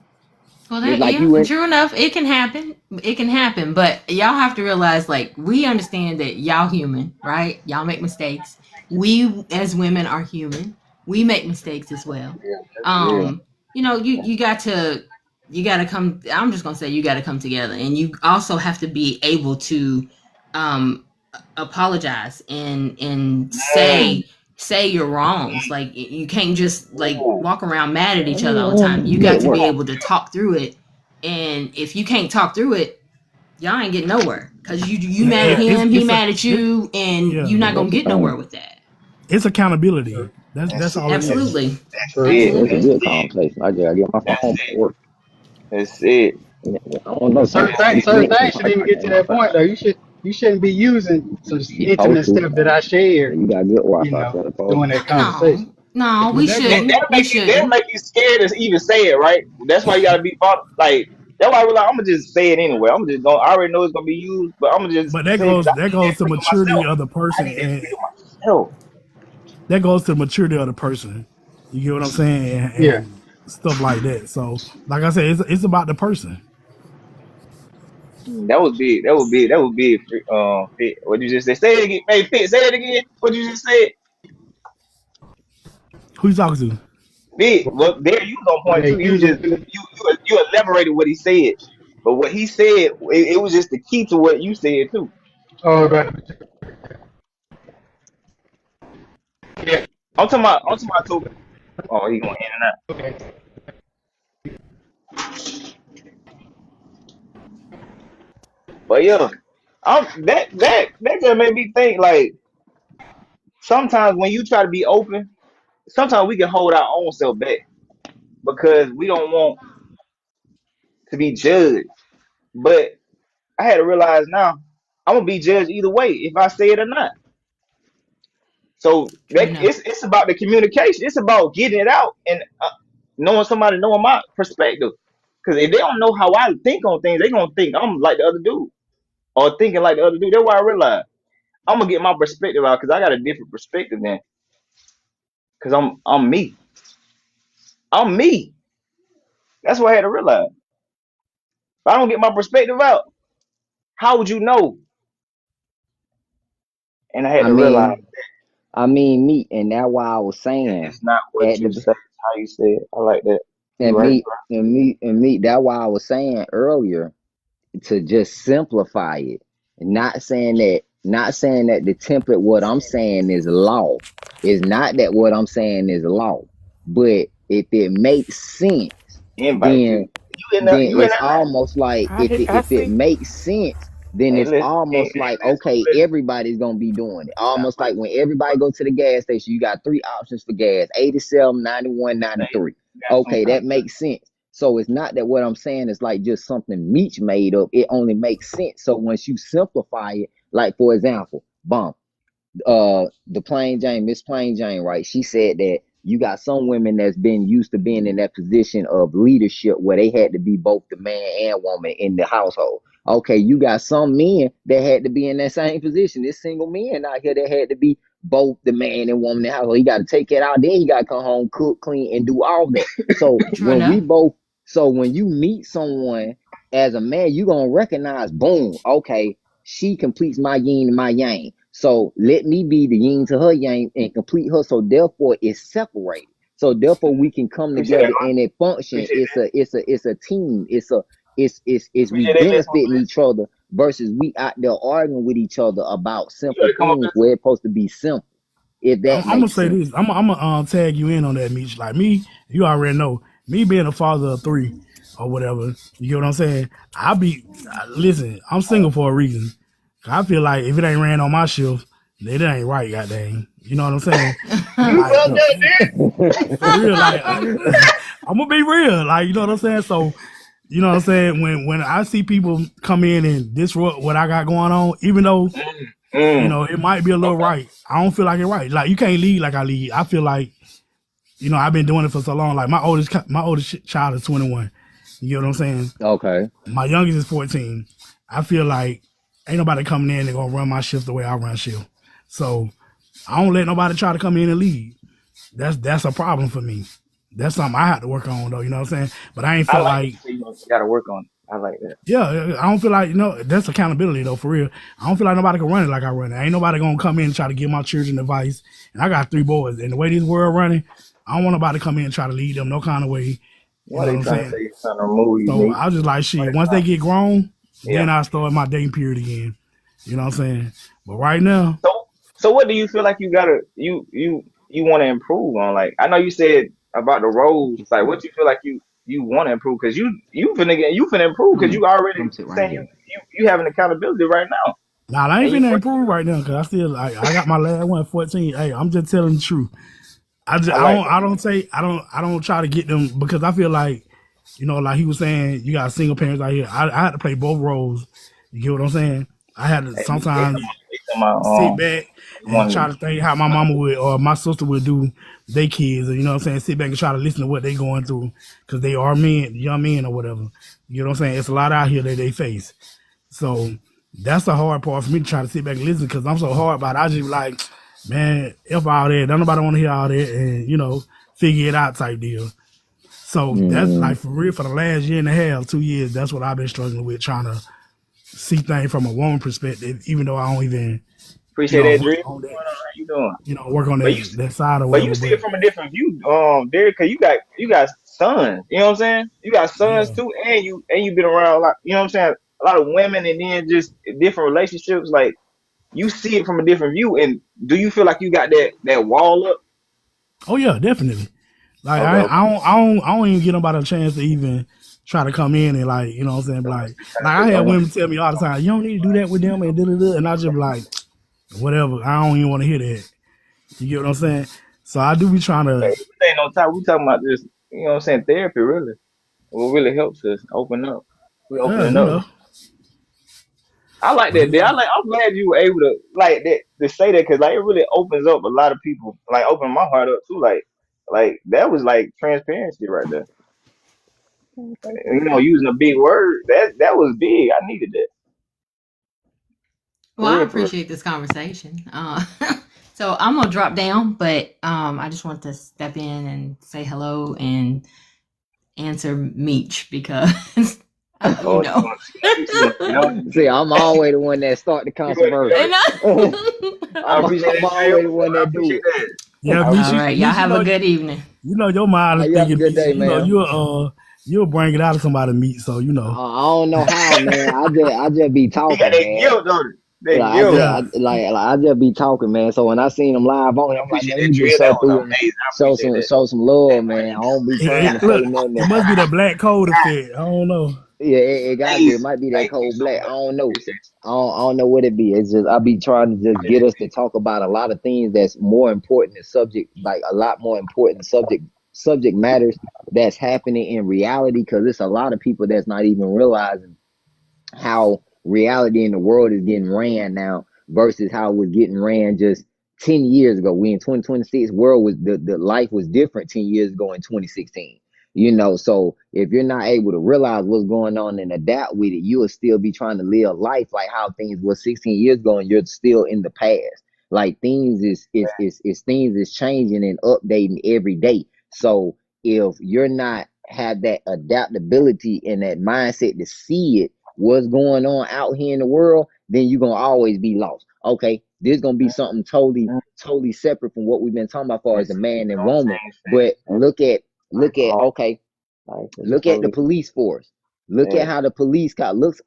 Well, It's that like yeah, you in true enough. It can happen. It can happen, but y'all have to realize, like, we understand that y'all human, right? Y'all make mistakes. We as women are human. We make mistakes as well. Yeah, that's real. You got to come. I'm just gonna say you got to come together, and you also have to be able to um apologize and Mm, say your wrongs. Like, you can't just like ooh, walk around mad at each other all the time. You got to be network. able to talk through it, and if you can't talk through it, y'all ain't getting nowhere, because you mad at Yeah, him, he it's a mad at you, and yeah. you're not That's gonna a get nowhere thing. with that. It's accountability. that's That's it. all it is. Absolutely. That's True. it. That's a Absolutely. That's good it. conversation. I just gotta get my That's phone back to it. work. That's it. I don't know. Certain That's things, it. certain Something things shouldn't even I get to got my that point phone. though. You shouldn't be using some You intimate supposed to. stuff that I Yeah, shared, you got good you Wi-Fi, know, so it's supposed during to. that No, conversation. no, But we that That, goes. shouldn't. that'll We make shouldn't. you scared to even say it, right? That's why you gotta be like. That's why I was like, I'm gonna just say it anyway. I'm just going. I already know it's gonna be used, but I'm gonna just But say because I that need that goes to freedom maturity myself. of the I person, need that and freedom myself. that goes to the maturity of the person. You get what I'm saying, Yeah. and stuff like that. So, like I said, it's about the person. That was big. That was big. That was big. Fit. What you just said? Say it again. Hey, Fit. Say that again. What you just said? Who you talking to? Fit. Well, there you was on When point they too. You use just them, you elaborated what he said, but what he said it was just the key to what you said too. oh, right. Yeah. I'm talking about too. Oh, he going in and out. Okay. But yeah, that just made me think like sometimes when you try to be open, sometimes we can hold our own self back because we don't want to be judged. But I had to realize now I'm gonna be judged either way if I say it or not. So True that enough. it's about the communication. It's about getting it out and knowing somebody knowing my perspective. Because if they don't know how I think on things, they gonna think I'm like the other dude or thinking like the other dude. That's why I realized I'm gonna get my perspective out because I got a different perspective than because I'm me. I'm me. That's what I had to realize. If I don't get my perspective out, how would you know? And I had I to realize mean, me, and that's why I was saying it's not what at you the say, it's how you say it. I like that. You and right, me bro. and me and me. That's why I was saying earlier to just simplify it. Not saying that the template what I'm saying is law. It's not that what I'm saying is law. But if it makes sense, Invite then you. You in it's that now? almost like I if it think makes sense, then Hey, it's listen. Hey, almost hey, like, listen, okay, listen. everybody's gonna be doing it. Nah, Almost but, like when everybody but go to the gas station, you got three options for gas: 87, 91, hey, 93. you got some Okay, that content. makes sense. So it's not that what I'm saying is like just something Meech made up. It only makes sense. So once you simplify it, like for example, bomb the plain Jane, Miss Plain Jane, right? She said that you got some women that's been used to being in that position of leadership where they had to be both the man and woman in the household. Okay, you got some men that had to be in that same position. This single men out here that had to be both the man and woman in the household. He got to take it out, then he got to come home, cook, clean, and do all that. So True enough. when you meet someone as a man, you gonna recognize, boom, okay, she completes my yin and my yang. So let me be the yin to her yang and complete her. So therefore it's separated. So therefore we can come Appreciate that, together man. and it function. Appreciate It's a team. It's we Appreciate that mess, my benefiting boy. each other versus we out there arguing with each other about You simple gotta come up things here where too. it's supposed to be simple. If that I'm gonna makes say sense. this. I'm gonna tag you in on that, Mitch. Like me, you already know me being a father of 3 or whatever. You get what I'm saying? Listen. I'm single for a reason. I feel like if it ain't ran on my shift, then it ain't right. Goddamn. You know what I'm saying? You Like fucked up, dude. for real. Like I'm gonna be real. Like you know what I'm saying. So you know what I'm saying. When I see people come in and disrupt what I got going on, even though you know it might be a little Okay. right, I don't feel like it right. Like you can't lead like I lead. I feel like you know I've been doing it for so long. Like my oldest child is 21. You get what I'm saying? Okay. My youngest is 14. I feel like ain't nobody coming in and gonna run my shift the way I run shift. So I don't let nobody try to come in and lead. That's a problem for me. That's something I have to work on though. You know what I'm saying? But I ain't I felt like that like you say you gotta work on it. I like that. yeah, I don't feel like that's accountability though for real. I don't feel like nobody can run it like I run it. Ain't nobody gonna come in and try to give my children advice. And I got 3 boys, and the way this world running, I don't want nobody to come in and try to lead them no kind of way. You Why know they what I'm trying to saying? say you're trying to remove you, So Nate? I was just like Why shit. they Once they trying? get grown, Yeah. then I start my dating period again. You know what I'm saying? But right now, So what do you feel like you gotta you want to improve on? Like I know you said about the roles. Like what you feel like you want to improve because you finna improve because you already Come sit right saying here. you having accountability right now nah, I ain't and you finna working. improve right now because I still like I got my last one 14. Hey, I'm just telling the truth. I like that. I don't try to get them because I feel like, you know, like he was saying, you got single parents out here. I had to play both roles. You get what I'm saying? I had to Hey, sometimes they talking about sit back and one try to think how my mama would or my sister would do they kids, or you know what I'm saying, sit back and try to listen to what they going through because they are men, young men or whatever. You know what I'm saying? It's a lot out here that they face. So that's the hard part for me to try to sit back and listen because I'm so hard about it. I just be like, man, F all that. Don't nobody want to hear all that and, you know, figure it out type deal. So that's Mm-hmm. like for real for the last year and a half, 2 years, that's what I've been struggling with, trying to see things from a woman perspective, even though I don't even, you appreciate know, that work dream. on What's that, going on? How you doing? work on But you that side or but you whatever. see But it from a different view, Derek, because you got sons. You know what I'm saying? You got sons yeah. too, and you been around a lot. You know what I'm saying? A lot of women, and then just different relationships. Like you see it from a different view. And do you feel like you got that wall up? Oh yeah, definitely. Like Okay, okay. I don't even get nobody a chance to even try to come in and like, you know what I'm saying, So once like I you have kind of women tell me all the time, you don't need to do that with them and da da da, and I just be like, whatever. I don't even want to hear that. You get what I'm saying? So I do be trying to, this ain't no time. We talking about this. You know what I'm saying? Therapy really. What really helps us open up. We opening you up. know. I like But that. yeah, I'm glad you were able to like that to say that because like it really opens up a lot of people. Like open my heart up too. Like that was like transparency right there. And, using a big word that was big. I needed that Well, for I real, for real. appreciate this conversation. So I'm gonna drop down, but I just want to step in and say hello and answer Meech because you Oh, know. she gonna get on you. See, I'm always the one that start the She gonna get controversy. on And you. I I'm, appreciate I'm that, Dre. always the one I that do appreciate it. that. yeah, I All appreciate right, y'all Michi, have a good evening. your mind is You have a thinking, good day, you know, man. you'll bring it out of somebody meet, so you know. I don't know how, man. I just be He got talking, that man. guilt, don't he? That Like guilt. Yeah, I just be talking, man. So when I seen him live on I here, I'm like, appreciate man, let that, me Dre. just That show was through and amazing. I appreciate that. show some love, man. I don't be trying to say look, nothing it that must be the black code effect. I don't know. yeah, it got to be. It Amazing. might be that Thank you cold so black. I much. don't know. Appreciate I don't know what it be. It's just I be trying to just you. get us to talk about a lot of things that's more important than subject, like a lot more important subject matters that's happening in reality. Because it's a lot of people that's not even realizing how reality in the world is getting ran now versus how it was getting ran just 10 years ago. We in 2026 world was the life was different 10 years ago in 2016. So if you're not able to realize what's going on and adapt with it, you will still be trying to live life like how things were 16 years ago and you're still in the past. Like things is things is changing and updating every day. So if you're not have that adaptability and that mindset to see it what's going on out here in the world, then you're gonna always be lost. Okay, this is gonna be something totally separate from what we've been talking about far as the Listen, man and don't woman. change But things. look at Life, all okay, life is look at the totally. police force. Look Yeah. at how the police got look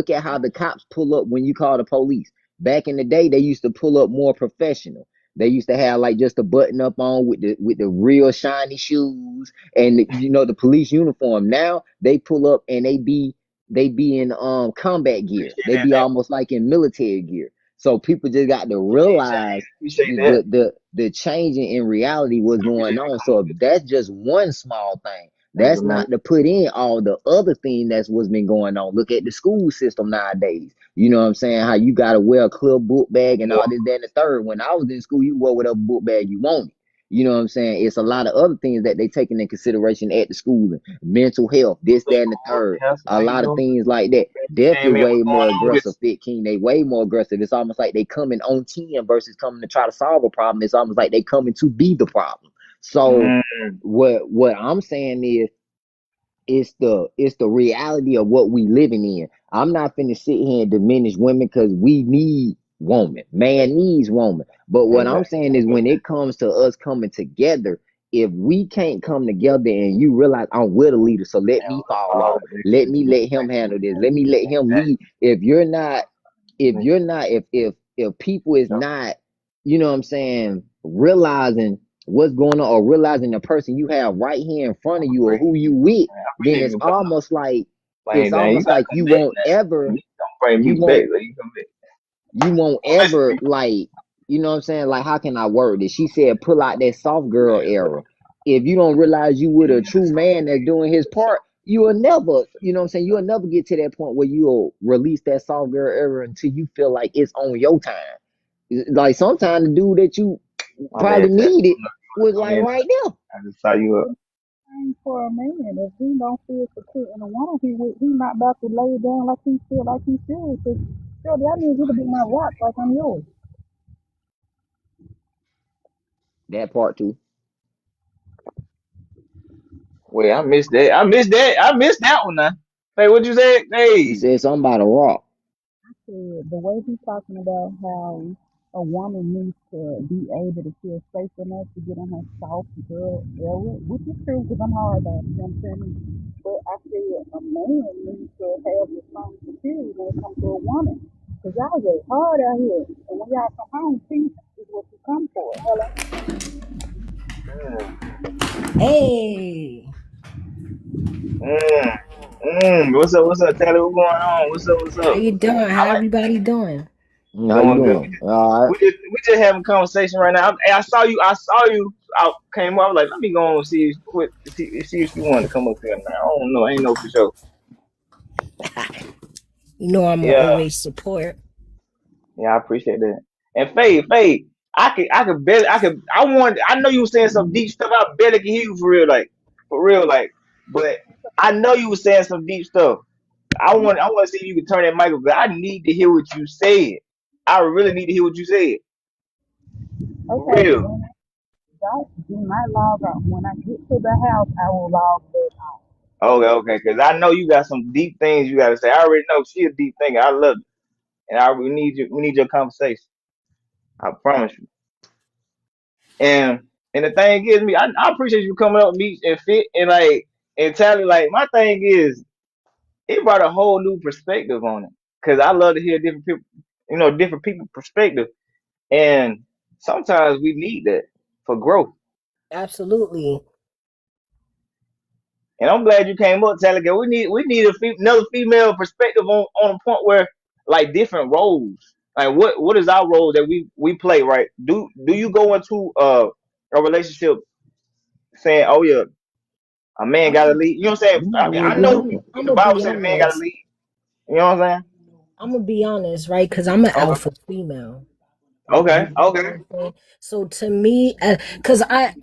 at how the cops pull up when you call the police. Back in the day, they used to pull up more professional. They used to have like just a button up on with the real shiny shoes and the police uniform. Now they pull up and they be in combat gear. Appreciate They that. be almost like in military gear. So people just got to realize Appreciate that. the changing in reality was going on. So if that's just one small thing. That's not to put in all the other thing that's what's been going on. Look at the school system nowadays. You know what I'm saying? How you gotta wear a clear book bag and all this, that, and the third. When I was in school, you wore whatever book bag you wanted. You know what I'm saying? It's a lot of other things that they taking in consideration at the school, mental health, this, that, and the third. A lot of things like that. Definitely way more aggressive, Fit King. They way more aggressive. It's almost like they coming on 10 versus coming to try to solve a problem. It's almost like they coming to be the problem. So what I'm saying is it's the reality of what we living in. I'm not finna sit here and diminish women because we need woman. Man needs woman. But what I'm saying is when it comes to us coming together, if we can't come together and you realize I'm with a leader, so let me fall off. Let me let him handle this. Let me let him lead. If people is not, you know what I'm saying, realizing what's going on or realizing the person you have right here in front of you or who you with, then it's almost like you won't ever like, you know what I'm saying? Like, how can I word it? She said, pull out that soft girl era. If you don't realize you with a true man that's doing his part, you will never, you know what I'm saying? You'll never get to that point where you'll release that soft girl era until you feel like it's on your time. Like sometimes the dude that you probably needed was like right there. I just saw you up. For a man, if he don't feel secure in a woman he not about to lay it down like he feel like he should. Cause surely I need you to be my rock like I'm yours. That part too. Wait, I missed that. I missed that one now. Hey, what you say? He Hey. said something about a rock. I said the way he's talking about how a woman needs to be able to feel safe enough to get on her soft girl area, which is true because I'm hard about it, you know what I'm saying? But I feel a man needs to have the same security when it comes to a woman. Because y'all get hard out here. And when y'all come home, peace is what you come for. Hello? Hey. What's up, Taylor? What's going on? What's up? How you doing? How everybody doing? How you doing? All right. We just having a conversation right now. I saw you. I came up. I was like, let me go and see if you wanted to come up here now. I don't know. I ain't know for sure. You know I'm gonna always support. Yeah, I appreciate that. And Faye, I know you were saying some deep stuff. I barely can hear you for real, like. But I know you were saying some deep stuff. I want to see if you can turn that mic up. I need to hear what you said. I really need to hear what you said. For Okay, real. don't do not log on. When I get to the house, I will log back on. Okay. Because I know you got some deep things you got to say. I already know she a deep thinker. I love it, and we need you. We need your conversation. I promise you. And the thing is, I appreciate you coming up with me and Fit and Tally. Like my thing is, it brought a whole new perspective on it. Cause I love to hear different people, different people's perspective. And sometimes we need that for growth. Absolutely. And I'm glad you came up, Tally. Cause we need another female perspective on a point where like different roles. Like what is our role that we play, right? Do you go into a relationship saying, oh yeah, a man gotta lead? You know what I'm saying? I know I'm the gonna Bible be said a man gotta honest. lead. You know what I'm saying? I'm gonna be honest, right? Because I'm an alpha female. Okay. So to me, because I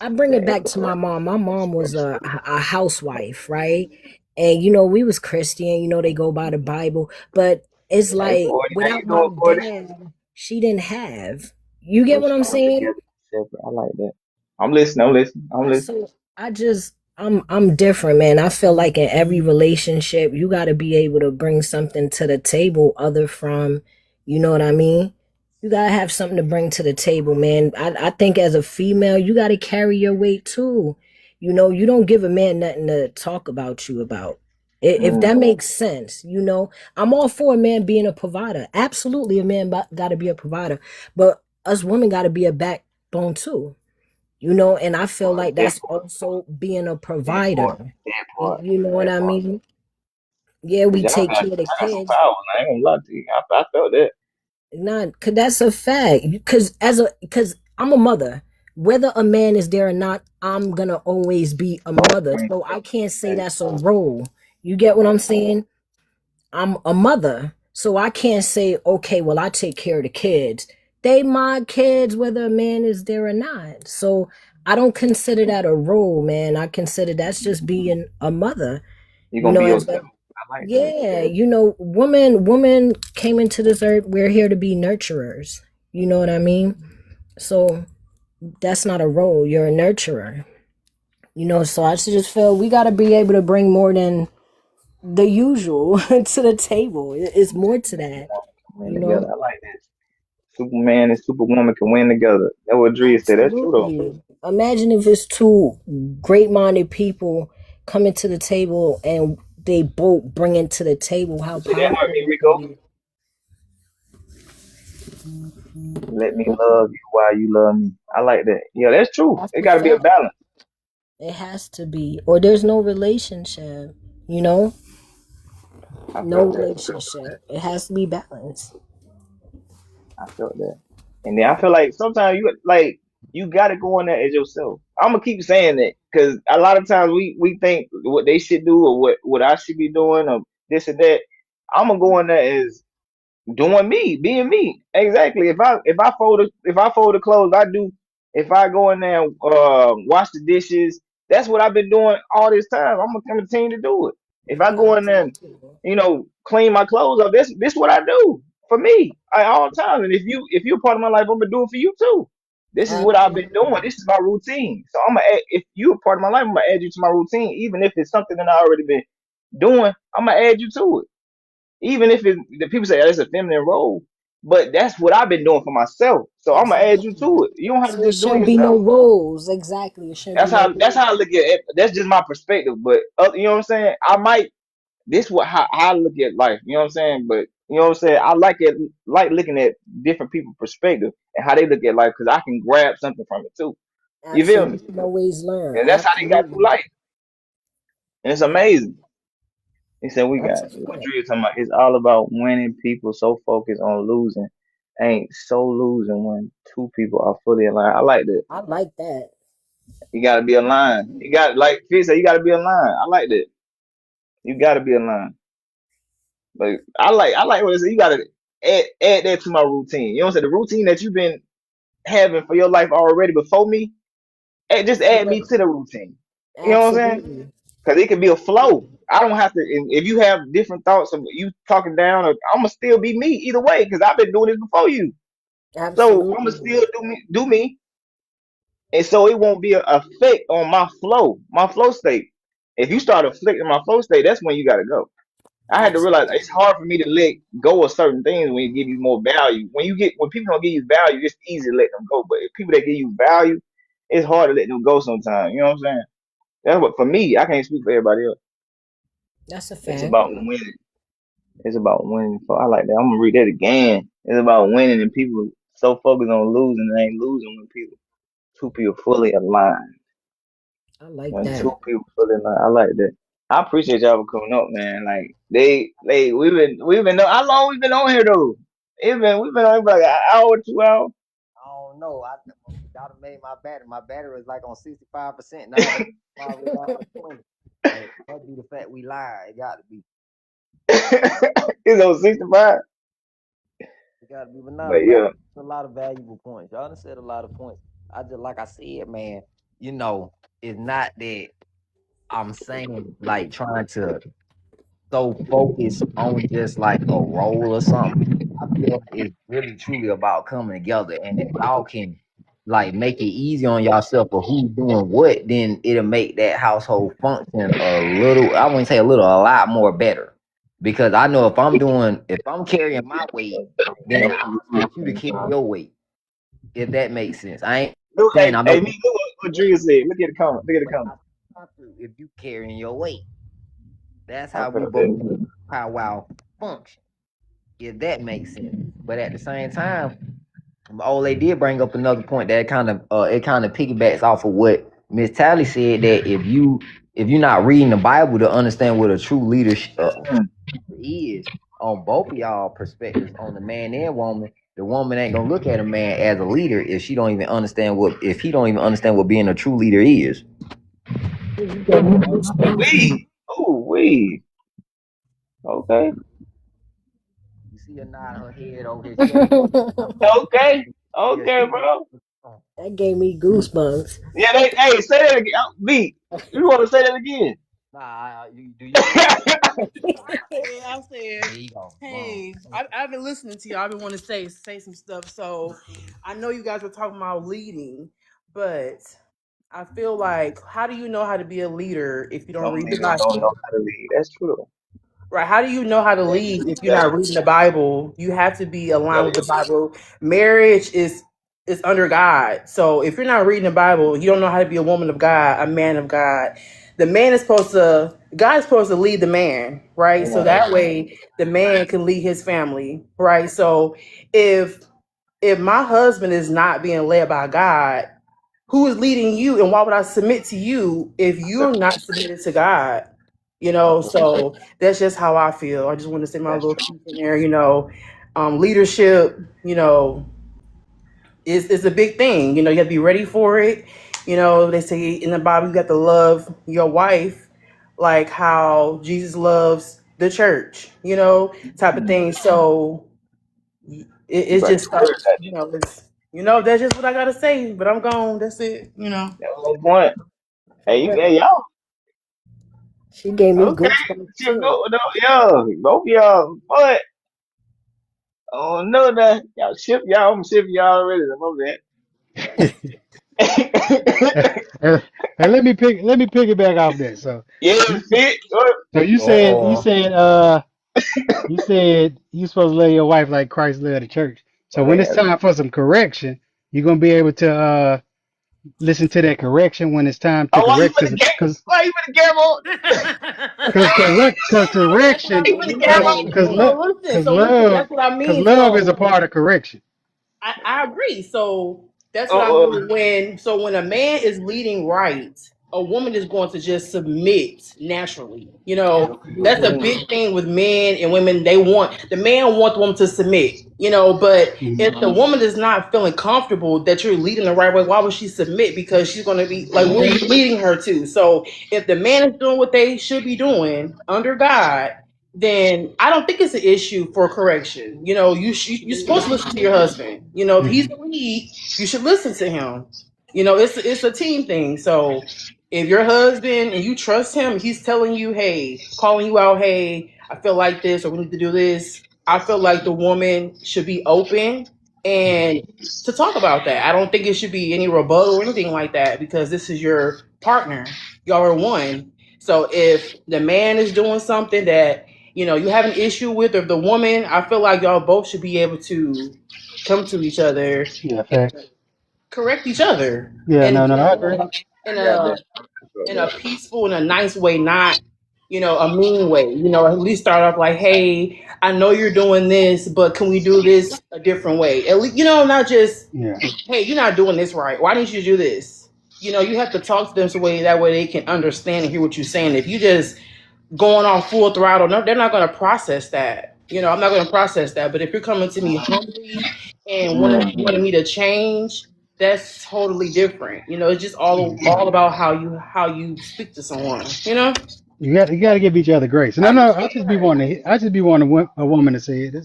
bring it back to my mom. My mom was a housewife, right? And we was Christian. They go by the Bible, but it's Hey, like 40, how without you my doing, 40? dad, she didn't have. You get what I'm saying? I like that. I'm listening. So I'm different, man. I feel like in every relationship, you got to be able to bring something to the table other from, you know what I mean? You got to have something to bring to the table, man. I think as a female, you got to carry your weight too. You don't give a man nothing to talk about you about. If Mm. that makes sense, I'm all for a man being a provider. Absolutely, a man got to be a provider, but us women got to be a backbone too. And I feel Part, like that that's part, also being a that part, provider. that part, You know what that I part. mean? Yeah, Cause we y'all take got, care of the y'all got some kids. power. I ain't gonna lie to you. I felt that. Not, cause that's a fact. Cause I'm a mother. Whether a man is there or not, I'm gonna always be a mother. Mm. So I can't say that's a role. You get what I'm saying? I'm a mother. So I can't say, okay, well, I take care of the kids. They my kids, whether a man is there or not. So I don't consider that a role, man. I consider that's just being a mother. You You gonna know, be as yourself. a I like that. yeah, woman came into this earth. We're here to be nurturers. You know what I mean? So that's not a role. You're a nurturer. So I just feel we got to be able to bring more than the usual to the table. It's more to that. Win You together. know? I like that. Superman and Superwoman can win together. That's what Dre said. That's true though. Absolutely. Imagine if it's two great-minded people coming to the table and they both bring it to the table. How You see that powerful heartbeat, that Rico? can be. Let me love you while you love me. I like that. Yeah, that's true. That's It the got to be a fact. balance. It has to be, or there's no relationship. You know, I no felt that. relationship. It has to be balanced. I felt that. And then I feel like sometimes you got to go in there as yourself. I'm gonna keep saying that because a lot of times we think what they should do or what I should be doing or this and that. I'm gonna go in there as doing me, being me. Exactly. If I fold the clothes, I do. If I go in there and wash the dishes, that's what I've been doing all this time. I'm gonna continue to do it. If I go in there and Absolutely. clean my clothes up, this what I do for me at all times. And if you're part of my life, I'm gonna do it for you too. This is what I've been doing. Absolutely. This is my routine. So if you're a part of my life, I'm gonna add you to my routine, even if it's something that I already been doing. I'm gonna add you to it even if the people say it's a feminine role, but that's what I've been doing for myself. So I'm gonna add you Exactly. to it. You don't have to So it just do it shouldn't be yourself. no roles. Exactly. It shouldn't be no That's roles. how I look at it. That's just my perspective. But you know what I'm saying? I might this what how I look at life. You know what I'm saying? But you know what I'm saying? I like looking at different people's perspective and how they look at life because I can grab something from it too. You feel me? Absolutely. No ways learn. And that's how they got through Absolutely. life. And it's amazing. He said, "We That's got a what fact. Drew talking about. It's all about winning. People so focused on losing, ain't so losing when two people are fully aligned. I like that. I like that. You got to be aligned. You got like Fitz said, you got to be aligned. I like that. You got to be aligned. But I like what it said. You got to add that to my routine. You know what I'm saying? The routine that you've been having for your life already before me. Just add me Yeah. to the routine. You know what I'm saying? Absolutely. Because it could be a flow. I don't have to. If you have different thoughts of you talking down, or I'm gonna still be me either way. Because I've been doing this before you, so I'm gonna Absolutely. still do me, and so it won't be an effect on my flow state. If you start afflicting my flow state, that's when you gotta go. I had to realize it's Absolutely. hard for me to let go of certain things when you give you more value. When people don't give you value, it's easy to let them go. But if people that give you value, it's hard to let them go sometimes. You know what I'm saying? That's what for me. I can't speak for everybody else. That's a It's fact. about winning. It's about winning. So I like that. I'm gonna read that again. It's about winning, and people so focused on losing, they ain't losing when two people fully aligned. I like When two that. people fully aligned, I like that. I appreciate y'all for coming up, man. Like we've been how long we been on here though? We've been on here for like an hour, 2 hours. I don't know. Y'all done made my battery. My battery is like on 65% now. They probably down to 20. But that be the fact we lie. It got to be. It's on 65. It got to be. But no, But y'all yeah, said a lot of valuable points. Y'all done said a lot of points. I just like I said, man. You know, it's not that I'm saying like trying to so focused on just like a role or something. I feel like it's really truly about coming together. And if y'all can like make it easy on yourself for who's doing what, then it'll make that household function a little, I wouldn't say a little, a lot more better. Because I know if I'm carrying my weight, then I expect you to carry your weight, if that makes sense. I ain't look, saying I know me look what Drea said. Look at the comment. Look at the comment. if you carrying your weight. That's I how we feel both that. powwow function, if that makes sense. But at the same time, Ole did bring up another point that kind of piggybacks off of what Miss Tally said, that if you're not reading the Bible to understand what a true leadership is, on both of y'all perspectives, on the man and woman, the woman ain't gonna look at a man as a leader if he don't even understand what being a true leader is. We. Oh, we. Okay. You see her nod her head over here. Okay. Yeah, Okay, bro. That gave me goosebumps. Yeah, hey, say that again. B. You want to say that again? Nah, you do you? Yeah, I said, There you go. hey, I've been listening to you. I've been wanting to say some stuff. So I know you guys were talking about leading, but I feel like, how do you know how to be a leader if you don't Some read the niggas don't Bible? know how to lead. That's true. Right? How do you know how to lead if you're not reading the Bible? You have to be aligned with the Bible. Marriage is under God. So if you're not reading the Bible, you don't know how to be a woman of God, a man of God. God is supposed to lead the man, right? So that way the man can lead his family, right? So if my husband is not being led by God, who is leading you, and why would I submit to you if you're not submitted to God? So that's just how I feel. I just want to say my That's little true. piece in there. Leadership, is a big thing. You have to be ready for it. They say in the Bible you got to love your wife like how Jesus loves the church. Type of thing. So You it's better just spread that. that's just what I gotta say. But I'm gone. That's it. That was the point. Hey, y'all. She gave me Okay. goosebumps She too. go, no, yo, both of y'all. But I don't know that y'all ship y'all. I'm shipping y'all already. And let me pick it back off that. So Yeah, you fit. so you said you Oh, said you said you supposed to love your wife like Christ loved the church. So when it's Man, time for some correction, you're gonna be able to listen to that correction when it's time to oh, why you correct, put the game? Why you put the camera on? cause That's what correction I Why you put mean. the camera on? So listen. love That's what I cause mean. love is a So part of correction. I agree. So that's what I Oh, mean. When a man is leading right, a woman is going to just submit naturally. That's a big thing with men and women. The man want the woman to submit. But Mhm. if the woman is not feeling comfortable that you're leading the right way, why would she submit? Because she's going to be like, where are you leading her to? So if the man is doing what they should be doing under God, then I don't think it's an issue for correction. You're supposed to listen to your husband. If he's Mhm. the lead, you should listen to him. It's a team thing. So if your husband and you trust him, he's telling you, hey, calling you out, hey, I feel like this, or we need to do this. I feel like the woman should be open and to talk about that. I don't think it should be any rebuttal or anything like that because this is your partner. Y'all are one. So if the man is doing something that you have an issue with, or the woman, I feel like y'all both should be able to come to each other Yeah, and facts. correct each other Yeah, and no, do I it agree. in I got a that. I felt in that. a peaceful and a nice way, not a mean way. At least start off like, hey, I know you're doing this, but can we do this a different way? At least not just, Yeah. hey, you're not doing this right. Why didn't you do this? You have to talk to them so that way they can understand and hear what you're saying. If you just going on full throttle, no, they're not going to process that. I'm not going to process that. But if you're coming to me humbly and wanting me to change, that's totally different. It's just all about how you speak to someone. You got to give each other grace. No, no, I just be wanting a woman to say it.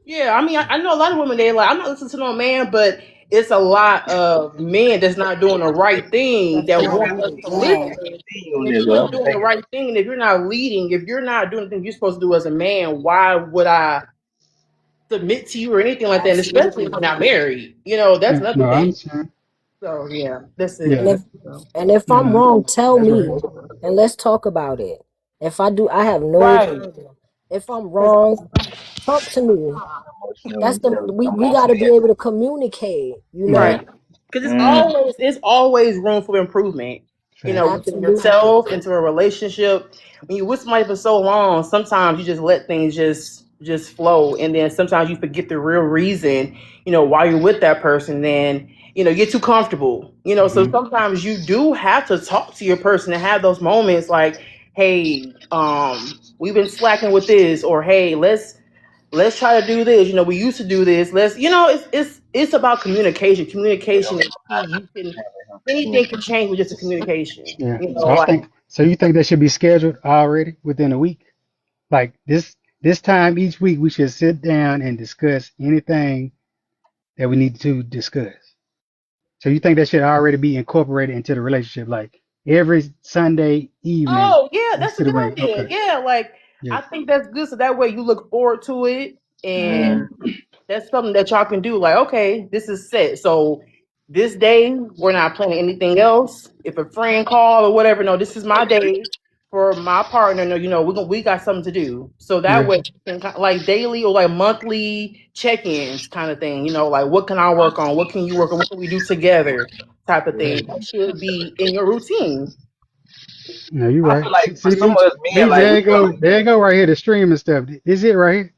Yeah, I mean, I know a lot of women. They like, I'm not listening to no man, but it's a lot of men that's not doing the right thing that want us to listen. And if you're not doing the right thing, and if you're not leading, if you're not doing the thing you're supposed to do as a man, why would I submit to you or anything like that? And especially if we're not married. That's Yeah, another no, I thing. understand. So yeah, that's Yeah, And it. if that, So, and if yeah, I'm no, wrong, tell that's me right. and let's talk about it. If I do, I have no right. problem. If I'm wrong, talk to me. Emotional That's the intelligence. we got to be able to communicate. Yeah, Right. Because it's Mm. always room for improvement. Facts. Within Absolutely. yourself, into a relationship. When you with somebody for so long, sometimes you just let things just flow, and then sometimes you forget the real reason, why you're with that person. Then you get too comfortable. So Mm-hmm. sometimes you do have to talk to your person and have those moments like, hey, we've been slacking with this, or hey, let's try to do this. We used to do this. It's about communication. Communication is key. You can anything can change with just a communication. Yeah. So I think so. You think that should be scheduled already within a week? Like this time each week, we should sit down and discuss anything that we need to discuss. So you think that should already be incorporated into the relationship, like every Sunday evening, Oh yeah, we that's a sit good away. idea. Okay. Yeah, like Yeah. I think that's good. So that way you look forward to it, and that's something that y'all can do. Like, okay, this is set. So this day we're not planning anything else. If a friend call or whatever, no, this is my day for my partner. No, we got something to do. So that Yeah. way, you can like daily or like monthly check-ins kind of thing. Like what can I work on? What can you work on? What can we do together? Type of thing. That should be in your routine. No, you're I right. feel like See, for see, some of us men, like there we you feel go. like There you go right here. The streaming stuff. Is it right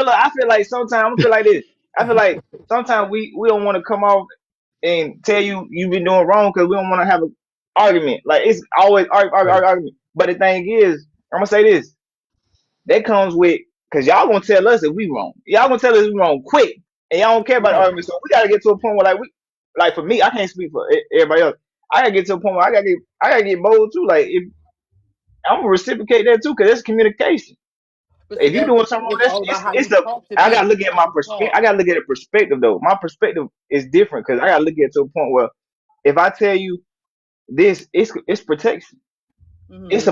look. I feel like sometimes I feel like this. I feel like sometimes we don't want to come off and tell you you've been doing wrong because we don't want to have an argument. Like it's always here? argument. But the thing is, I'm gonna say this. That comes with because y'all gonna tell us if we wrong. Y'all gonna tell us we wrong quick, and y'all don't care about the Right. argument. So we gotta get to a point where like for me, I can't speak for everybody else. I gotta get to a point where I gotta get bold too. Like if I'm gonna reciprocate that too, because it's communication. But see, If you that's the doing thing. something wrong, It's all about how it's you the talk to I gotta people, look at how my you perspective. talk. I gotta look at a perspective though. My perspective is different because I gotta look at to a point where if I tell you this, it's protection. Hmm.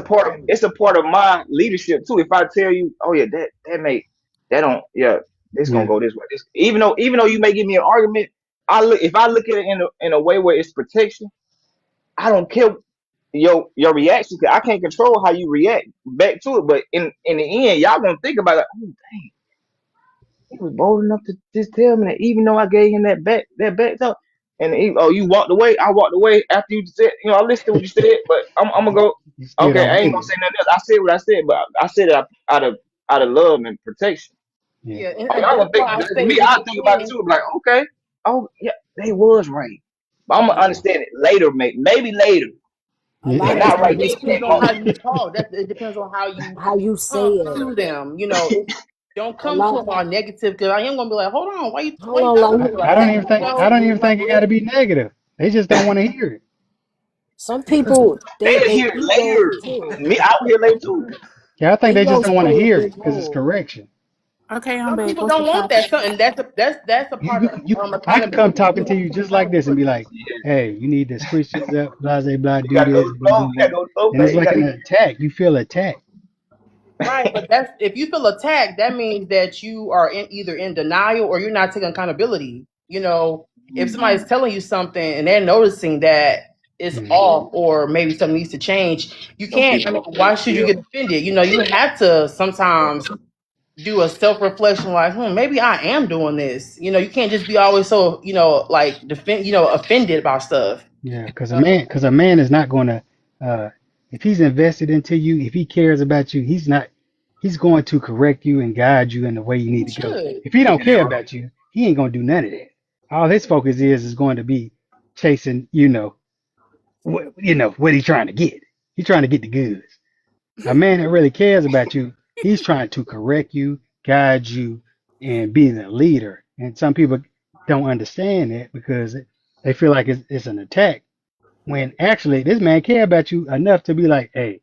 It's a part of my leadership too. If I tell you, oh yeah, that make that don't yeah, this gonna Yeah. go this way. Even though you may give me an argument, if I look at it in a way where it's protection, I don't care your reaction. 'Cause I can't control how you react back to it. But in the end, y'all gonna think about it. Oh, he was bold enough to just tell me that, even though I gave him that back talk. And you walked away. I walked away after you said, I listened to what you said, but I'm gonna go. You still Okay, don't I like ain't gonna it. say nothing else. I said what I said, but I said it out of love and protection. Yeah. Yeah, Oh, and y'all that's gonna think why I to say me? it I think about it depends. too. Like, okay, oh yeah, they was right, but I'm gonna Yeah. understand it later, maybe later, A Yeah. lot but of not And right times there it in that depends on how people, moment. you talk. It depends on how you how you say come it. to them. Don't A come to lot. them all negative because I am gonna be like, hold on, why Hold you on, talking let to me. me I like don't that? even think. I don't even think it got to be negative. They just don't want to hear it. Some people, They they hear it ego later. too. Me, I will hear later too. Yeah, I think they just Egos don't want to play a hear it big because it's role. correction. Okay, I'm Some back. people What's the don't want topic? that. And that's a part of I can come accountability. talking You to have you to just like have this and be to. like, "Hey, you need to switch this up, blah, blah, blah, You do gotta go this, to blah, flow. blah, You blah." gotta go to flow, And it's man. You like gotta. an attack. You feel attacked. Right, but that's if you feel attacked, that means that you are either in denial or you're not taking accountability. If somebody's telling you something and they're noticing that it's Yeah. off or maybe something needs to change, you Some can't. I people mean, don't why feel should you get offended? You have to sometimes do a self reflection, like, maybe I am doing this. You can't just be always so like offended about stuff. Yeah, because a man is not going to, uh, if he's invested into you, if he cares about you, he's going to correct you and guide you in the way you need You to go. should. If he don't feel that care right. about you, he ain't going to do none of that. All his focus is going to be chasing, what he trying to get. He's trying to get the goods. A man that really cares about you, he's trying to correct you, guide you, and be the leader. And some people don't understand that because they feel like it's an attack when actually this man care about you enough to be like, hey,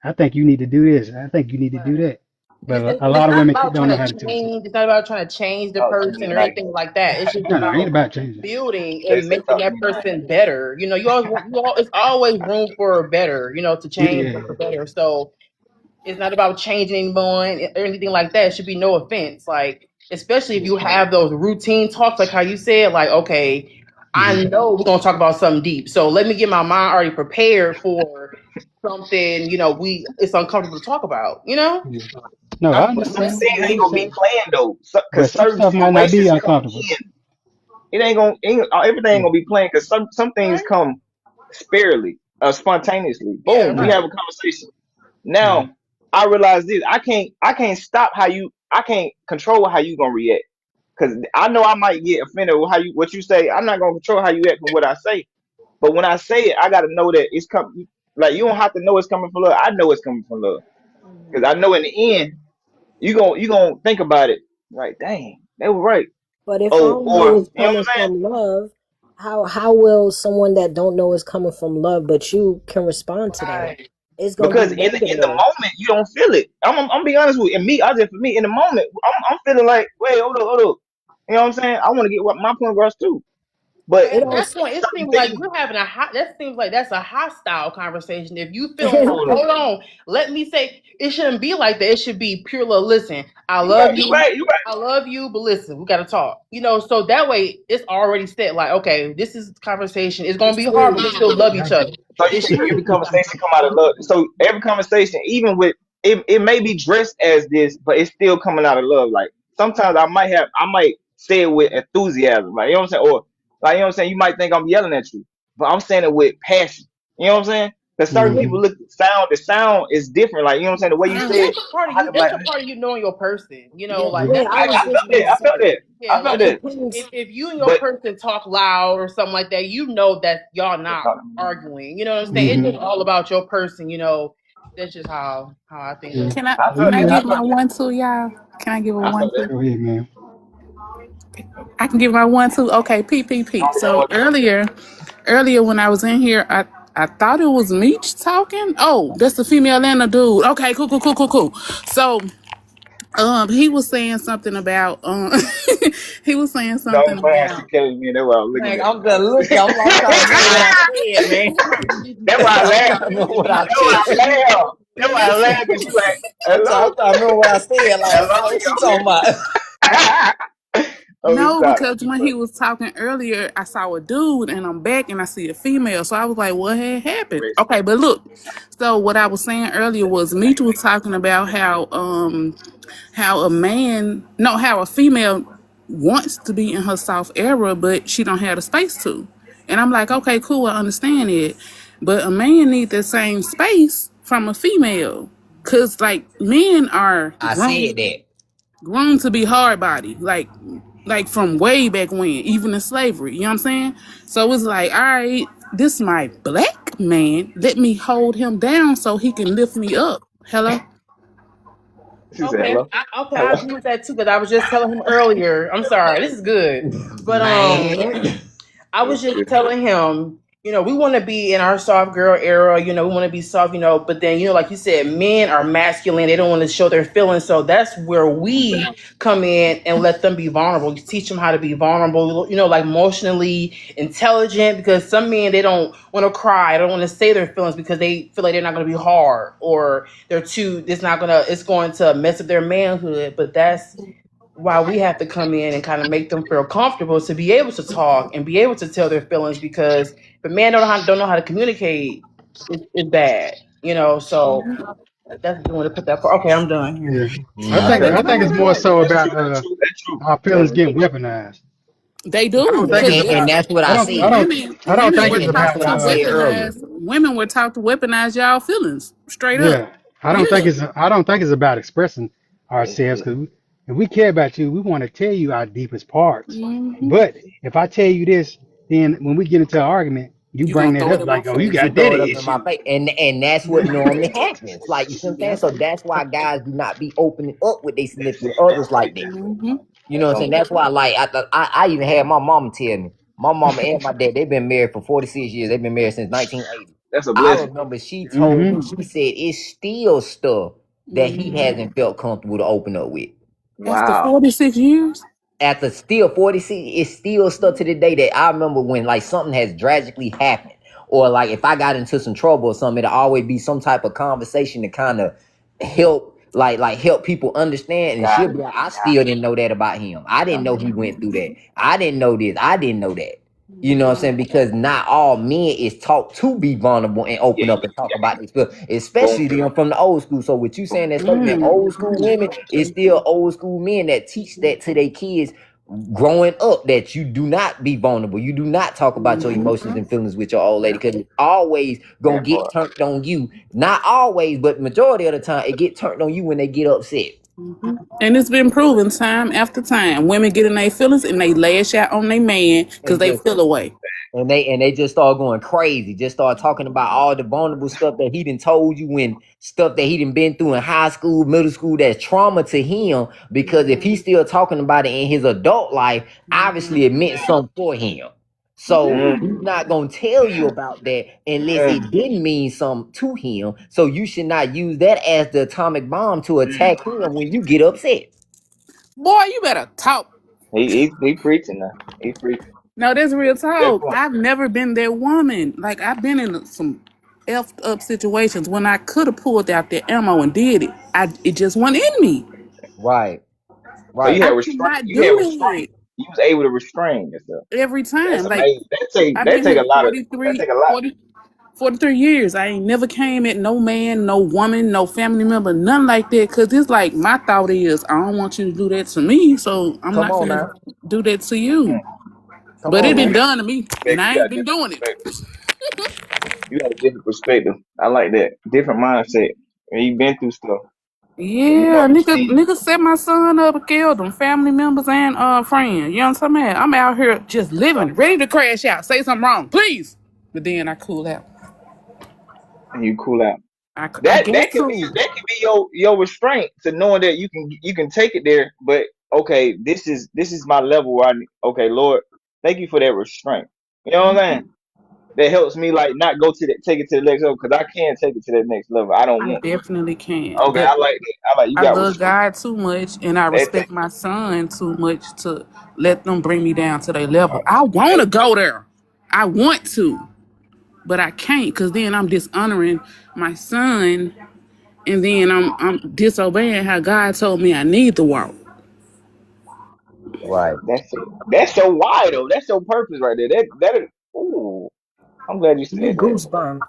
I think you need to do this. I think you need to do Right. that. But a And it's lot of not women about don't know trying how to to tell the truth. change. It's not about trying to change the Talk to me person or nice. anything like that. It's just No, it ain't about about changing. building They and say making talk to that me nice. person better. It's always room for better. To change Yeah, for better. So it's not about changing anyone or anything like that. It should be no offense. Like, especially if you have those routine talks, like how you said, like, okay, hmm I know we're gonna talk about something deep. So let me get my mind already prepared for something, it's uncomfortable to talk about. yeah. No, I I feel But like some understand. scenes I ain't gonna be understand. playing though, But because some certain stuff might not be situations come uncomfortable. in. It ain't gonna everything ain't Yeah, gonna be playing because some things right. come sparingly. spontaneously. Yeah, Boom, we right. have a conversation. Yeah. Now I realize this. I can't stop how you. I can't control how you gonna react. Cause I know I might get offended with what you say. I'm not gonna control how you act from what I say. But when I say it, I gotta know that it's coming. Like you don't have to know it's coming from love. I know it's coming from love. Cause I know in the end, you gonna think about it. Like, dang, they were right. But if I Oh, don't know or it's you know what coming I'm saying? from love, how will someone that don't know it's coming from love, but you can respond to that? It's gonna be Because in the negative. moment you don't feel it. I'm be honest with you. And me, I just for me in the moment, I'm feeling like, wait, hold up. You know what I'm saying? I want to get what my point across too. But It At don't. that point, it certain seems like things, we're having that seems like that's a hostile conversation. If you feeling like, hold up. hold on, let me say, it shouldn't be like that. It should be pure love. Listen, I You right, love you you. right, you right. I love you, but listen, we gotta talk. So that way it's already set. Like, okay, this is conversation. It's gonna be hard, but we still love each other. So you It say should every conversation come out of love. So every conversation, even with it may be dressed as this, but it's still coming out of love. Like sometimes I might say it with enthusiasm, like you know what I'm saying, or like you know what I'm saying. You might think I'm yelling at you, but I'm saying it with passion. You know what I'm saying? Because certain Mm-hmm. people look the sound is different. Like you know what I'm saying. The way you And say that's it, a part of I you. have like That's a part of you knowing your person. Yeah, Like yeah. that's I a I, was I part of just felt you gonna that. I know. felt say that. Yeah, I it felt like that. depends. if you and your But person talk loud or something like that, that y'all not arguing. You know what I'm saying? It's Mm-hmm. just all about your person. That's just how I think Yeah. of. Can I I Well, felt can I that. yeah. I give felt my that. 1 2, y'all? Can I give a I one felt that. two? Go ahead, man. I can give my 1 2. Okay, PPP. So earlier when I was in here, I thought it was Meech talking. Oh, that's the female and the dude. Okay, cool. So he was saying something about he was saying something Don't find about she killing me. That's what I was looking Man, at. I'm just looking. I'm trying to remember what I said, man. That's why I I'm laughed. trying to remember what I That's why said. I laughed. That's why I laughed because she like, I'm hello, trying to remember what I said. Like, hello, what you you talking about? okay? Oh, we no, stop. because when he was talking earlier, I saw a dude and I'm back and I see a female. So I was like, what had happened? Okay, but look. So what I was saying earlier was Meech was talking about how a female wants to be in her soft era, but she don't have the space to. And I'm like, okay, cool, I understand it. But a man needs the same space from a female. Cause like men are I grown said that. grown to be hard body, like from way back when, even in slavery. You know what I'm saying? So it's like, all right, this my black man. Let me hold him down so he can lift me up. Hello? She said Okay, hello, I hello. agree with that too. Because I was just telling him earlier. I'm sorry, this is good, but Man. I was just telling him, we want to be in our soft girl era. We want to be soft. But then, like you said, men are masculine. They don't want to show their feelings. So that's where we come in and let them be vulnerable. You teach them how to be vulnerable. Like emotionally intelligent. Because some men, they don't want to cry. They don't want to say their feelings because they feel like they're not going to be hard, or they're too. It's going to mess up their manhood. But that's why we have to come in and kind of make them feel comfortable to be able to talk and be able to tell their feelings, because if a man don't know how to communicate, it's bad. So that's the one to put that part. Okay, I'm done here. Yeah. I I think felt I that. think it's more so That's about true. That's true. That's true. our feelings getting weaponized. They I don't do. think it's Because about. And that's what I I don't. I said. don't. I don't women think were it's And that's taught about. what to I said earlier. weaponize women were taught to weaponize y'all feelings. Straight up. Yeah. I don't think Yeah. it's. I don't think it's about expressing ourselves, because if we care about you, we want to tell you our deepest parts. Hmm. But if I tell you this, then when we get into an argument, you You bring gonna that throw it up in my like, oh, you face. You got throw it daddy up in my issues. face. And that's what normally happens. Like, you see what I'm saying? Yep. So that's why guys do not be opening up with their significant others like that. Hmm. You know what I'm saying? That's why, like, I even had my mama tell me. My mama and my dad, they've been married for 46 years. They've been married since 1980. That's a I blessing. remember she told me, Mm-hmm. she said it's still stuff that he Hmm. hasn't felt comfortable to open up with. After Wow. 46 years. After still 46, it's still stuff to the day that I remember when like something has tragically happened. Or like if I got into some trouble or something, it'll always be some type of conversation to kind of help help people understand. And Got she'll it. be like, I still didn't know that about him. I didn't know he went through that. I didn't know this. I didn't know that. You know what I'm saying? Because not all men is taught to be vulnerable and Yeah. open up and talk about this, but Boom. especially them from the old school. So with you saying that certain Mm. old school women, it's still old school men that teach that to their kids growing up that you do not be vulnerable. You do not talk about your emotions and feelings with your old lady because it's always gonna That get part. turned on you. Not always, but majority of the time, it get turned on you when they get upset. Mhm. And it's been proven time after time. Women get in their feelings and they lash out on their man because And they just feel away. and they just start going crazy, just start talking about all the vulnerable stuff that he done told you and stuff that he done been through in high school, middle school, that's trauma to him. Because if he's still talking about it in his adult life, obviously it meant something for him. So Mm, he's not gonna tell you about that unless mm, it didn't mean something to him. So you should not use that as the atomic bomb to mm. attack him when you get upset. Boy, you better talk. He preaching now. He preaching. No, that's real That talk. part. I've never been that woman. Like, I've been in some effed up situations when I could have pulled out the ammo and did it. It just wasn't in me. Right, So you right. had I restraint. cannot You had do that restraint. You was able to restrain yourself. every That's time. Like, amazing. I've That been take here a lot of. That 43, take a lot. 40, 43 years. I ain't never came at no man, no woman, no family member, nothing like that. Cause it's like my thought is, I don't want you to do that to me, so I'm Come not on gonna now. do that to Mm, you. Come But on it mm. been now. done to me, and Perspective. I You got ain't a been different doing it. perspective. You got a different perspective. I like that. Different mindset. And you've been through stuff. So you know Yeah, you see. nigga set my son up and killed them, family members and friends. You know what I'm saying? I'm out here just living, ready to crash out, say something wrong, please. But then I cool out. And you cool out. I That guess so. that could be your restraint to knowing that you can take it there. But okay, this is my level where okay, Lord, thank you for that restraint. You know what I'm saying? That helps me like not go to take it to the next level because I can take it to that next level. I don't I want definitely can, to. Okay, but I like that. I like you I got love restraint. God too much, and I That respect take my son too much to let them bring me down to their level. I want okay. to go there. I want to, but I can't because then I'm dishonoring my son, and then I'm disobeying how God told me I need to walk. Right. That's so why though. That's your purpose right there. That is, ooh. I'm glad you Give me said that. goosebumps.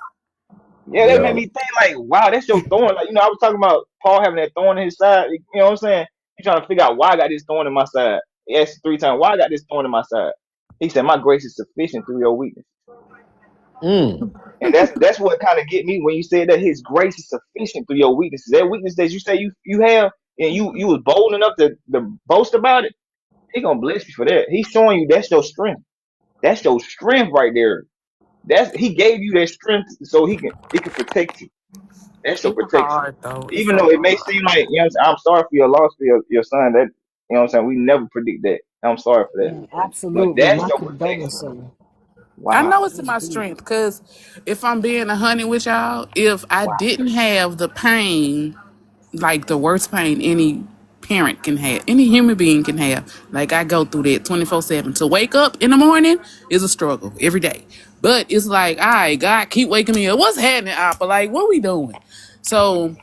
Yeah, that made Yeah. me think like, wow, that's your thorn. Like, I was talking about Paul having that thorn in his side. You know what I'm saying? He's trying to figure out why I got this thorn in my side. He asked 3 times, why I got this thorn in my side. He said, my grace is sufficient through your weakness. Mm. And that's what kind of get me when you said that his grace is sufficient through your weaknesses. That weakness that you say you have, and you was bold enough to boast about it, he gonna bless you for that. He's showing you that's your strength. That's your strength right there. He gave you that strength so he can protect you. That's your It's protection. hard though. It's Even so though it may hard. seem like, I'm sorry for your loss for your son. That you know what I'm saying, we never predict that. I'm sorry for that. Yeah, But absolutely. that's My your protection. condolences. I Wow. know it's in That's my deep. strength because if I'm being a honey with y'all, if I Wow. didn't have the pain, like the worst pain any parent can have, any human being can have, like I go through that 24/7. To wake up in the morning is a struggle every day. But it's like, all right, God, keep waking me up. What's happening, Appa? Like, what we doing? So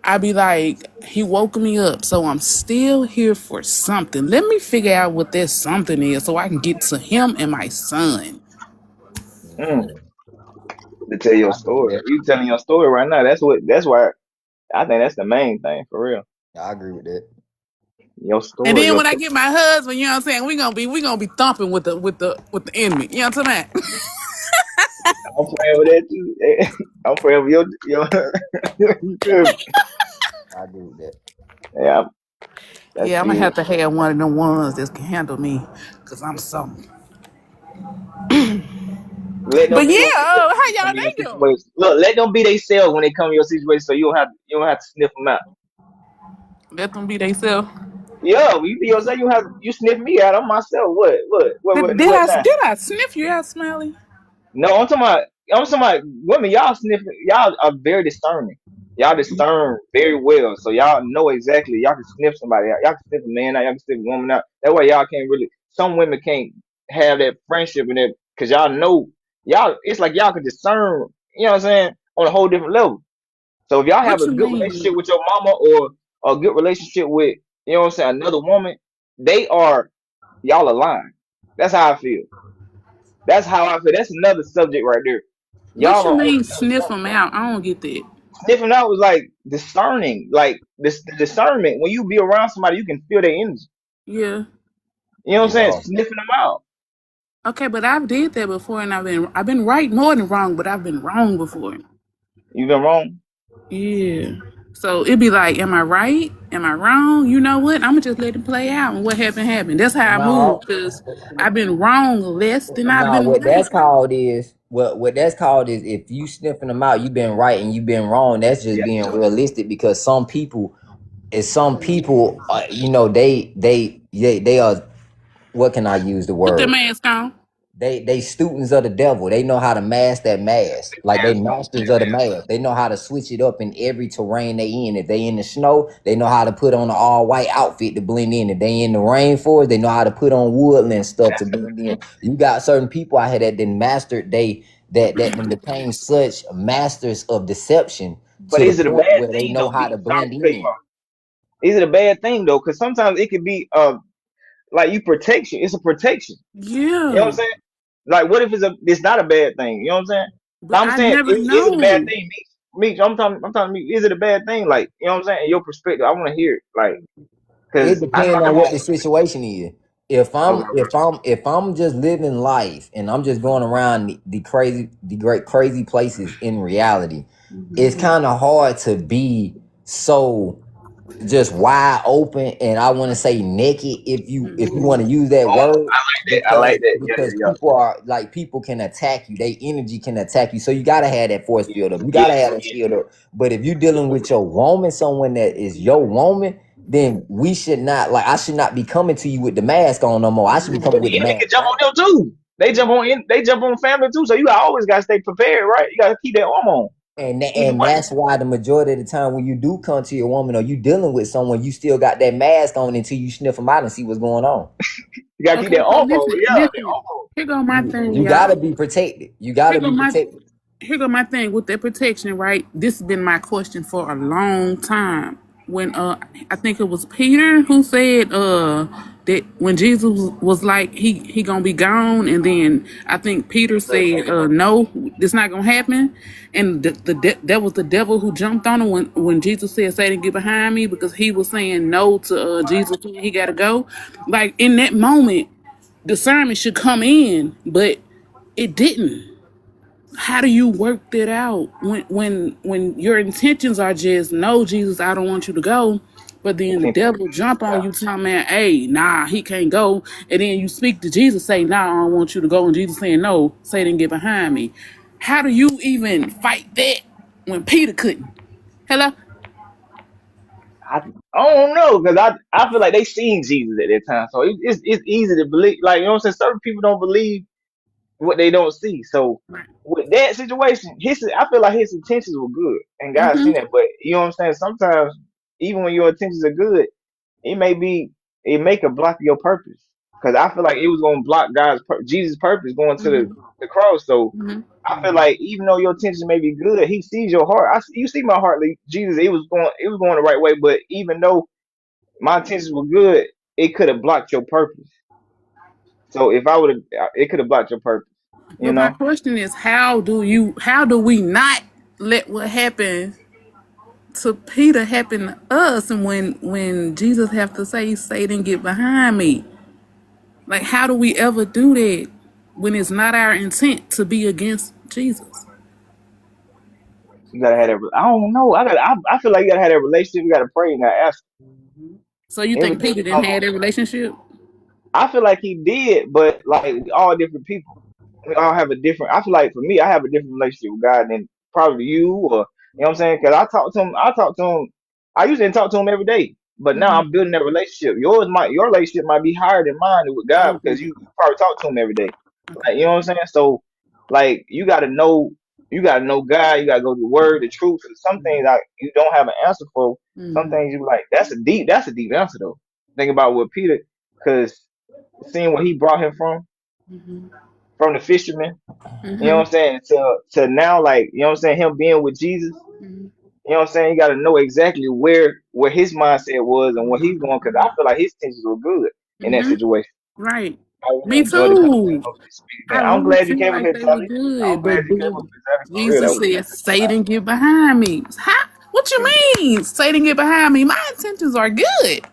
I be like, he woke me up, so I'm still here for something. Let me figure out what that something is so I can get to him and my son. Mm, to tell your I agree with story. that. You telling your story right now. That's why I think that's the main thing for real. I agree with that. Your And story, then your when I story. get my husband, you know what I'm saying, we gonna be thumping with the enemy. You know what I'm saying? I'm praying with that too. I'm praying with your you feel me? I agree with that. Yeah, that's Yeah, I'm gonna good. have to have one of them ones that can handle me, cause I'm something. Let them But be yeah, themselves when they how come y'all to your they doing? situation. Look, let them be themselves when they come to your situation, so you don't have to sniff them out. Let them be themselves. Yeah, you be yourself. You sniff me out. I'm myself. What now? Did I sniff you out, Smiley? No, I'm talking about women. Y'all sniff. Y'all are very discerning. Y'all discern very well, so y'all know exactly. Y'all can sniff somebody out. Y'all can sniff a man out. Y'all can sniff a woman out. That way, y'all can't really. Some women can't have that friendship in it because y'all know y'all. It's like y'all can discern. You know what I'm saying, on a whole different level. So if y'all have What a you good relationship mean? with your mama or a good relationship with, you know what I'm saying, another woman, they are y'all aligned. That's how I feel. That's how I feel. That's another subject right there. What Y'all you are on mean another sniff level. them out? I don't get that. Sniffing out was like discerning, like this the discernment. When you be around somebody, you can feel their energy. Yeah. You know what I'm It saying? all. Sniffing them out. Okay, but I've did that before, and I've been right more than wrong, but I've been wrong before. You been wrong. Yeah. So it'd be like, am I right? Am I wrong? You know what? I'm gonna just let it play out, and what happened happened. That's how I move, No, because I've been wrong less than I've no. been What right. that's called is what that's called is if you sniffing them out, you been right and you been wrong. That's just Yeah. being realistic because some people, you know, they are. What can I use the Put that word? mask on. They students of the devil. They know how to mask that mask. Like they masters of the mask. They know how to switch it up in every terrain they in. If they in the snow, they know how to put on an all white outfit to blend in. If they in the rainforest, they know how to put on woodland stuff to blend in. You got certain people out here that then mastered that then became such masters of deception But to the is it a point bad where they thing know though, how B? to Sorry blend to cut you in. off. Is it a bad thing though? Because sometimes it could be like you protection. It's a protection. You know what I'm Yeah, saying? Like what if it's not a bad thing? You know what I'm saying? but I'm I saying never is it a bad know. thing, Meech? I'm talking to me. Is it a bad thing? Like you know what I'm saying? In your perspective, I want to hear it. Like It because I know depends I on can what be the situation is. If okay, I'm bro. if I'm just living life and I'm just going around the great crazy places in reality, it's kind of hard to be so just wide open and I want to say naked if you want to use that Oh, word I like that. Yeah, because yeah, people are like people can attack you, their energy can attack you, so you gotta have that force yeah, field up, you yeah, gotta have that yeah. shield up. But if you're dealing with your woman, someone that is your woman, then we should not, like, I should not be coming to you with the mask on no more. I should be But coming with the the enemy mask can jump on down. them too. They jump on family too. So you always gotta stay prepared, right? You gotta keep that arm on. Either And way, that's why the majority of the time when you do come to your woman or you dealing with someone, you still got that mask on until you sniff them out and see what's going on. you gotta keep Okay, that so arm on. listen, Yeah, that listen. arm on. Here go my thing, You gotta y'all. be protected. You gotta Here go be my protected. here go my thing with that protection, right? This has been my question for a long time. When I think it was Peter who said that when Jesus was like he gonna be gone, and then I think Peter said no, it's not gonna happen, and that was the devil who jumped on him when Jesus said Satan get behind me, because he was saying no to Jesus, he gotta go. Like in that moment, discernment should come in, but it didn't. How do you work that out when your intentions are just no, Jesus, I don't want you to go, but then the Temper. devil jump on you telling man, hey, nah, he can't go, and then you speak to Jesus, say, nah, I don't want you to go, and Jesus saying no, Satan get behind me. How do you even fight that when Peter couldn't? Hello? I don't know because I feel like they seen Jesus at that time, so it's easy to believe. Like you know what I'm saying. Certain people don't believe what they don't see. So with that situation, I feel like his intentions were good, and God Mm-hmm. seen that. But you know what I'm saying. Sometimes even when your intentions are good, it may be it make a block your purpose. Because I feel like it was gonna block Jesus' purpose going to the cross. So Mm-hmm. I feel like even though your intentions may be good, He sees your heart. You see my heart, like, Jesus. It was going the right way. But even though my intentions were good, it could have blocked your purpose. So if I would have, it could have blocked your purpose. You But my know. question is, how do we not let what happened to Peter happen to us, and when Jesus have to say, Satan, get behind me? Like, how do we ever do that when it's not our intent to be against Jesus? You gotta have that. I don't know. I feel like you gotta have that relationship. You gotta pray and gotta ask. So you think Everything Peter come. didn't have that relationship? I feel like he did, but like we all different people. We all have a different. I feel like for me, I have a different relationship with God than probably you, or you know what I'm saying? Because I talk to him. I talk to him. I used to talk to him every day, but now Hmm. I'm building that relationship. Your relationship might be higher than mine with God because Okay. you probably talk to him every day. Okay. Like, you know what I'm saying? So like you gotta know God. You gotta go to the Word, the truth. And some things like you don't have an answer for. Some Hmm. things you like. That's a deep answer though. Think about what Peter, because seeing what he brought him from the fishermen, you know Hmm. what I'm saying, to now, like, you know what I'm saying, him being with Jesus, you know what I'm saying, you got to know exactly where his mindset was and what he's going, because I feel like his intentions were good in that Hmm. situation. Right. I really Me enjoyed the too. conversation over this speech, I man. I'm really glad you feel came up like here, they were Tally. I'm good, glad but you came up then here, Tally, for real. That Jesus was said, Satan, get behind me. How? What you mean? Satan, get behind me. My intentions are good.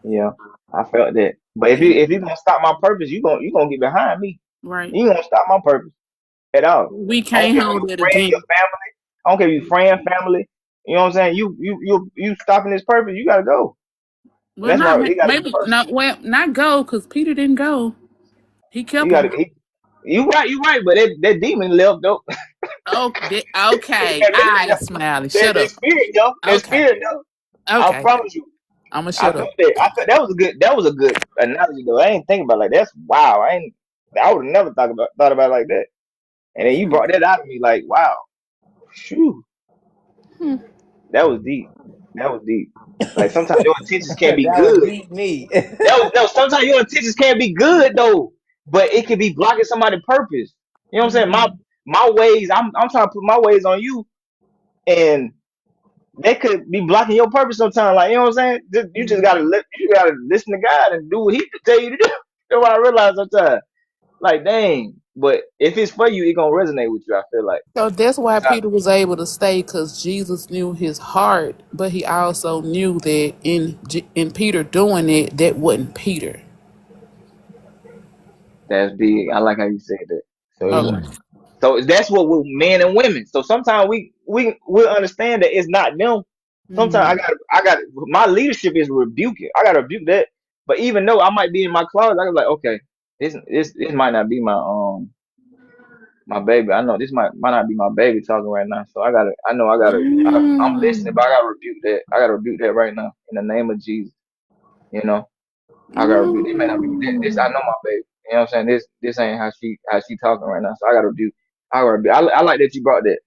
yeah, I felt that. But if you gonna stop my purpose, you gonna get behind me. Right. You ain't gonna stop my purpose at all. We I don't can't care if hold you it friend, your again. family. I don't care if you friend, family. You know what I'm saying? You stopping this purpose, you gotta go. And Well, that's not my it gotta be maybe personal. not. Well, not go because Peter didn't go. He You kept gotta him. you right, but that demon left though. Oh, okay. that, I Smiley. that, Shut that up. spirit though. That Okay. spirit though. I Okay. promise you. I'ma I shut felt up. that. I felt that was a good analogy though. I ain't think about it like that's wow. I would have never thought about it like that. And then you brought that out of me like wow. Phew. Hmm. That was deep. That was deep. Like sometimes your intentions can't be That would good. beat me. That was no. Sometimes your intentions can't be good though, but it could be blocking somebody's purpose. You know what I'm saying? Mhm. My ways. I'm trying to put my ways on you, and they could be blocking your purpose sometimes. Like you know what I'm saying? You just Mhm. gotta you gotta listen to God and do what He tell you to do. That's what I realize sometimes. Like dang, but if it's for you, it gonna resonate with you. I feel like. So that's why 'Cause Peter was able to stay because Jesus knew his heart, but he also knew that in Peter doing it, that wasn't Peter. that's big. I like how you said that. So it Okay. was. Mm. So that's what we're men and women. So sometimes we understand that it's not them. Sometimes Mhm. I got my leadership is rebuking. I gotta rebuke that. But even though I might be in my closet, I was like, okay, this might not be my baby. I know this might not be my baby talking right now. So I'm listening, but I gotta rebuke that. I gotta rebuke that right now in the name of Jesus. You know, I gotta rebuke. It may not be this. I know my baby. You know what I'm saying? This ain't how she talking right now. So I gotta rebuke. I gotta rebuke. I like that you brought that.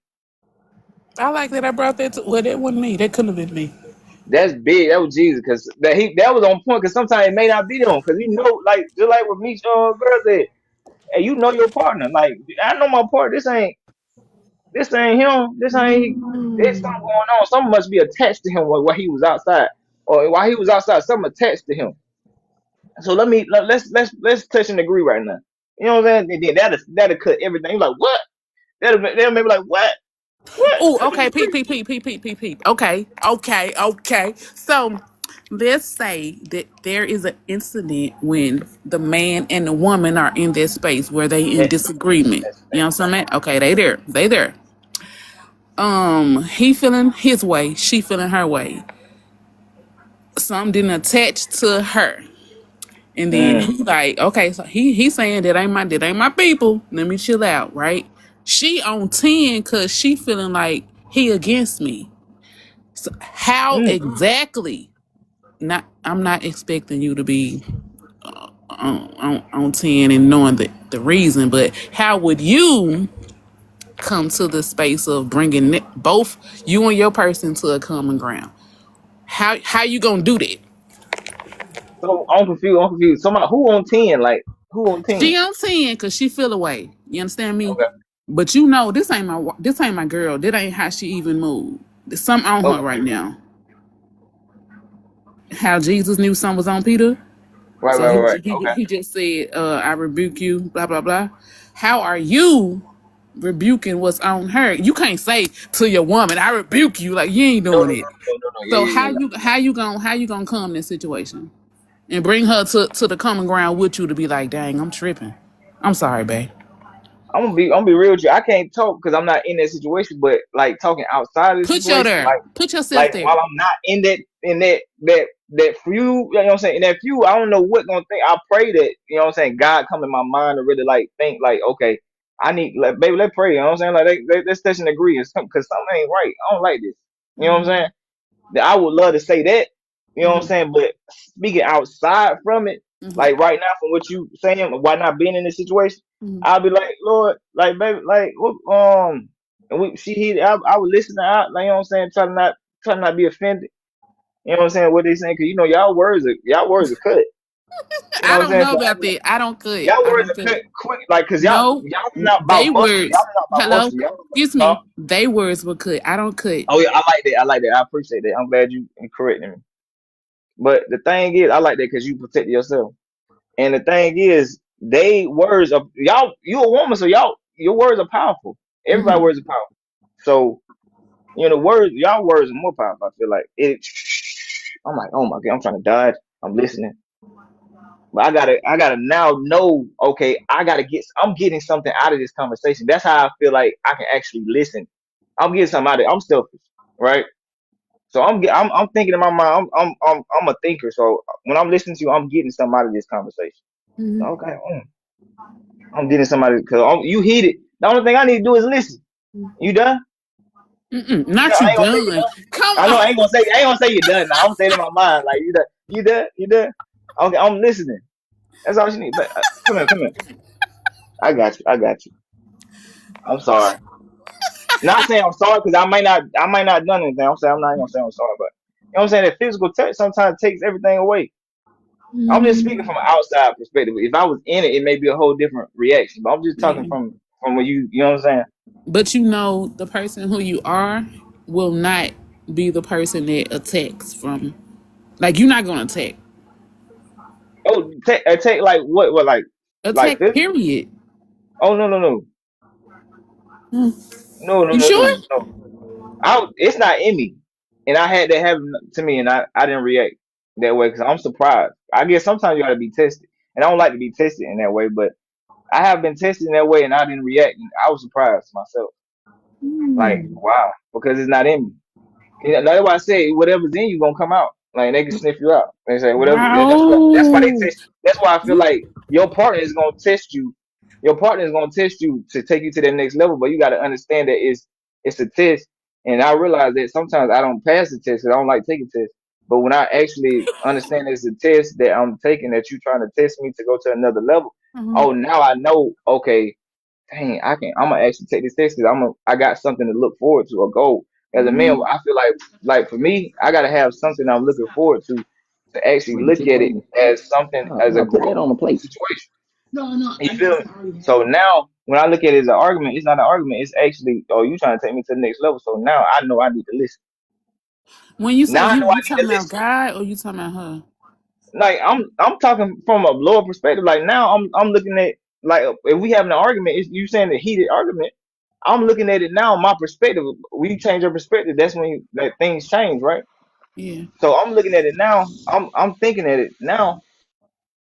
I like that I brought that to. Well, that wasn't me. That couldn't have been me. That's big. That was Jesus, because that was on point. Because sometimes it may not be them. Because you know, like just like what me girl said, hey, you know your partner. Like I know my partner. This ain't him. This ain't. There's something Mm. going on. Something must be attached to him while he was outside, or while he was outside, something attached to him. So let's touch and agree right now. You know what I'm saying? And then that'll cut everything. You're like what? That'll make me like what? What? Oh, Touch and okay. Peep, agree. peep, peep, peep, peep, peep, peep. Okay, okay, okay. So let's say that there is an incident when the man and the woman are in that space where they in Yes. disagreement. Yes. You know what I'm saying? Okay, they there. They there. He feeling his way, she feeling her way. Some didn't attach to her. And then Mm. he like, okay, so he saying that ain't my people. Let me chill out, right? She on 10 cause she feeling like he against me. So how Mm. exactly? Not I'm not expecting you to be on 10 and knowing the reason, but how would you come to the space of bringing both you and your person to a common ground? How you gonna do that? So I'm confused. I'm confused. Somebody who on 10? Like who on 10? She on 10 because she feel away. You understand me? Okay. But you know this ain't my girl. That ain't how she even moved. There's something on her Okay. right now. How Jesus knew something was on Peter. Right. So Right. Right. Right. Okay. he just said, I rebuke you, blah blah blah. How are you rebuking what's on her? You can't say to your woman, I rebuke you, like you ain't No. No. doing No. it. No. No. No. Yeah. So Yeah. Yeah. how you gonna come in this situation and bring her to the common ground with you to be like, dang, I'm tripping. I'm sorry, babe. I'm gonna be real with you. I can't talk because I'm not in that situation. But like talking outside of the Put you situation, there. Put yourself like there. while I'm not in that few, you know what I'm saying? In that few, I don't know what gonna think. I pray that you know what I'm saying. God come in my mind to really like think like, okay, I need like baby, let's pray. You know what I'm saying? Like let's touch and agree, because something ain't right. I don't like this. You know what I'm Mm-hmm. saying? That I would love to say that, you know what I'm Mm-hmm. saying? But speaking outside from it, Mm-hmm. like right now from what you saying, why not being in this situation, Mm-hmm. I'll be like, Lord, like baby, like what and I would listen to out, like you know what I'm saying, try to not be offended. You know what I'm saying? What they saying? Cause you know y'all words are cut. You know I what I'm don't saying? know So I about be like, that. I don't cut. y'all I words don't are cut. cut quick, like cause No, y'all not about they muscle. Y'all words. not about Hello, muscle. Y'all excuse huh? me. They words were cut. I don't cut. Oh yeah, I like that. I like that. I appreciate that. I'm glad you correcting me. But the thing is, I like that because you protect yourself. And the thing is, they words of y'all. You a woman, so your words are powerful. Everybody's Mm-hmm. words are powerful. So words, y'all words are more powerful. I feel like it. I'm like, oh my god, I'm trying to dodge. I'm listening. But I gotta now know, okay, I'm getting something out of this conversation. That's how I feel like I can actually listen. I'm getting something out of it. I'm selfish, right? So I'm thinking in my mind. I'm a thinker. So when I'm listening to you, I'm getting something out of this conversation. So, Mhm. okay, I'm getting somebody because you hit it. The only thing I need to do is listen. You done? Mm-mm, You done? not I you ain't gonna say you done. done. Come I know on. I ain't gonna say you done. Now I'm saying in my mind like you done. You done? You done? Okay, I'm listening. That's all you need. But come here, come here. I got you. I got you. I'm sorry. Not saying I'm sorry because I might not done anything. I'm saying I'm not gonna say I'm sorry, but you know what I'm saying. That physical touch sometimes takes everything away. I'm just speaking from an outside perspective. If I was in it, it may be a whole different reaction. But I'm just talking Yeah. from what you know what I'm saying. But you know, the person who you are will not be the person that attacks from. Like, you're not going to attack. Oh, take like what like Attack, physical? period. Oh no no no Hmm. no no You no sure? no no. It's not in me, and I had that happen to me, and I didn't react that way because I'm surprised. I guess sometimes you got to be tested, and I don't like to be tested in that way, but I have been tested in that way, and I didn't react, and I was surprised myself. Like wow, because it's not in me. That's why I say whatever's in you gonna come out. Like they can sniff you out. They say whatever. That's why they Wow. test. That's why I feel like your partner is gonna test you. Your partner is gonna test you to take you to the next level. But you got to understand that it's a test. And I realize that sometimes I don't pass the test because I don't like taking tests. But when I actually understand it's a test that I'm taking, that you're trying to test me to go to another level. Uh-huh. Oh, now I know. Okay, dang, I'm gonna actually take this test because I got something to look forward to, a goal. As a man, Mhm. I feel like for me, I gotta have something I'm looking forward to actually Bring the look at it chicken as something in. as a No, put that growth on the plate. situation. You feel me? So now when I look at it as an argument, it's not an argument. It's actually, oh, you trying to take me to the next level. So now I know I need to listen. When you say Now I you, know I you need talking to about listen. God or you talking about her? Like I'm talking from a lower perspective. Like now I'm looking at, like, if we having an argument, it's you saying a heated argument. I'm looking at it now. My perspective. When you change your perspective, that's when that things change, right? Yeah. So I'm looking at it now. I'm thinking at it now.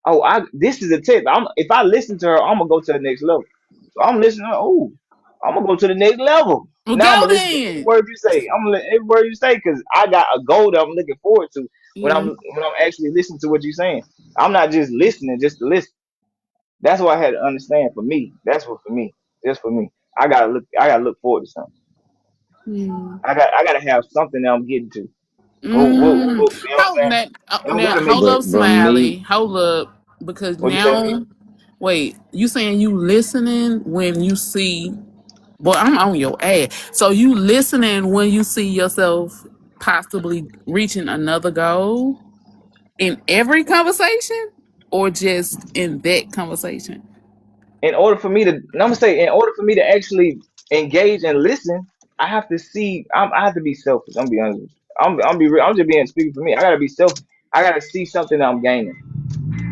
Oh, this is a tip. If I listen to her, I'm gonna go to the next level. So I'm listening. Oh, I'm gonna go to the next level. Well, Now I'm go gonna listen to every then. word you say. I'm gonna let every word you say because I got a goal that I'm looking forward to Yeah. when I'm actually listening to what you're saying. I'm not just listening just to listen. That's what I had to understand for me. That's what for me. Just for me. I gotta look forward to something. Mm. I gotta have something that I'm getting to. You know what I'm Hold saying? now, It don't now, gotta make hold sense. up, But me, Smiley. Hold up, because What you say? now, wait, you saying you listening when you see? Boy, I'm on your ass. So you listening when you see yourself possibly reaching another goal in every conversation, or just in that conversation? In order for me to, I'm gonna say, in order for me to actually engage and listen, I have to see. I have to be selfish. I'm gonna be honest with you. I'm be real. I'm just being speaking for me. I gotta be selfish. I gotta see something that I'm gaining,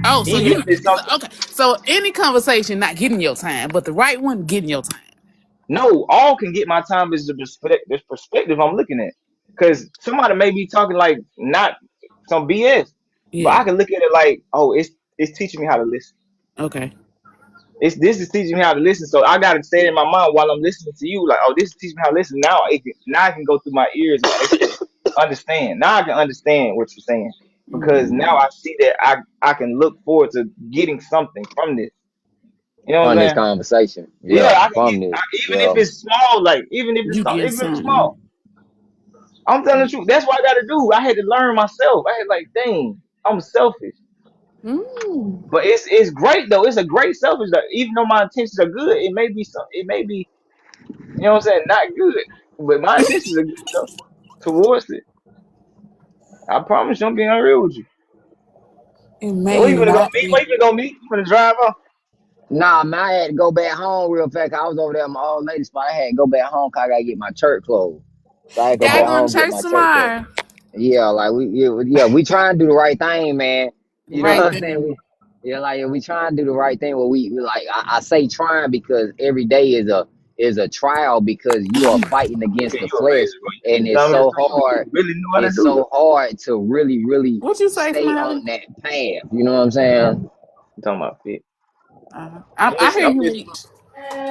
Oh, so even if you it's something. okay? So any conversation not getting your time, but the right one getting your time. No, all can get my time is the perspective I'm looking at. Because somebody may be talking like not some BS, but Yeah. I can look at it like, oh, it's teaching me how to listen. Okay. This is teaching me how to listen. So I gotta say it in my mind while I'm listening to you, like, oh, this is teaching me how to listen. Now I can go through my ears and actually understand. Now I can understand what you're saying because now I see that I can look forward to getting something from this. You know what on I'm this saying? conversation, Yeah, yeah, I can get from this, even if yeah. it's small, like You get even if it's something. small. I'm telling the truth. That's what I got to do. I had to learn myself. I had like, dang, I'm selfish. Mm. But it's great though. It's a great selfish. Though. Even though my intentions are good, it may be some. It may be, you know what I'm saying, not good. But my intentions are good though towards it. I promise you, I'm being unreal with you. It And we may gonna go not meet. Where be. you gonna go meet? You gonna drive off? Nah, man, I had to go back home real fast. 'Cause I was over there at my old lady spot. I had to go back home 'cause I gotta get my church clothes. So I had to go Y'all back Oh, going home to and get church my church clothes. tomorrow? Yeah, like we trying to do the right thing, man. The You know right what I'm saying? thing. Yeah, like we trying to do the right thing. Well, we like I say trying because every day is a trial because you are fighting against Okay, the you flesh, amazing, bro. and You dumb as you really know how to it's do it. so hard to really What you say, stay Smiley? on that path. You know what I'm saying? I'm talking about fit. I hear I'm you, listening. Reach.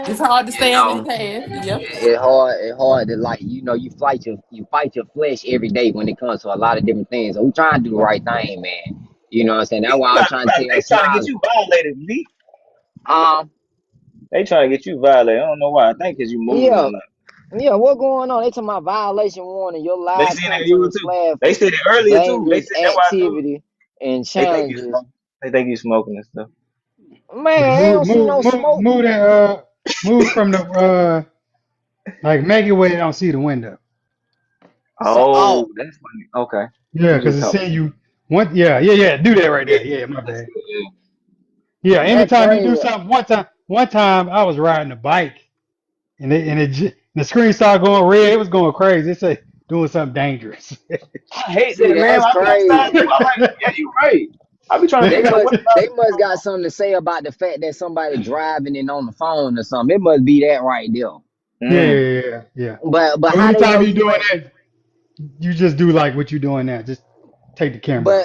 It's hard to You stay on know, that path. Yep. it hard to, like, you know, you fight your flesh every day when it comes to a lot of different things. So we trying to do the right thing, man. You know what I'm saying? That's why I'm trying to tell They trying to get Smiley. you violated, V. Um, They trying to get you violated. I don't know why. I think because you moving yeah, or not. yeah. What going on? They talking about violation warning. Your They live saying that content you is too. flagged They for said it earlier too. They dangerous said that's why I knew. activity and They think you challenges. smoking. They think you smoking and stuff. Man, I Move, don't see move, no move, smoke. move that. Move from the like make it where they don't see the window. So, Oh, that's funny. Okay. Yeah, You because just it talk. said you. What? Yeah. Do that right Yeah, there. Yeah, my that's bad. good. Yeah. Yeah, that anytime you do crazy. something, one time I was riding a bike and the screen started going red. It was going crazy. It said doing something dangerous. I hate See, that, man. that's I be outside too. crazy. I'm like, yeah, you right. I be trying to They figure out must what about they it. must got something to say about the fact that somebody driving and on the phone or something. It must be that right there. Yeah, Mm. yeah, yeah, yeah. But So how they know anytime you're you doing ain't? that, you just do like what you're doing now. Just take the camera.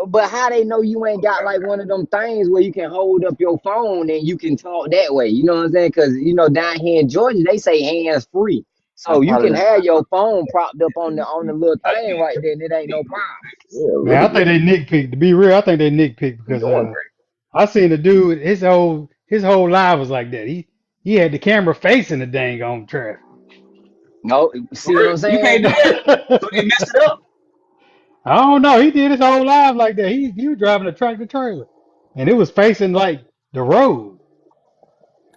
But how they know you ain't got like one of them things where you can hold up your phone and you can talk that way? You know what I'm saying? Because you know down here in Georgia they say hands free, I so you probably can done have your phone propped up on the little I thing did right there, and it ain't no good. problem. Yeah, Man, I really think good. they nitpick. To be real, I think they nitpick You because doing great. I seen the dude. His whole life was like that. He had the camera facing the dang on traffic. No, For see what real. I'm You can't do saying? that. So you messed it up. I don't know. He did his whole life like that. He was driving a tractor trailer, and it was facing like the road.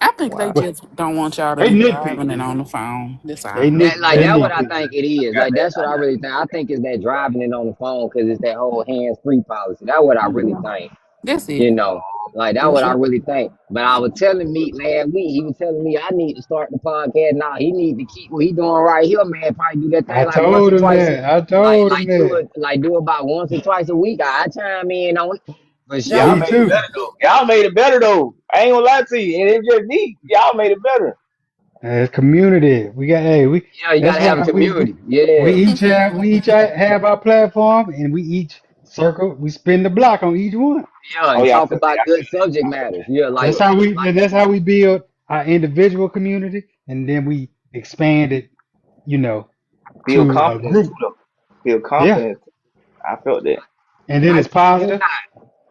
I think they Wow. But just don't want y'all to they be nitpick. driving it on the phone. That's They all. nick. Like They that what I nitpick. think it I is. got Like that. that's what I I got really think. I think it's that driving it on the phone because it's that whole hands free policy. That's what I really Yeah. think. That's it. You know, like that's what That's I it. really think. But I was telling Meek last week, he was telling me I need to start the podcast now. He need to keep what he doing right here, man. Probably do that I thing like once or told him twice, that. I like told him that. do about once or twice a week. I chime in on it for Y'all Me sure. made it too. better though. Y'all made it better though. I ain't gonna lie to you. And it's just me. Y'all made it better. It's community. We got. Hey, we. Yeah, you That's gotta have a why community. we Yeah. each have our platform, and we each circle. We spin the block on each one. Yeah, Oh and yeah, I talk feel that. about I feel good subject matters. Yeah, That's how we. And that's how we build our individual community, and then we expand it. You know, that. Build to a confidence too group. though. Build Yeah, confidence. I felt that. and then I it's kid you positive, not.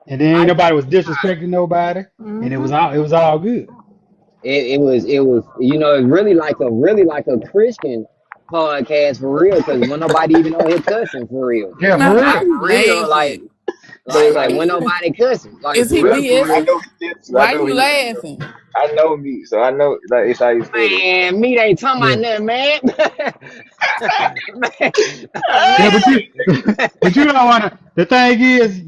and then ain't I nobody was disrespecting nobody, and Hmm. it was all good. it was it's really like a Christian podcast for real because when nobody even on here cussing for real. Yeah, Now, for why Like real. you for real, laughing? No, like he when did. nobody cussing. Like Is for he real, for I real. BSing? know he did. So I Why know you he. laughing? I know me, so I know like it's how you say that. Man, meat ain't talking Yeah, about nothing, man. yeah, Man, but you don't want to. The thing is,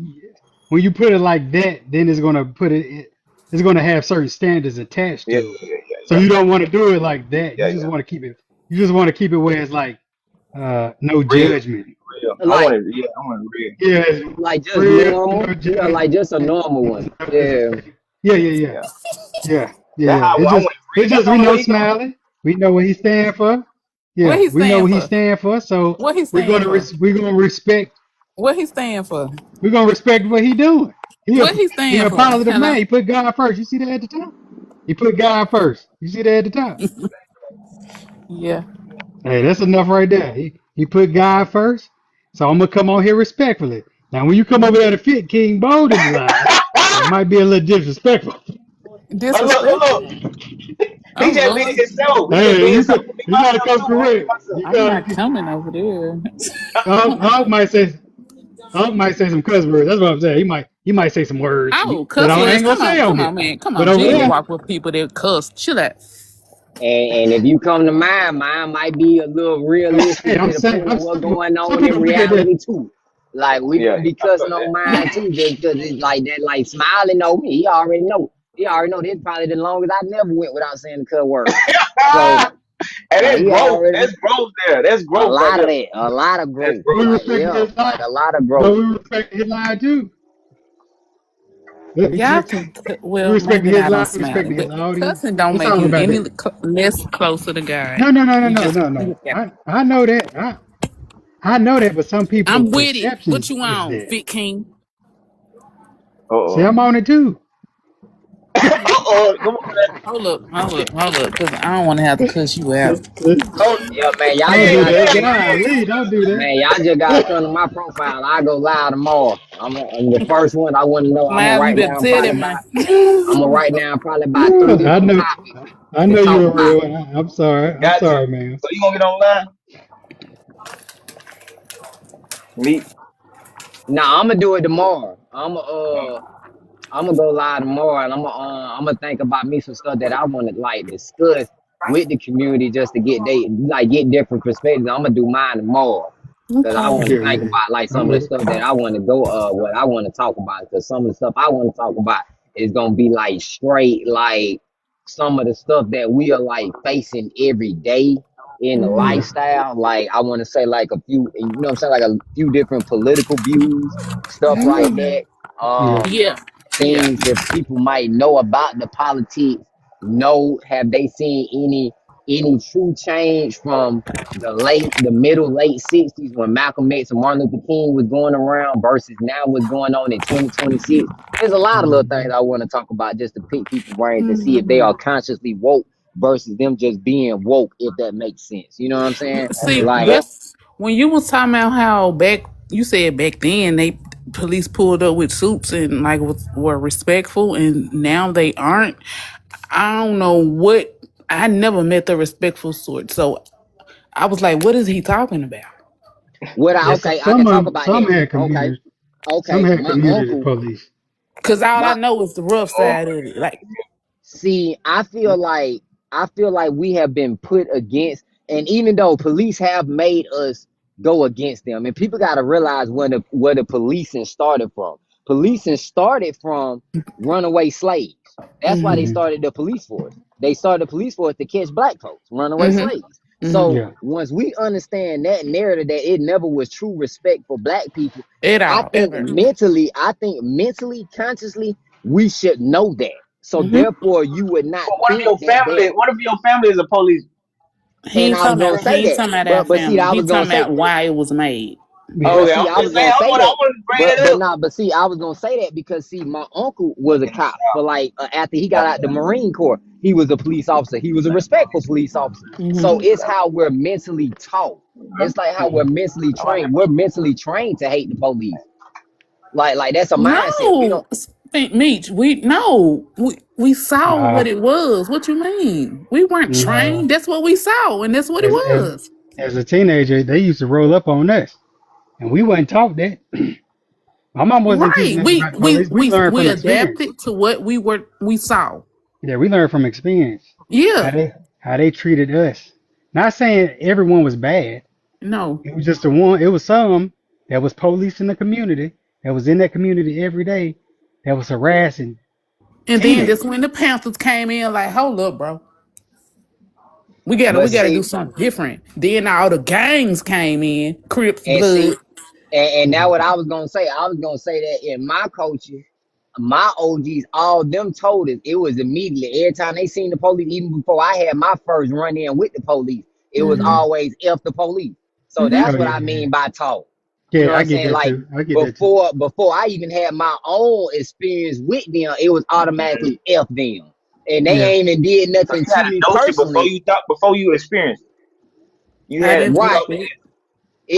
when you put it like that, then it's gonna have certain standards attached Yeah, to it. yeah, yeah, So yeah, you don't want to do it like that. yeah, You just yeah. want to keep it. You just want to keep it where it's like no Real, judgment. real. I like wanted, yeah, I wanted real. Yeah, it's just real, no normal. Yeah, judgment. like just a normal one. No Yeah. disrespect. Yeah, yeah, yeah, Yeah, yeah, yeah, that's yeah. how I wanted real. It's That's just the we only know way he gonna. Smiley. We know what he stand for. What Yeah, he we know stand what he for? stand for. So What he stand for? What he stand for? we're gonna respect what he doing. What he He stand a for? positive man. Hello? He put God first. You see that at the top? He put God first. You see that at the top? Yeah. Hey, that's enough right there. He put God first. So I'm gonna come on here respectfully. Now when you come over there to fit King Bolden's line, it might be a little disrespectful. Look. Disrespectful. He Oh just being Lord. himself. He just Hey, being himself. Be you gotta myself come too. I be correct. myself. You I'm gotta not coming over there. Unc might say some cuss words. That's what I'm saying. He might say some words Oh, that cuss I words. ain't gonna say on Come here. on, man. Come But on. over Jay there, walk with people that cuss. Chill out. And if you come to mine might be a little realistic I'm saying, depending on what's going some on in people look at that. reality too. Like we Yeah, gonna yeah, be I cussing felt on that. mine too, just because it's like that. Like Smiley know me, he already know. He already know this probably the longest I never went without saying the cut word. So And that's he growth. already That's growth there. That's a growth right lot of there. that, a lot of That's growth. We growth. Like respect yeah, his like line, a lot of but growth. we respect his line too. Y'all can, We well, respecting maybe his not on life, Smiley, respecting his but audience. cussing don't It's make all you about any that. less closer to God. No, no, no, no, You no, just, no, no. yeah. I know that. I know that, but some people I'm with it. What perception you is on, that. Fit King? See, Uh-oh. I'm on it too. Uh-oh. Come on, man. Hold up, because I don't want to have to cuss you out. Don't, Yeah, man, y'all Don't just do hey, gotta that. hey, come. hey. Golly, don't do Man, y'all just gotta that. come to my profile. I go live tomorrow. I'm the first one. I want to know. I'm gonna Smiley, you write better down tell probably that about. man. I'm gonna write down probably about 3 I different know. topics I to know talk you're a about. real one. I'm sorry. I'm Got sorry, you. man. So you gonna get online? Me? Nah, I'm gonna do it tomorrow. I'm gonna go live tomorrow, and I'm gonna think about me some stuff that I want to like discuss with the community just to get different perspectives. I'm gonna do mine tomorrow because I want Okay. to Yeah, think yeah. about like I'm some of the with it. stuff that I want to go what I want to talk about because some of the stuff I want to talk about is gonna be like straight like some of the stuff that we are like facing every day in the Yeah, lifestyle. Like I want to say like a few, you know what I'm saying, like a few different political views, stuff like that. yeah. Yeah, yeah. Things that people might know about the politics. Know, have they seen any true change from the middle late 60s when Malcolm X and Martin Luther King was going around versus now what's going on in 2026? There's a lot of little Mhm. things I want to talk about just to pick people's brains and see if they Hmm. are consciously woke versus them just being woke, if that makes sense. You know what I'm saying? See, Yeah. Like, that's when you was talking about how you said back then they police pulled up with suits and like were respectful, and now they aren't. I don't know what. I never met the respectful sort, so I was like, "What is he talking about?" Yes, okay, I can talk about some that. had Okay, some okay. had My community uncle, police. Because all I my know is the rough Oh, side of it. Like, See, I feel like we have been put against, and even though police have made us go against them, and people got to realize where the policing started from. Policing started from runaway slaves. That's why they mm-hmm, Hmm. started the police force. They started the police force to catch black folks, runaway mm-hmm, slaves. mm-hmm. So Yeah. once we understand that narrative that it never was true respect for black people, At all, ever. I think mentally, consciously, we should know that. So Mm-hmm. therefore, you would not but what if think your that there. family? What if your family is a police? He And ain't I was talking gonna about. He say ain't that, talking about our but see, family. I He was gonna talking say, about why it was made. Yeah. but Okay, see, I'm I was just saying. gonna say I that, want to bring that up. but see, I was gonna say that because see, my uncle was a cop for like after he got out the Marine Corps, he was a police officer. He was a respectful police officer. Mm-hmm. So it's how we're mentally taught. It's like how we're Mhm. mentally trained. We're mentally trained to hate the police. Like that's a mindset. We don't. No, think Meech. We saw Uh, what it was. What you mean? We weren't no. trained. That's what we saw, and that's what it As as was. as a teenager, they used to roll up on us, and we wasn't taught that. My mom wasn't Right. teaching us We about the we police. We we learned we from experience. adapted to what we saw. Yeah, we learned from experience Yeah. how they treated us. Not saying everyone was bad. No. It was just the one. It was some that was police in the community that was in that community every day that was harassing And then teenagers. that's when the Panthers came in. Like, hold up, bro. We But gotta see, do something different. Then all the gangs came in. Crips, And Blood. see, and now Mhm. what I was gonna say, I was gonna say that in my culture, my OGs, all them told us it was immediately. Every time they seen the police, even before I had my first run in with the police, it was Mm-hmm. Mhm. always F the police. So Mm-hmm. that's Oh what yeah, I yeah, mean by talk. You know yeah. what I I'm get saying? that Like too. I get that too. before I even had my own experience with them, it was automatically F them. And they Yeah. ain't even did so nothing you had to to me know shit personally. before you experienced it. You I had didn't you Right. thought think it.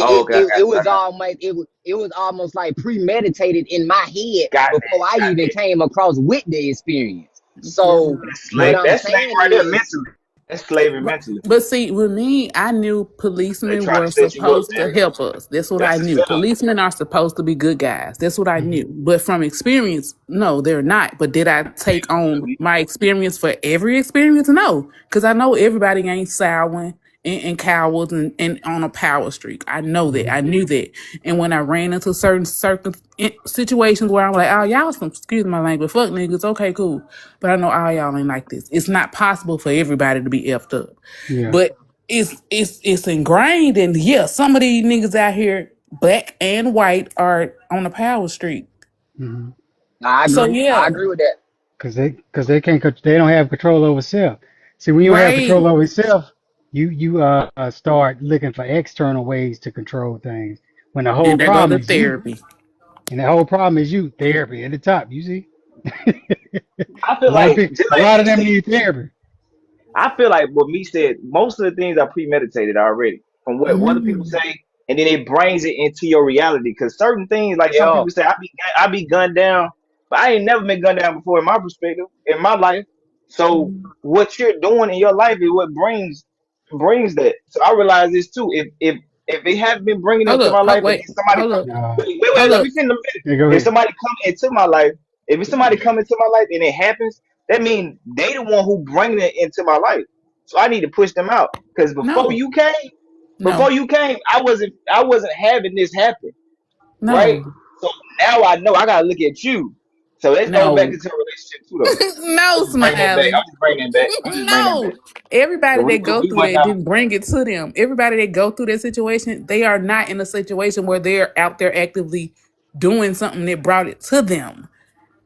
oh, okay, I got It you. was almost it was almost like premeditated in my head Got before I that. even came across with the experience. Yeah. So That's what slave. I'm That's slave saying right there is mentally. That's slavery But, mentally. but see, with me, I knew They policemen trying were to set you up, supposed man. to help us. That's what I That's a knew. setup. Policemen are supposed to be good guys. That's what I knew. Mhm. But from experience, no, they're not. But did I take on my experience for every experience? No, because I know everybody ain't sowing and cowards and on a power streak. I know that. Mhm. I knew that. And when I ran into situations where I'm like, oh, y'all some, excuse my language, fuck niggas, okay, cool. But I know all y'all ain't like this. It's not possible for everybody to be effed up. Yeah. But it's ingrained, and yeah, some of these niggas out here, black and white, are on the power street. Mhm. I So agree. I yeah, agree with that. Because they can't they don't have control over self. See, when you don't have right. control over self, you start looking for external ways to control things. When the whole And there go the problem is you, therapy. and the whole problem is you. Therapy at the top. You see, I a feel lot of like people, just a like lot of me them said. need therapy. I feel like what me said, most of the things are premeditated already from what other people Mm. say, and then it brings it into your reality. Because certain things, like some Yeah. people say, I be gunned down, but I ain't never been gunned down before in my perspective, in my life. So Mhm. what you're doing in your life is what brings that. So I realize this too. If they haven't been bringing it Hold into my up. life, and then Wait. somebody Hold come, up. wait, Hold let me up. finish. Yeah, go If ahead. somebody come into my life, if it's somebody come into my life and it happens, that means they the one who bringing it into my life. So I need to push them out because No. before No. you came, I wasn't having this happen, right? No. So now I know I gotta look at you. So let's go back No. into a relationship too, though. No, I'm just bringing that back. Smiley. I'm just bringing that back. No. Everybody that Cause go we through went that down. didn't bring it to them. Everybody that go through that situation, they are not in a situation where they're out there actively doing something that brought it to them.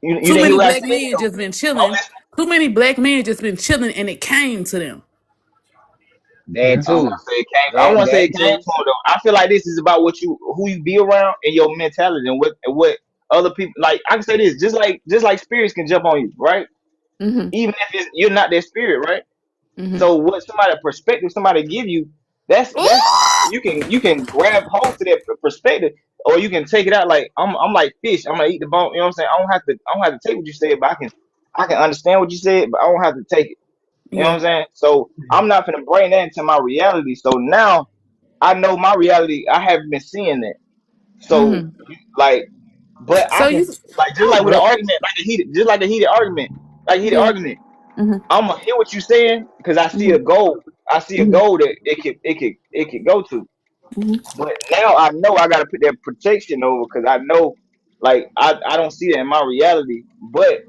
You Too didn't hear many what I black said men though. just been I'm chilling. listening. Too many black men just been chilling and it came to them. That Yeah, I don't want too. to say it came. I don't That want to say it that came too. to him though. I feel like this is about who you be around, and your mentality, and what other people like. I can say this, just like spirits can jump on you, right? Mm-hmm. Even if you're not their spirit, right? Mm-hmm. So what somebody perspective somebody give you, that's you can grab hold to that perspective, or you can take it out like I'm like fish. I'm gonna eat the bone. You know what I'm saying? I don't have to take what you said, but I can understand what you said, but I don't have to take it. You know what Yeah. I'm saying? So I'm not gonna bring that into my reality. So now I know my reality. I haven't been seeing that. So Mm-hmm. like, but I So you, can like just oh, like with an well, argument, like a heated argument, like heated yeah. argument. Mm-hmm. I'm gonna hear what you're saying because I see Mm-hmm. a goal. I see a Mm-hmm. goal that it could go to. Mm-hmm. But now I know I gotta put that protection over because I know like I don't see that in my reality. But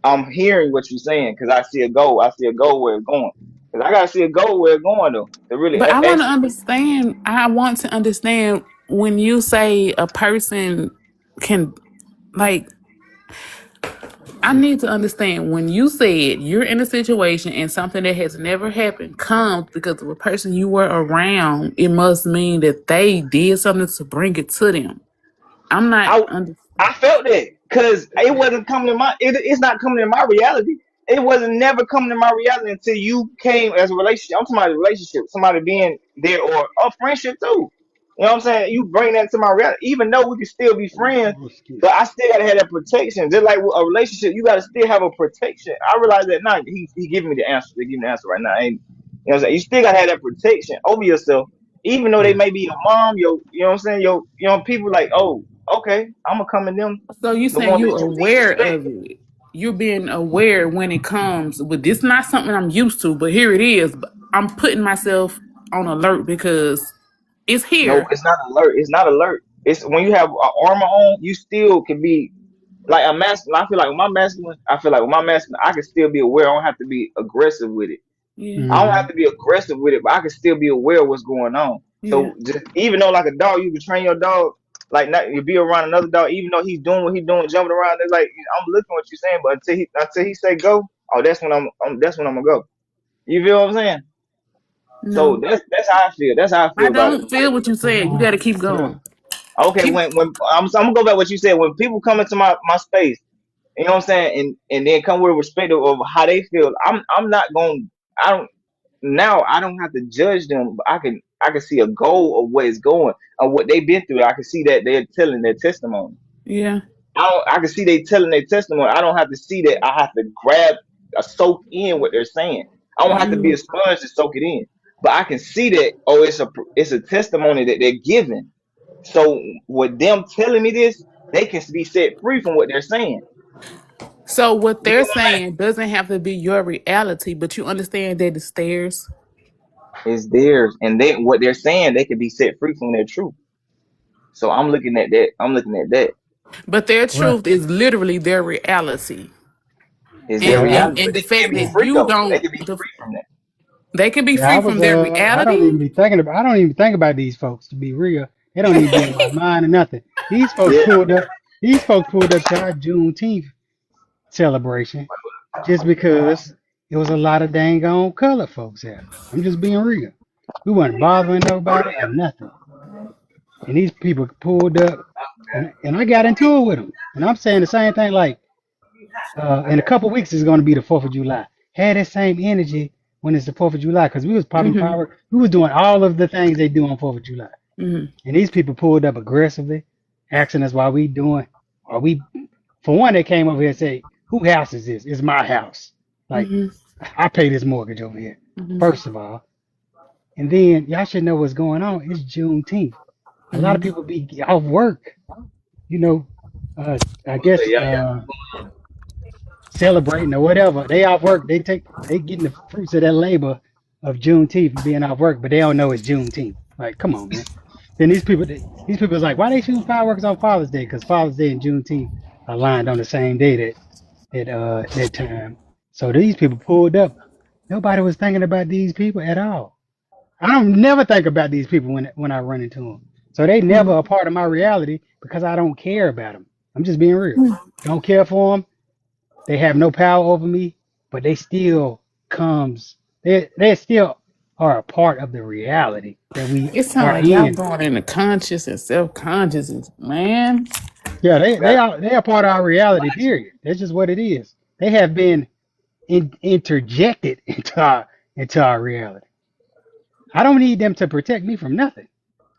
I'm hearing what you're saying because I see a goal. I see a goal where it's going. Because I gotta see a goal where it's going though. To really But I want to execute. understand. I want to understand when you say a person can, like, I need to understand when you said you're in a situation and something that has never happened comes because of a person you were around, it must mean that they did something to bring it to them. I'm not I under. I felt that because it wasn't coming to it's not coming in my reality. It wasn't never coming to my reality until you came as a relationship. I'm talking about a relationship, somebody being there or a friendship too. You know what I'm saying? You bring that to my reality, even though we can still be friends, oh, excuse but I still gotta have that protection. Just like with a relationship, you gotta still have a protection. I realize that now he giving me the answer. They giving me the answer right now. Ain't, you know what I'm saying? You still gotta have that protection over yourself, even though they yeah. may be your mom, you know what I'm saying, people like, oh, okay, I'm gonna come in them So you the saying one you're that you least aware expect. of it? You're being aware when it comes, but this not something I'm used to. But here it is. But I'm putting myself on alert because it's No, here. it's not alert. It's not alert. It's when you have armor on, you still can be like a masculine. I feel like with my masculine, I can still be aware. I don't have to be aggressive with it. Yeah, I don't have Mm-hmm. to be aggressive with it, but I can still be aware of what's going on. yeah. So just even though like a dog, you can train your dog like not you be around another dog, even though he's doing what he's doing, jumping around. It's like I'm looking what you're saying, but until he say go, oh that's when I'm gonna go. You feel what I'm saying? So No, that's how I feel. That's how I I feel about it. don't feel what you said. You got to keep Yeah. going. Okay, Keep. when I'm gonna go back to what you said. When people come into my space, you know what I'm saying, and then come with a perspective of how they feel. I'm not going. I don't now. I don't have to judge them, but I can see a goal of where it's going of what they've been through. I can see that they're telling their testimony. Yeah. I can see they telling their testimony. I don't have to see that. I have to grab, soak in what they're saying. I don't have to be Mm. a sponge to soak it in. But I can see that. Oh, it's a testimony that they're giving. So with them telling me this, they can be set free from what they're saying. So what You get they're what I'm saying? saying doesn't have to be your reality, but you understand that it's theirs. It's theirs, and what they're saying, they can be set free from their truth. So I'm looking at that. I'm looking at that. But their Well, truth is literally their reality. It's their And yeah. and, reality, and but the they can fact be Yeah. that free you though. They don't can be free from that. they can be Yeah, free from their I don't reality. even be thinking about. I don't even think about these folks to be real. They don't even be in my mind or nothing. These folks Yeah, pulled up. These folks pulled up to our Juneteenth celebration just because it was a lot of dang on colored folks there. I'm just being real. We weren't bothering nobody or nothing. And these people pulled up, and I got into it with them. And I'm saying the same thing. Like in a couple weeks, it's going to be the 4th of July. Had that same energy when it's the 4th of July because we was popping Mm-hmm. power. We was doing all of the things they do on 4th of July. Mm-hmm. And these people pulled up aggressively, asking us why we doing. Are we? For one, they came over here and said, "Who house is this? It's my house. Like Mm-hmm. I pay this mortgage over here." Mm-hmm. First of all, and then y'all should know what's going on. It's Juneteenth. A lot of Mm-hmm. people be off work. You know, I I'm gonna guess say, yeah. celebrating or whatever. They off work. They getting the fruits of that labor of Juneteenth being off work, but they don't know it's Juneteenth. Like, come on, man. Then these people is like, why they shooting fireworks on Father's Day? Because Father's Day and Juneteenth aligned on the same day that time. So these people pulled up. Nobody was thinking about these people at all. I don't never think about these people when I run into them. So they never a part of my reality because I don't care about them. I'm just being real. Don't care for them. They have no power over me, but they still comes. They still are a part of the reality that we It sounds are like y'all in. going into conscious and self-conscious, man. Yeah, That, they are part of our reality. Period. That's just what it is. They have been interjected into our reality. I don't need them to protect me from nothing.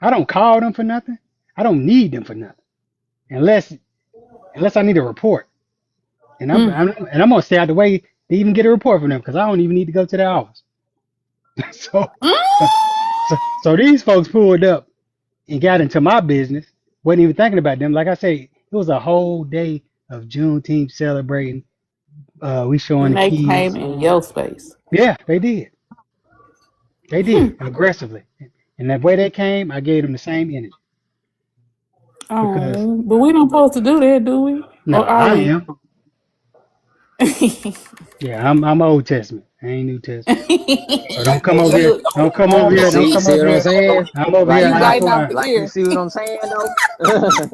I don't call them for nothing. I don't need them for nothing unless I need a report. And I'm gonna stay out the way to even get a report from them because I don't even need to go to their office. so, so these folks pulled up and got into my business. Wasn't even thinking about them. Like I say, it was a whole day of Juneteenth celebrating. We showing And the they came kids. in your space. Yeah, they did. They did aggressively. And the way they came, I gave them the same energy because Oh, but we don't supposed to do that, do we? no, Or are I we? am. Yeah, I'm Old Testament. I ain't New Testament. So don't come over But here. look, Don't come over here. Don't come see over what I'm here. saying? I'm over Like here You like biting alpha off and the like you ear. see what I'm saying though?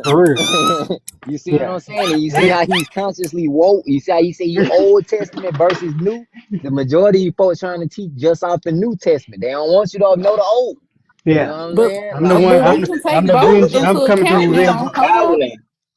for real. You see what Yeah. I'm saying? And you see how he's consciously woke. You see how you say you Old Testament versus New. The majority of you folks trying to teach just off the New Testament. They don't want you to know the Old. You know Yeah. what I'm But saying? I'm the Like one. we can I'm take the both Ben. into I'm coming we account through talking Ben. now. about Hold Bible on. now.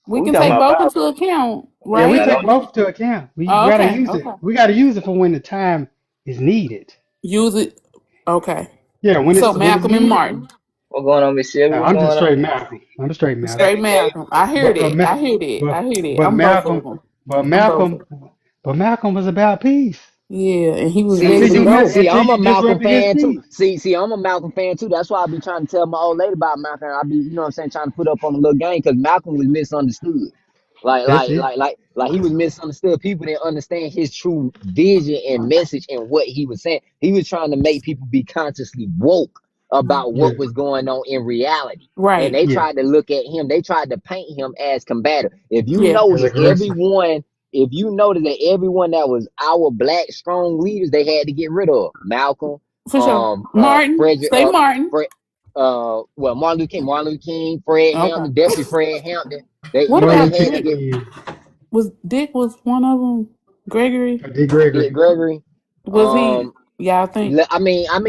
We We can talking take about both Bible. into account, Yeah, we Yeah, right? take don't both to account. We Oh, gotta okay, use it. okay. We gotta use it for when the time is needed. Use it. Okay. Yeah, So when it's Malcolm and needed. Martin. What going on, Miss Shelby? No, What's I'm just going on? straight Malcolm. I'm straight Malcolm. Straight Malcolm. I hear But that. Ma- I hear that. but I hear that. but I'm both of Malcolm them. but I'm both of Malcolm them. but Malcolm was about peace. Yeah, and he was See, ready to Until go. I'm a you Malcolm disrupted his fan too. peace. See, I'm a Malcolm fan too. That's why I be trying to tell my old lady about Malcolm. I be, you know what I'm saying, trying to put up on a little game because Malcolm was misunderstood. That's it. Like he was misunderstood. People didn't understand his true vision and message and what he was saying. He was trying to make people be consciously woke about Yeah, what was going on in reality. And Right. they yeah, tried to look at him, they tried to paint him as combative. If you Yeah. as notice, aggressive. if you notice that everyone that was our black strong leaders, they had to get rid of Malcolm, For sure. Martin. Frederick, Say Martin. Fred, well, Martin Luther King, Fred Okay. Hampton, definitely Fred Hampton. What Martin They about Luther had to Dick? get King, Dick was one of them? Gregory? Dick Gregory. Dick Gregory. Was he? Um, Y'all think?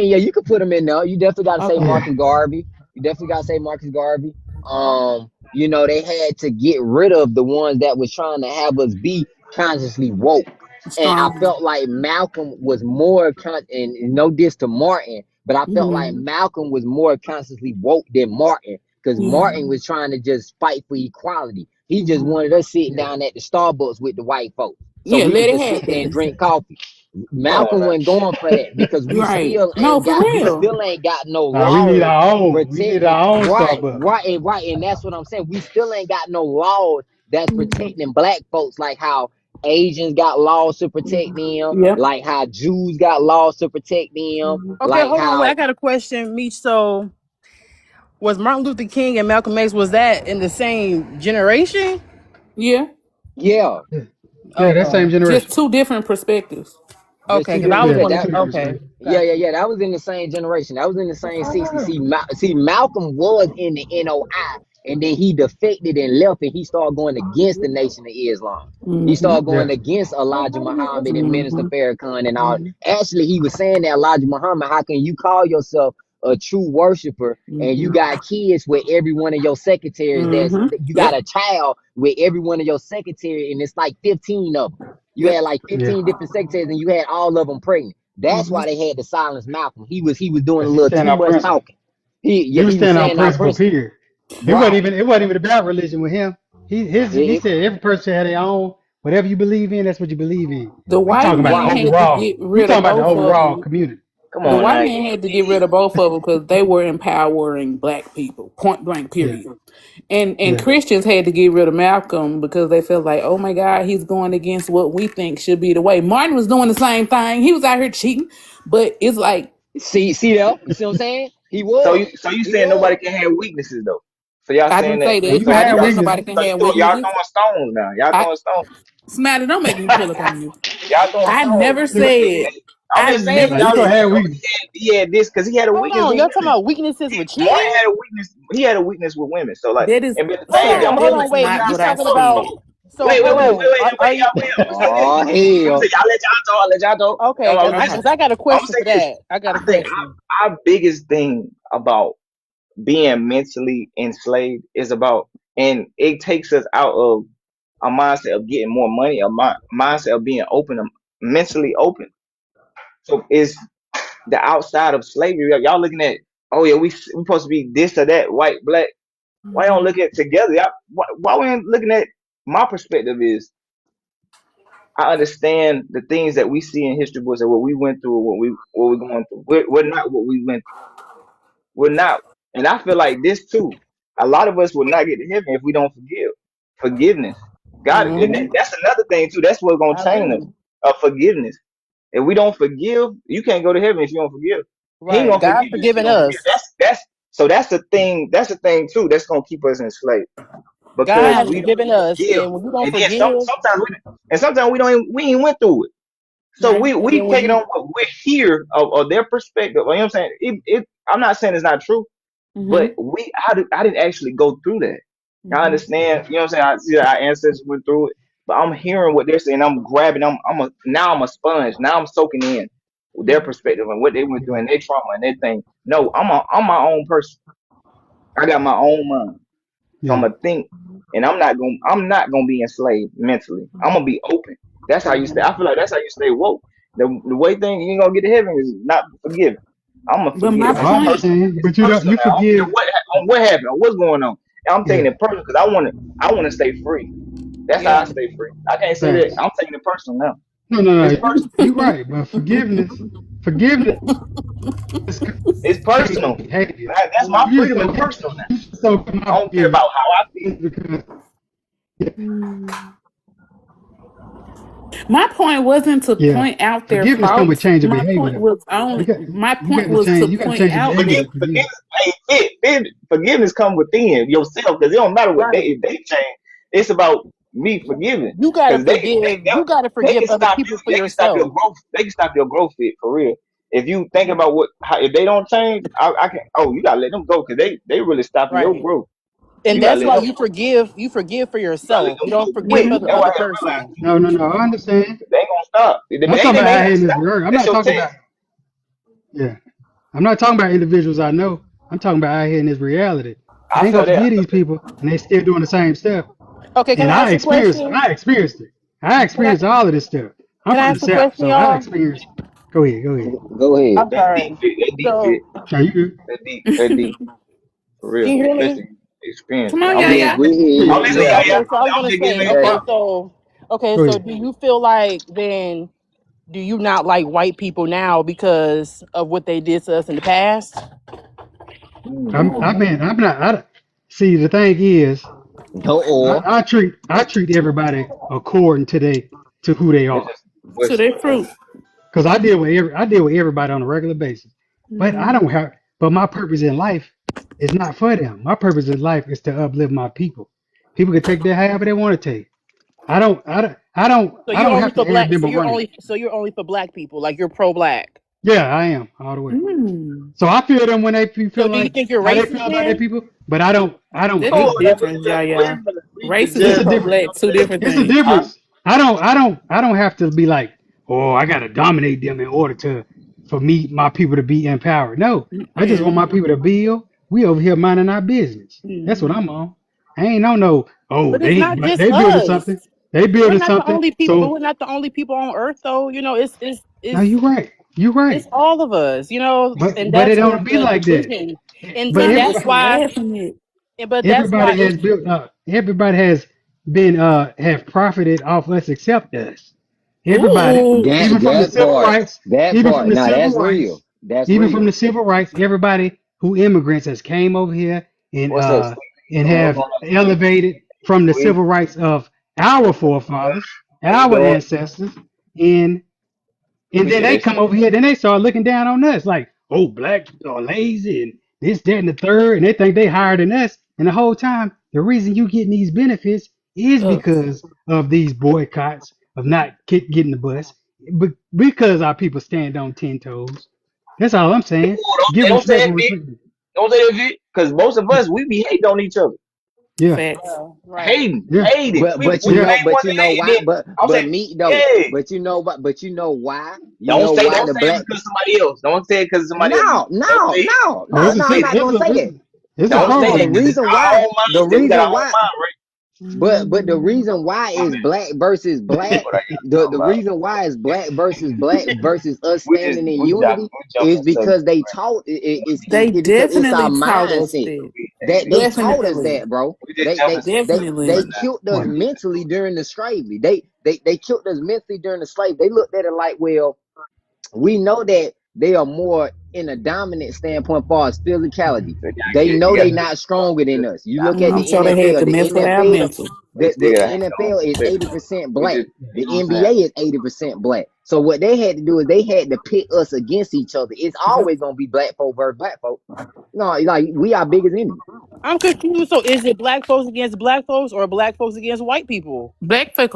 yeah, you could put him in there. You definitely got to say Okay. Yeah, Marcus Garvey. You definitely got to say Marcus Garvey. They had to get rid of the ones that was trying to have us be consciously woke. And I Strong. felt like Malcolm was more and no diss to Martin, but I felt like Mm-hmm. Malcolm was more consciously woke than Martin because Yeah. Martin was trying to just fight for equality. He just wanted us sitting yeah, down at the Starbucks with the white folks so Yeah, we could let it just sit there and happen. drink coffee. Come on Malcolm now. wasn't going for that because Right. No, for we real. still ain't got no we need laws our own. We need protecting our own right, Starbucks. and that's what I'm saying. We still ain't got no laws that's Mhm. protecting black folks like how Asians got laws to protect them, Yep. like how Jews got laws to protect them, Mhm. Okay, like hold on. Wait, I how got a question, Meech. So, was Martin Luther King and Malcolm X, was that in the same generation? Yeah. yeah, Yeah, yeah, that Okay. same Just generation. two different perspectives. just Okay, two because different I was Yeah, want perspectives. two to. different Okay, perspectives. gotcha. Yeah, that was in the same generation. That was in the same Okay. 60s. See, Malcolm was in the NOI and then he defected and left, and he started going against the Nation of Islam. He Mm-hmm. started going Yeah. against Elijah Muhammad and Minister Mm-hmm. Farrakhan and all. Actually, he was saying that Elijah Muhammad, how can you call yourself a true worshiper and you Mm-hmm. got kids with every one of your secretaries? Mm-hmm. You got Yep. a child with every one of your secretaries, and it's like 15 of them. You Yep. had like Yeah. 15 different secretaries, and you had all of them pregnant. That's Mm-hmm. why they had to silence Malcolm. He was doing a Because he little stand too on much principle. talking. He He was was standing on saying our principle, principle. period. Right. It wasn't even about religion with him. He It- said every person had their own, whatever you believe in, that's what you believe in. The We white talking about the right. man had to overall. get We rid talking of about the both of overall them. community. Come The on white now. man had to get rid of both of them because they were empowering black people, point blank, Yeah. period. And Yeah. Christians had to get rid of Malcolm because they felt like, oh my God, he's going against what we think should be the way. Martin was doing the same thing. He was out here cheating, but it's like See that? You see what I'm saying? So you He saying nobody was. can have weaknesses though? So y'all I saying didn't that? say Now you that. can So I have didn't y'all say weakness. nobody can have y'all weaknesses. throwing stones now. Y'all I throwing stones. Smatter, don't make me pull up on you. Y'all throwing I stones. never You, said. I'm I just saying never now you y'all gonna just said. saying have oh weakness. he had this because he had a Hold weakness on, with y'all talking women. about weaknesses with Martin cheating? had a weakness. He had a weakness with women. So like, That is and but the thing Hold is, I'm on, gonna that hold tell you is on, like this. wait. not Y'all He's what I talking so said. about. So hold on. wait. Y'all wait. I'm gonna say this. Oh I'm gonna say hell. y'all let y'all talk. Okay, That's what I'm Okay. saying. because I got a I'm gonna question say for this. that. I got a I think question. our biggest thing about being mentally enslaved is about, and it takes us out of a mindset of getting more money, mindset of being open, mentally open. So it's the outside of slavery. Y'all looking at, oh yeah, we supposed to be this or that, white, black. Why don't look at it together? Y'all, why we ain't looking at my perspective is I understand the things that we see in history books and what we went through, what we're going through. We're not what we went through. We're not, and I feel like this too. A lot of us will not get to heaven if we don't forgive. Forgiveness, God, and Mm-hmm. that's another thing too. That's what's gonna I change us. agree. Forgiveness. If we don't forgive, you can't go to heaven if you don't forgive. He ain't Right. gonna God forgive you if you forgiving don't forgive. us. That's the thing. That's the thing too. That's gonna keep us enslaved God because has Now, we don't forgiven us, forgive. and when you don't And then forgive, sometimes we don't even, we ain't went through it. So right. and we then when take it you, on what we hear of their perspective. You know what I'm saying? I'm not saying it's not true, Mm-hmm. but I didn't actually go through that. I Mm-hmm. understand, you know what I'm saying? I see that our ancestors went through it, but I'm hearing what they're saying. I'm grabbing. Now I'm a sponge. Now I'm soaking in their perspective and what they went through and their trauma and their thing. No, I'm my own person. I got my own mind. So I'm Yeah. gonna think, and I'm not gonna be enslaved mentally. I'm gonna be open. That's how you stay. I feel like that's how you stay woke. The way thing you ain't gonna get to heaven is not forgiving. I'm gonna But my forgive. I It's point. personal. understand, It's but you don't. personal You now. I don't care forgive. what happened or what's going on. And I'm taking Yeah. it personal because I want to stay free. That's how I yeah, stay free. I can't say that. Thanks. I'm taking it personal now. No. It's personal. You right, but forgiveness is It's personal. behavior. That's my You just freedom. so It's personal now. come I out don't care about how I feel. because My point wasn't to yeah, point out their forgiveness come with faults. change of My behavior point though. was You only. got My point was to you got to point change your out. behavior to forgive. Forgiveness come within yourself because it don't matter what Right. they change. It's about me forgiving you gotta because forgive. You gotta they forgive can other stop people you. for They can stop your yourself, growth. They can stop your growth fit for real. If you think about if they don't change, I can. Oh, you gotta let them go because they really stopping your right? growth. And You gotta that's let why them you go. forgive. You forgive for You gotta let yourself. them You go don't forgive quick. for Mm-hmm. the That's why other I realize person. No. I understand. they ain't gonna stop. I'm talking They about may out here not in this stop. world. I'm That's not your talking test. about yeah. I'm not talking about individuals I know. I'm talking about out here in this reality. I I ain't feel gonna that. I forgive feel these people, and they still doing the same stuff. Okay, can And I ask a question? I experienced it. I Can I experienced all of this stuff. I'm can I from the ask a South, question, so I y'all? experienced. Go ahead. Go ahead. Go ahead. I'm that deep sorry. fit. That deep So fit. Are you good? That deep. That deep. For real, can you hear me? especially experience. Come on, I'm yeah, listening. Yes, yeah. we hear I'm you. listening. Yeah. Yeah, yeah. Okay, so I was I'm gonna just getting say, in Okay. okay, part. Go so ahead. do you feel like then do you not like white people now because of what they did to us in the past? I've been. I'm not. See, the thing is, No or. I treat everybody according to to who they It's are. just To what's their fruit. Because I deal with everybody on a regular basis. But I don't have. But my purpose in life is not for them. My purpose in life is to uplift my people. People can take that however they want to take. I don't. I don't. I don't. So I you're don't only have for to have black. them around. So you're only for black people. Like you're pro black. Yeah, I am all the way. Mm. So I feel them when they feel So do you like think you're how they racist feel about their then? people, but I don't That's a Oh, hate them. difference, yeah. we could Racist It's and a just, different. pro-black, two different It's a things. I, difference. I don't have to be like, oh, I gotta dominate them in order to for me my people to be empowered. No, I just want my Mm-hmm. people to build. We over here minding our business. That's what Mm-hmm. I'm on. I ain't on no. Oh, But it's not just they building us. something. They We're building not the something. only people. But So we're not the only people on Earth, though. You know, no, you right. You it's right. all of us. You know, and But it that's where don't be the like that. division. But And that's That's everybody why. laughing at. But that's everybody why has it's built up. Everybody has been have profited off us except us. Everybody, Ooh. even from the That civil part. rights, That even from part. the Now civil that's real. rights, That's even from real. the civil rights, everybody who immigrants has came over here what's up, and Steve? What's have going on, elevated from the Steve? civil rights of our forefathers, How you our doing? ancestors, and and then Appreciate they that shit. come over here, then they start looking down on us like, oh, black people are lazy and this, that, and the third, and they think they higher than us. And the whole time, the reason you getting these benefits is Us. because of these boycotts of not getting the bus, but because our people stand on 10 toes. That's all I'm saying. Cool, Give don't say respect that, when Vic. respect. Is. Don't say that, Vic. Because most of us, we be hating on each other. Yeah, Facts. right. Hating, yeah, hating. But We you the yeah. know, main but one you that know hate. And why? then I'm But saying, me though. yeah. But you know why? You Don't know say, why don't the say it black? because somebody else. Don't say it because somebody else. No, Don't no, say it. no, No, no, Don't no. I'm say not that. gonna say that. it's a Don't say No, that the program. because it's reason our why, own the mindset. We got our reason own why, mind, right? but the Mm. reason why My is bad. black versus black. What I got to talk The about. reason why is black versus us standing in We unity jumping is in subject. because they taught They it because it's our definitely taught us mindset that. Hey, that we they just taught us Definitely. that, bro. we just They jumping they subject they Definitely. they right now. killed us mentally during the slavery. They killed us mentally during the slave. They looked at it like, well, we know that they are more in a dominant standpoint as far as physicality. So They you know got they to not stronger than us. You look at I'm the sure they had NFL. to The mess with our NFL, mental. we still the got to have our own NFL is perspective. 80% We black. just The you know what I'm saying. NBA is 80% black. So what they had to do is they had to pit us against each other. It's Yep. always gonna be black folk versus black folk. No, like we are biggest enemy. I'm confused. So is it black folks against black folks or black folks against white people? Black folk,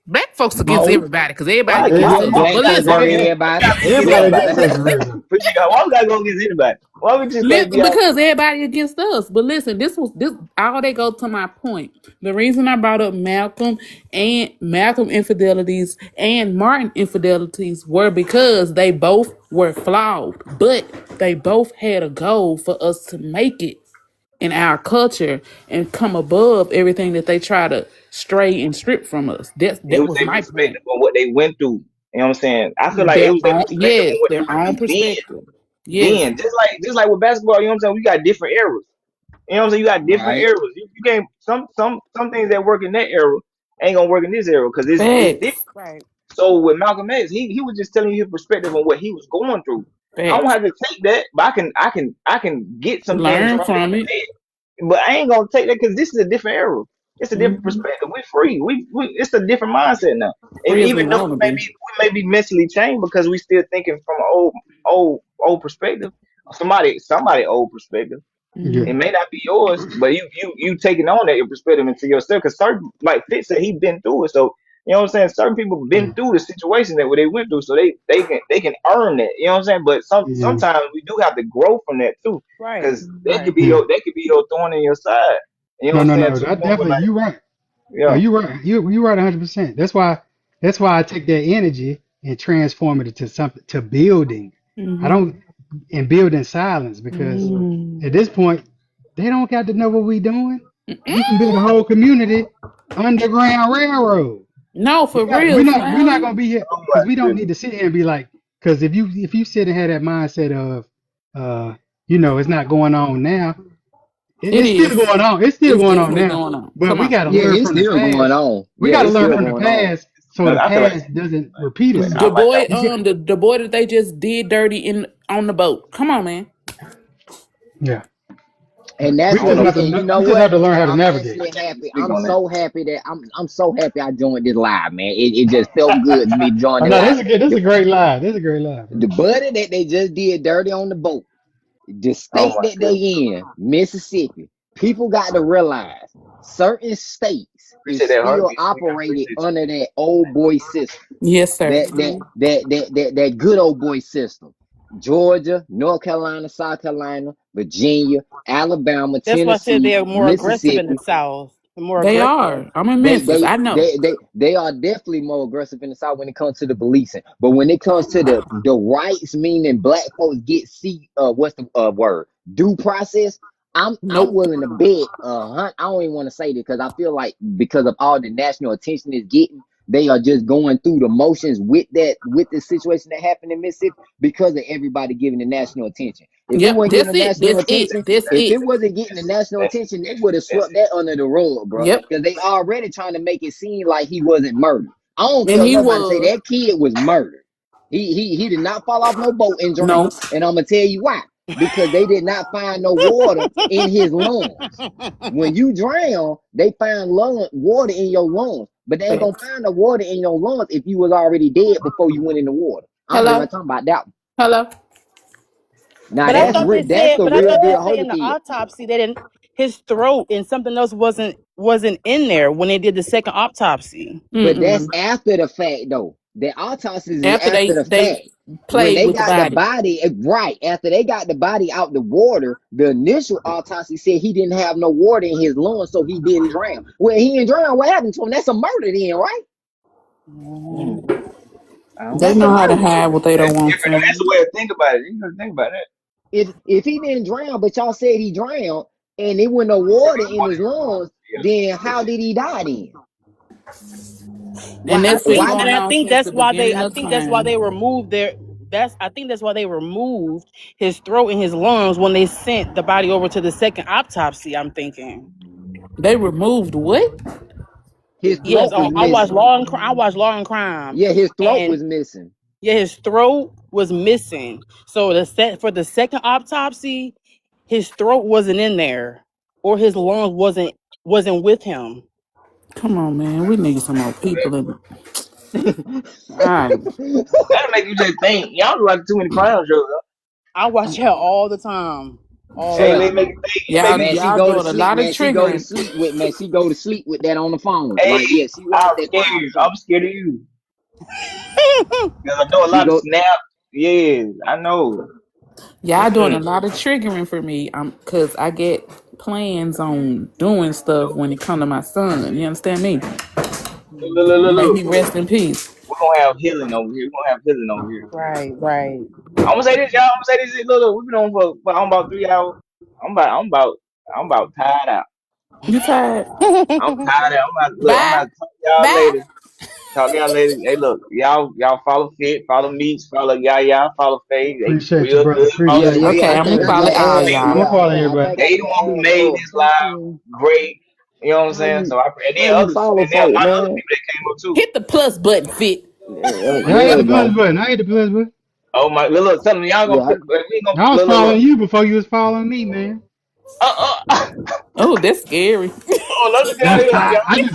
black folks against Both. everybody because everybody Why against why us. we Black But gotta folk go listen, versus against why we everybody. gotta go against Everybody everybody? against us is real. But why we gotta go against anybody? Why we just can't be our because everybody against us. But listen, this all they go to my point. The reason I brought up Malcolm infidelities and Martin infidelities were because they both were flawed, but they both had a goal for us to make it in our culture and come above everything that they try to stray and strip from us. it That was was their my point. perspective on what they went through. You know what I'm saying? I feel like it was their perspective on what they Their went own through then. perspective. Yes, Just like with basketball, you know what I'm saying? We got different eras. You know what I'm saying? You got different Right. eras. You can't some things that work in that era ain't gonna work in this era because it's different. facts, Right. So with Malcolm X, he was just telling you his perspective on what he was going through. I don't facts. have to take that, but I can get some things Learn from from it. it. But I ain't gonna take that because this is a different era. It's a different Hmm. perspective. We're free. We it's a different mindset now. And Free as we even though want to be. we may be mentally changed because we still thinking from an old perspective. Somebody old perspective. Yeah, It Hmm. may not be yours, but you taking on that perspective into yourself. Because certain, like Fitz said, he been through it. So you know what I'm saying. Certain people been yeah, through the situation that what they went through, so they can earn that. You know what I'm saying. But yeah, sometimes we do have to grow from that too, Right. because Right. yeah. that could be your thorn in your side. You know No, what I'm no, saying. no. To the That point where definitely like, you right. No, yeah, you right. You right 100%. That's why I take that energy and transform it into something to building. I Hmm. don't and build in silence because Hmm. at this point they don't got to know what we doing. You can build a whole community underground railroad. No, You for got real, we're not Smiling. gonna be here I'm because like, we don't dude, need to sit here and be like because if you sit and have that mindset of it's not going on now. It It's still is. going on. It's still It's going on definitely now. going on. But Come we on. got to Yeah, learn it's from the still going past. on. We Yeah, got to it's learn still from the going on. past so the I feel like past doesn't repeat The itself. I might boy, got You get, the boy that they just did dirty in on the boat. Come on, man. yeah. And I that's don't know. and you know We just have what? to learn how to I'm navigate. actually happy. Speak I'm on that. so happy that I'm so happy I joined this live, man. It just felt good to me Oh joining the no, live. this is The a great live. This is a great live, bro. the buddy that they just did dirty on the boat, the Oh state my that they goodness. in, Mississippi, people got to realize certain states is Appreciate that still heartbeat, sweet. I operated appreciate under that old boy system. Yes, sir. That good old boy system. Georgia, North Carolina, South Carolina, Virginia, Alabama, That's why I said Tennessee, they are more aggressive in the Mississippi. South. They're more They aggressive. are. I'm in They Memphis. they I know. they they they are definitely more aggressive in the South when it comes to the policing. But when it comes to the rights, meaning black folks get what's the word, due process. I'm Nope. willing to bet I don't even want to say this because I feel like because of all the national attention it's getting, they are just going through the motions with the situation that happened in Mississippi because of everybody giving the national attention. If it Yep. wasn't getting That's the it. national That's it. attention, That's if it it. wasn't getting the national That's attention, they would have that's swept that under the rug, bro. Yep. Because they already trying to make it seem like he wasn't murdered. I don't And care what he nobody say. was. That kid was murdered. He did not fall off no boat and drown. No. And I'm gonna tell you why. Because they did not find no water in his lungs. When you drown, they find water in your lungs, but they ain't gonna Facts. find the water in your lungs if you was already dead before you went in the water. I'm just not Hello. talking about that one. Hello. Now But I that's thought real. they That's said, the but I real thought they deal said in the Holyfield. autopsy they didn't. His throat and something else wasn't in there when they did the second autopsy. But that's Mm-mm. after the fact, though. The autopsy is After after the they fact. When played they with the got the body. body, right after they got the body out the water, the initial autopsy said he didn't have no water in his lungs, so he didn't drown. Well, he didn't drown. What happened to him? That's a murder, then, right? mm, I don't They That's a know. know how to murder. hide what they don't That's want different. That's to. the way to think about it. You gotta think about that. If he didn't drown, but y'all said he drowned, and there wasn't no water in his lungs, Yeah. then how did he die then? And Why? that's been Why? going I on think since that's the why beginning of time. they removed their. I think that's why they removed his throat and his lungs when they sent the body over to the second autopsy. I'm thinking. They removed what? His Yes, throat was I watched missing. Law and Crime. I watched Law and Crime, Yeah, his throat and was missing. yeah, his throat was missing. So for the second autopsy, his throat wasn't in there, or his lungs wasn't with him. Come on, man. We need some more people in it. All right. That'll make you just think. Y'all like too many clown shows. Huh? I watch her all the time, all the Hey, Hey, they make time. you think. It make Y'all you man, she y'all go to doing a sleep. lot of Man, she go to triggering. sleep with. Man, she go to sleep with that on the phone. hey, Like, yeah, she watched I'm that crime scared. show. I'm scared of you. Because I know a She lot of go. snap. Yes, I know. Y'all doing a Mm-mm. lot of triggering for me. Cause I get plans on doing stuff when it come to my son. You understand me? Look, look, look, May look. he rest in peace. We're gonna have healing over here. We're gonna have healing over here. Right. I'm gonna say this, y'all. I'm gonna say this. Look, we've been on for I'm about 3 hours. I'm about tired out. You tired? I'm tired out. I'm Bye. about to talk to y'all Bye. later. Talk to y'all later. Hey, look, y'all follow Fit, follow Meats, follow Yaya, follow Faye. They Appreciate you, real brother. good. Follow Yeah, Appreciate them. you. yeah, yeah. Okay, I I'm gonna think I follow can all add. I'm y'all. gonna Yeah, follow you, I bro. think I They can the one who add made up. this Thank live you. great. You know what I'm How saying? you? So and How then you others, follow and then a folk, lot of other man? people that came up too. Hit the plus button, Fit. Yeah, I hit There the you plus go. button. I hit the plus button. Oh my, look, tell them y'all gonna Yeah, put. We ain't gonna I was following look. you before you was following me, man. Uh, Oh, that's scary. oh, let's get out of here, y'all. I just